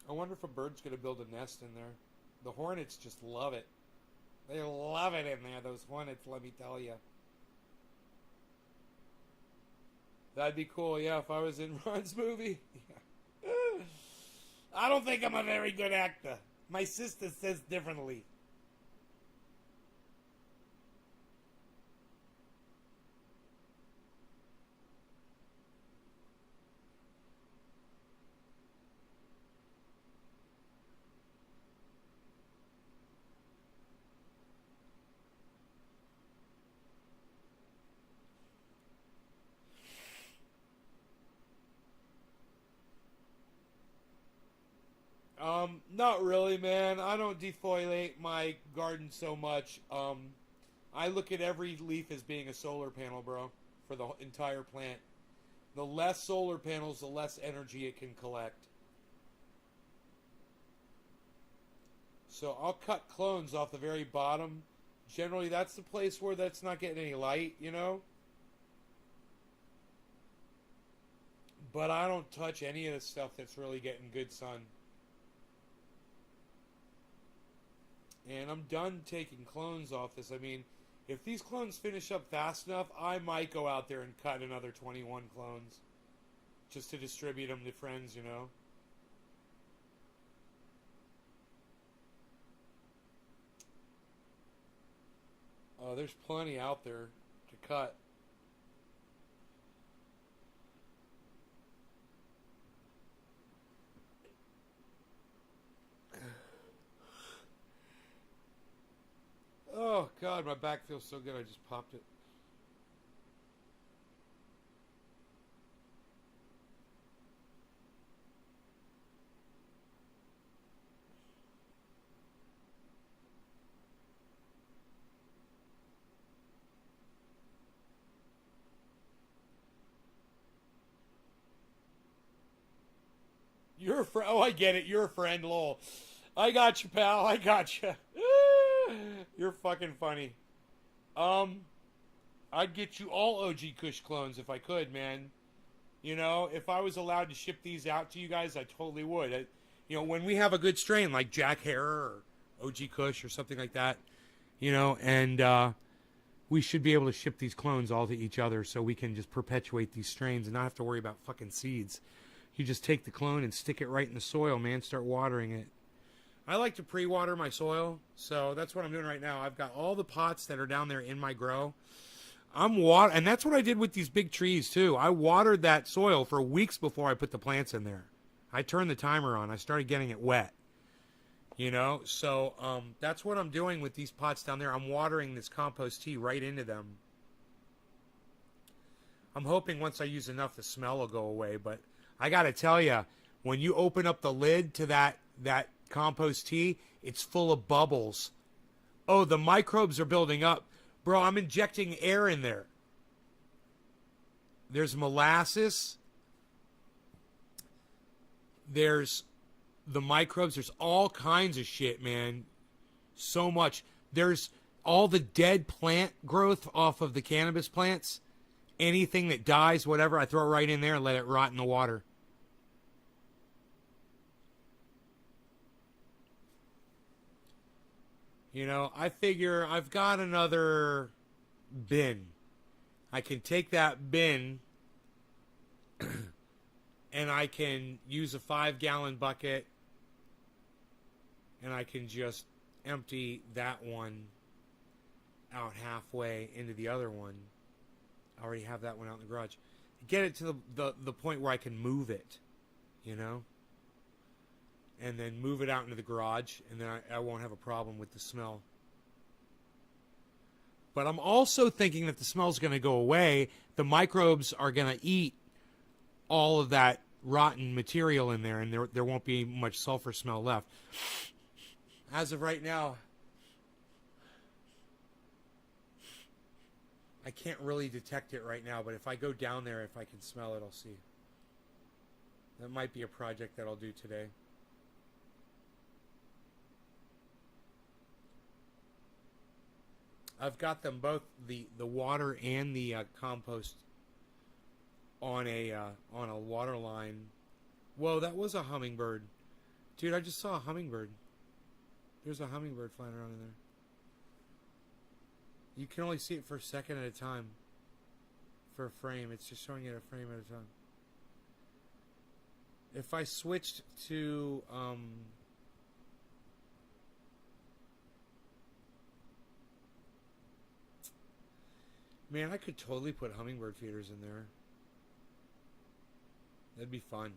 I wonder if a bird's going to build a nest in there. The hornets just love it. They love it in there, those hornets, let me tell you. That'd be cool, yeah, if I was in Ron's movie. Yeah. I don't think I'm a very good actor. My sister says differently. Not really, man. I don't defoliate my garden so much. I look at every leaf as being a solar panel, bro, for the entire plant. The less solar panels, the less energy it can collect. So I'll cut clones off the very bottom. Generally, that's the place where that's not getting any light, you know? But I don't touch any of the stuff that's really getting good sun. And I'm done taking clones off this. I mean, if these clones finish up fast enough, I might go out there and cut another 21 clones. Just to distribute them to friends, you know? There's plenty out there to cut. Oh, God, my back feels so good. I just popped it. You're a friend. Oh, I get it. You're a friend, lol. I got you, pal. I got you. You're fucking funny. I'd get you all OG Kush clones if I could, man. You know, if I was allowed to ship these out to you guys, I totally would. You know, when we have a good strain like Jack Harrer or OG Kush or something like that, you know, and we should be able to ship these clones all to each other so we can just perpetuate these strains and not have to worry about fucking seeds. You just take the clone and stick it right in the soil, man. Start watering it. I like to pre-water my soil, so that's what I'm doing right now. I've got all the pots that are down there in my grow. And that's what I did with these big trees, too. I watered that soil for weeks before I put the plants in there. I turned the timer on. I started getting it wet. You know, so that's what I'm doing with these pots down there. I'm watering this compost tea right into them. I'm hoping once I use enough, the smell will go away. But I got to tell you, when you open up the lid to that compost tea, it's full of bubbles. Oh, the microbes are building up. Bro, I'm injecting air in there. There's molasses. There's the microbes. There's all kinds of shit, man. So much. There's all the dead plant growth off of the cannabis plants. Anything that dies, whatever, I throw it right in there and let it rot in the water. You know, I figure I've got another bin. I can take that bin and I can use a 5-gallon bucket and I can just empty that one out halfway into the other one. I already have that one out in the garage. Get it to the point where I can move it, you know? And then move it out into the garage, and then I won't have a problem with the smell. But I'm also thinking that the smell's going to go away. The microbes are going to eat all of that rotten material in there, and there won't be much sulfur smell left. As of right now, I can't really detect it right now, but if I go down there, if I can smell it, I'll see. That might be a project that I'll do today. I've got them both, the water and the compost, on a water line. Whoa, that was a hummingbird. Dude, I just saw a hummingbird. There's a hummingbird flying around in there. You can only see it for a second at a time. For a frame. It's just showing it a frame at a time. If I switched to man, I could totally put hummingbird feeders in there. That'd be fun.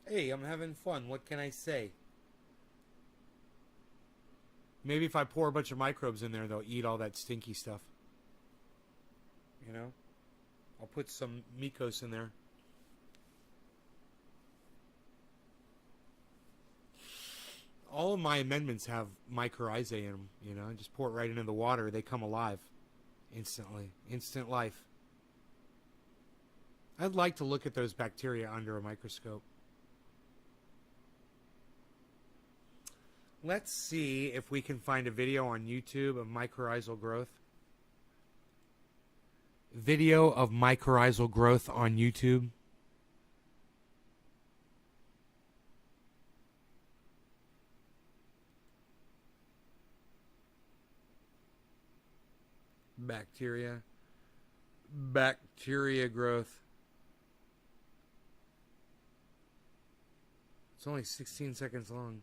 Hey, I'm having fun. What can I say? Maybe if I pour a bunch of microbes in there, they'll eat all that stinky stuff. You know? I'll put some Mycos in there. All of my amendments have mycorrhizae in them, you know? Just pour it right into the water. They come alive instantly. Instant life. I'd like to look at those bacteria under a microscope. Let's see if we can find a video on YouTube of mycorrhizal growth. Video of mycorrhizal growth on YouTube. Bacteria. Bacteria growth. It's only 16 seconds long.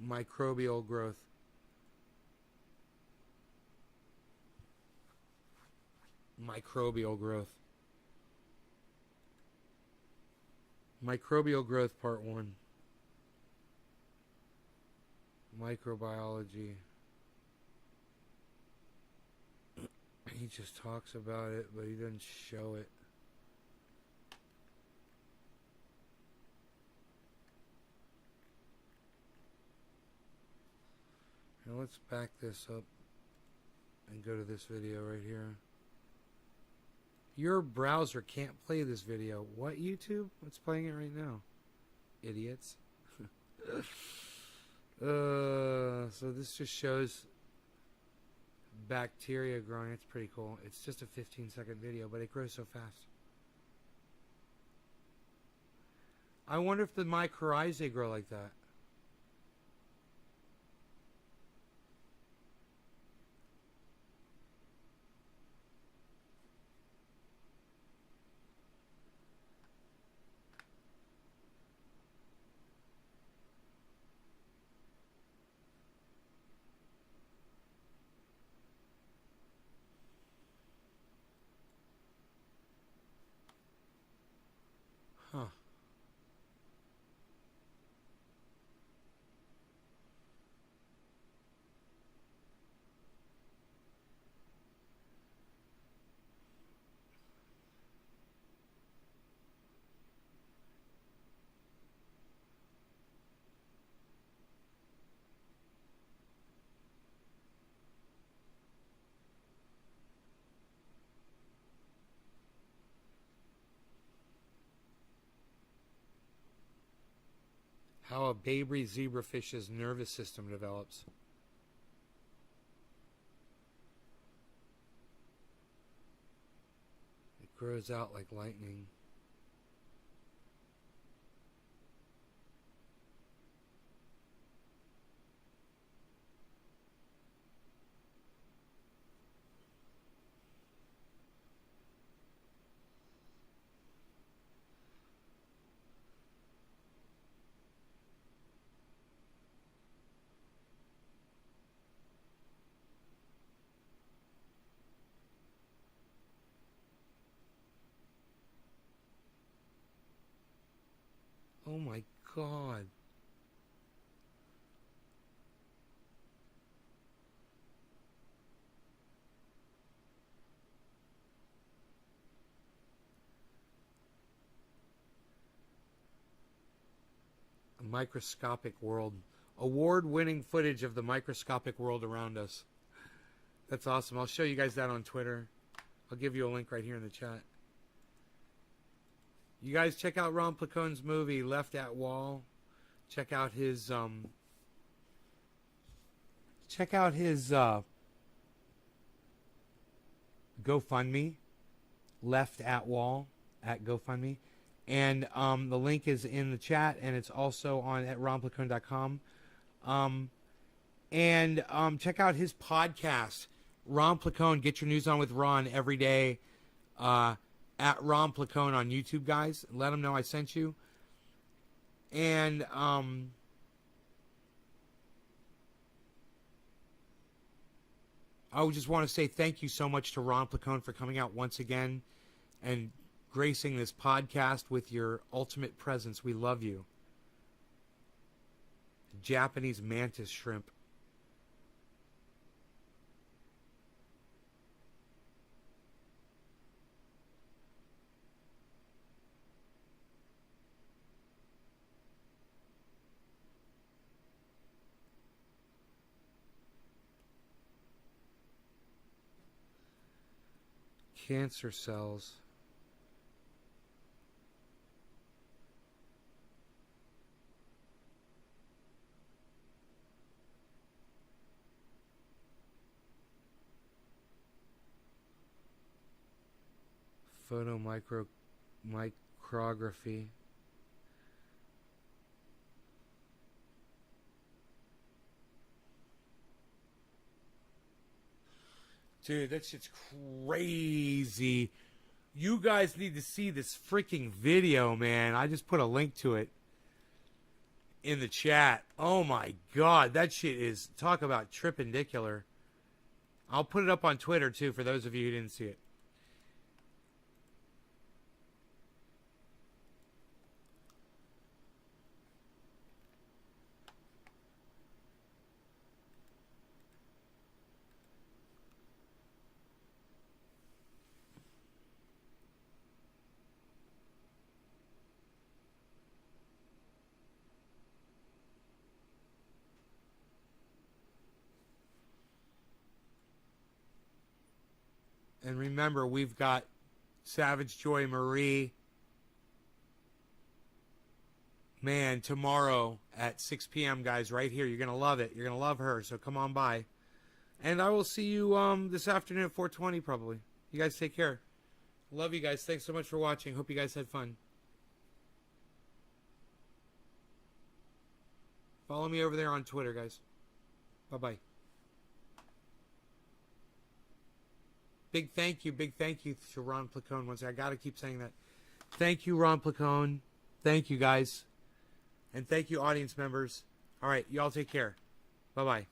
Microbial growth. Microbial growth. Microbial growth part 1. Microbiology. He just talks about it, but he doesn't show it. Now let's back this up and go to this video right here. Your browser can't play this video. What, YouTube? It's playing it right now. Idiots. So this just shows bacteria growing. It's pretty cool. It's just a 15-second video, but it grows so fast. I wonder if the mycorrhizae grow like that. Huh. How a baby zebrafish's nervous system develops. They Grows out like lightning. Oh my God. A microscopic world. Award-winning footage of the microscopic world around us. That's awesome. I'll show you guys that on Twitter. I'll give you a link right here in the chat. You guys check out Ron Placone's movie, Left at Wall. Check out his GoFundMe, Left at Wall at GoFundMe. And the link is in the chat, and it's also on at ronplacone.com. And check out his podcast, Ron Placone. Get your news on with Ron every day. At Ron Placone on YouTube, guys. Let them know I sent you. And I would just want to say thank you so much to Ron Placone for coming out once again and gracing this podcast with your ultimate presence. We love you. Japanese mantis shrimp. Cancer cells. Micrography. Dude, that shit's crazy. You guys need to see this freaking video, man. I just put a link to it in the chat. Oh my God, that shit is, talk about trippendicular. I'll put it up on Twitter too for those of you who didn't see it. And remember, we've got Savage Joy Marie. Man, tomorrow at 6 p.m., guys, right here. You're going to love it. You're going to love her, so come on by. And I will see you this afternoon at 4:20 probably. You guys take care. Love you guys. Thanks so much for watching. Hope you guys had fun. Follow me over there on Twitter, guys. Bye-bye. Big thank you to Ron Placone. Once I got to keep saying that. Thank you, Ron Placone. Thank you, guys. And thank you, audience members. All right, y'all take care. Bye-bye.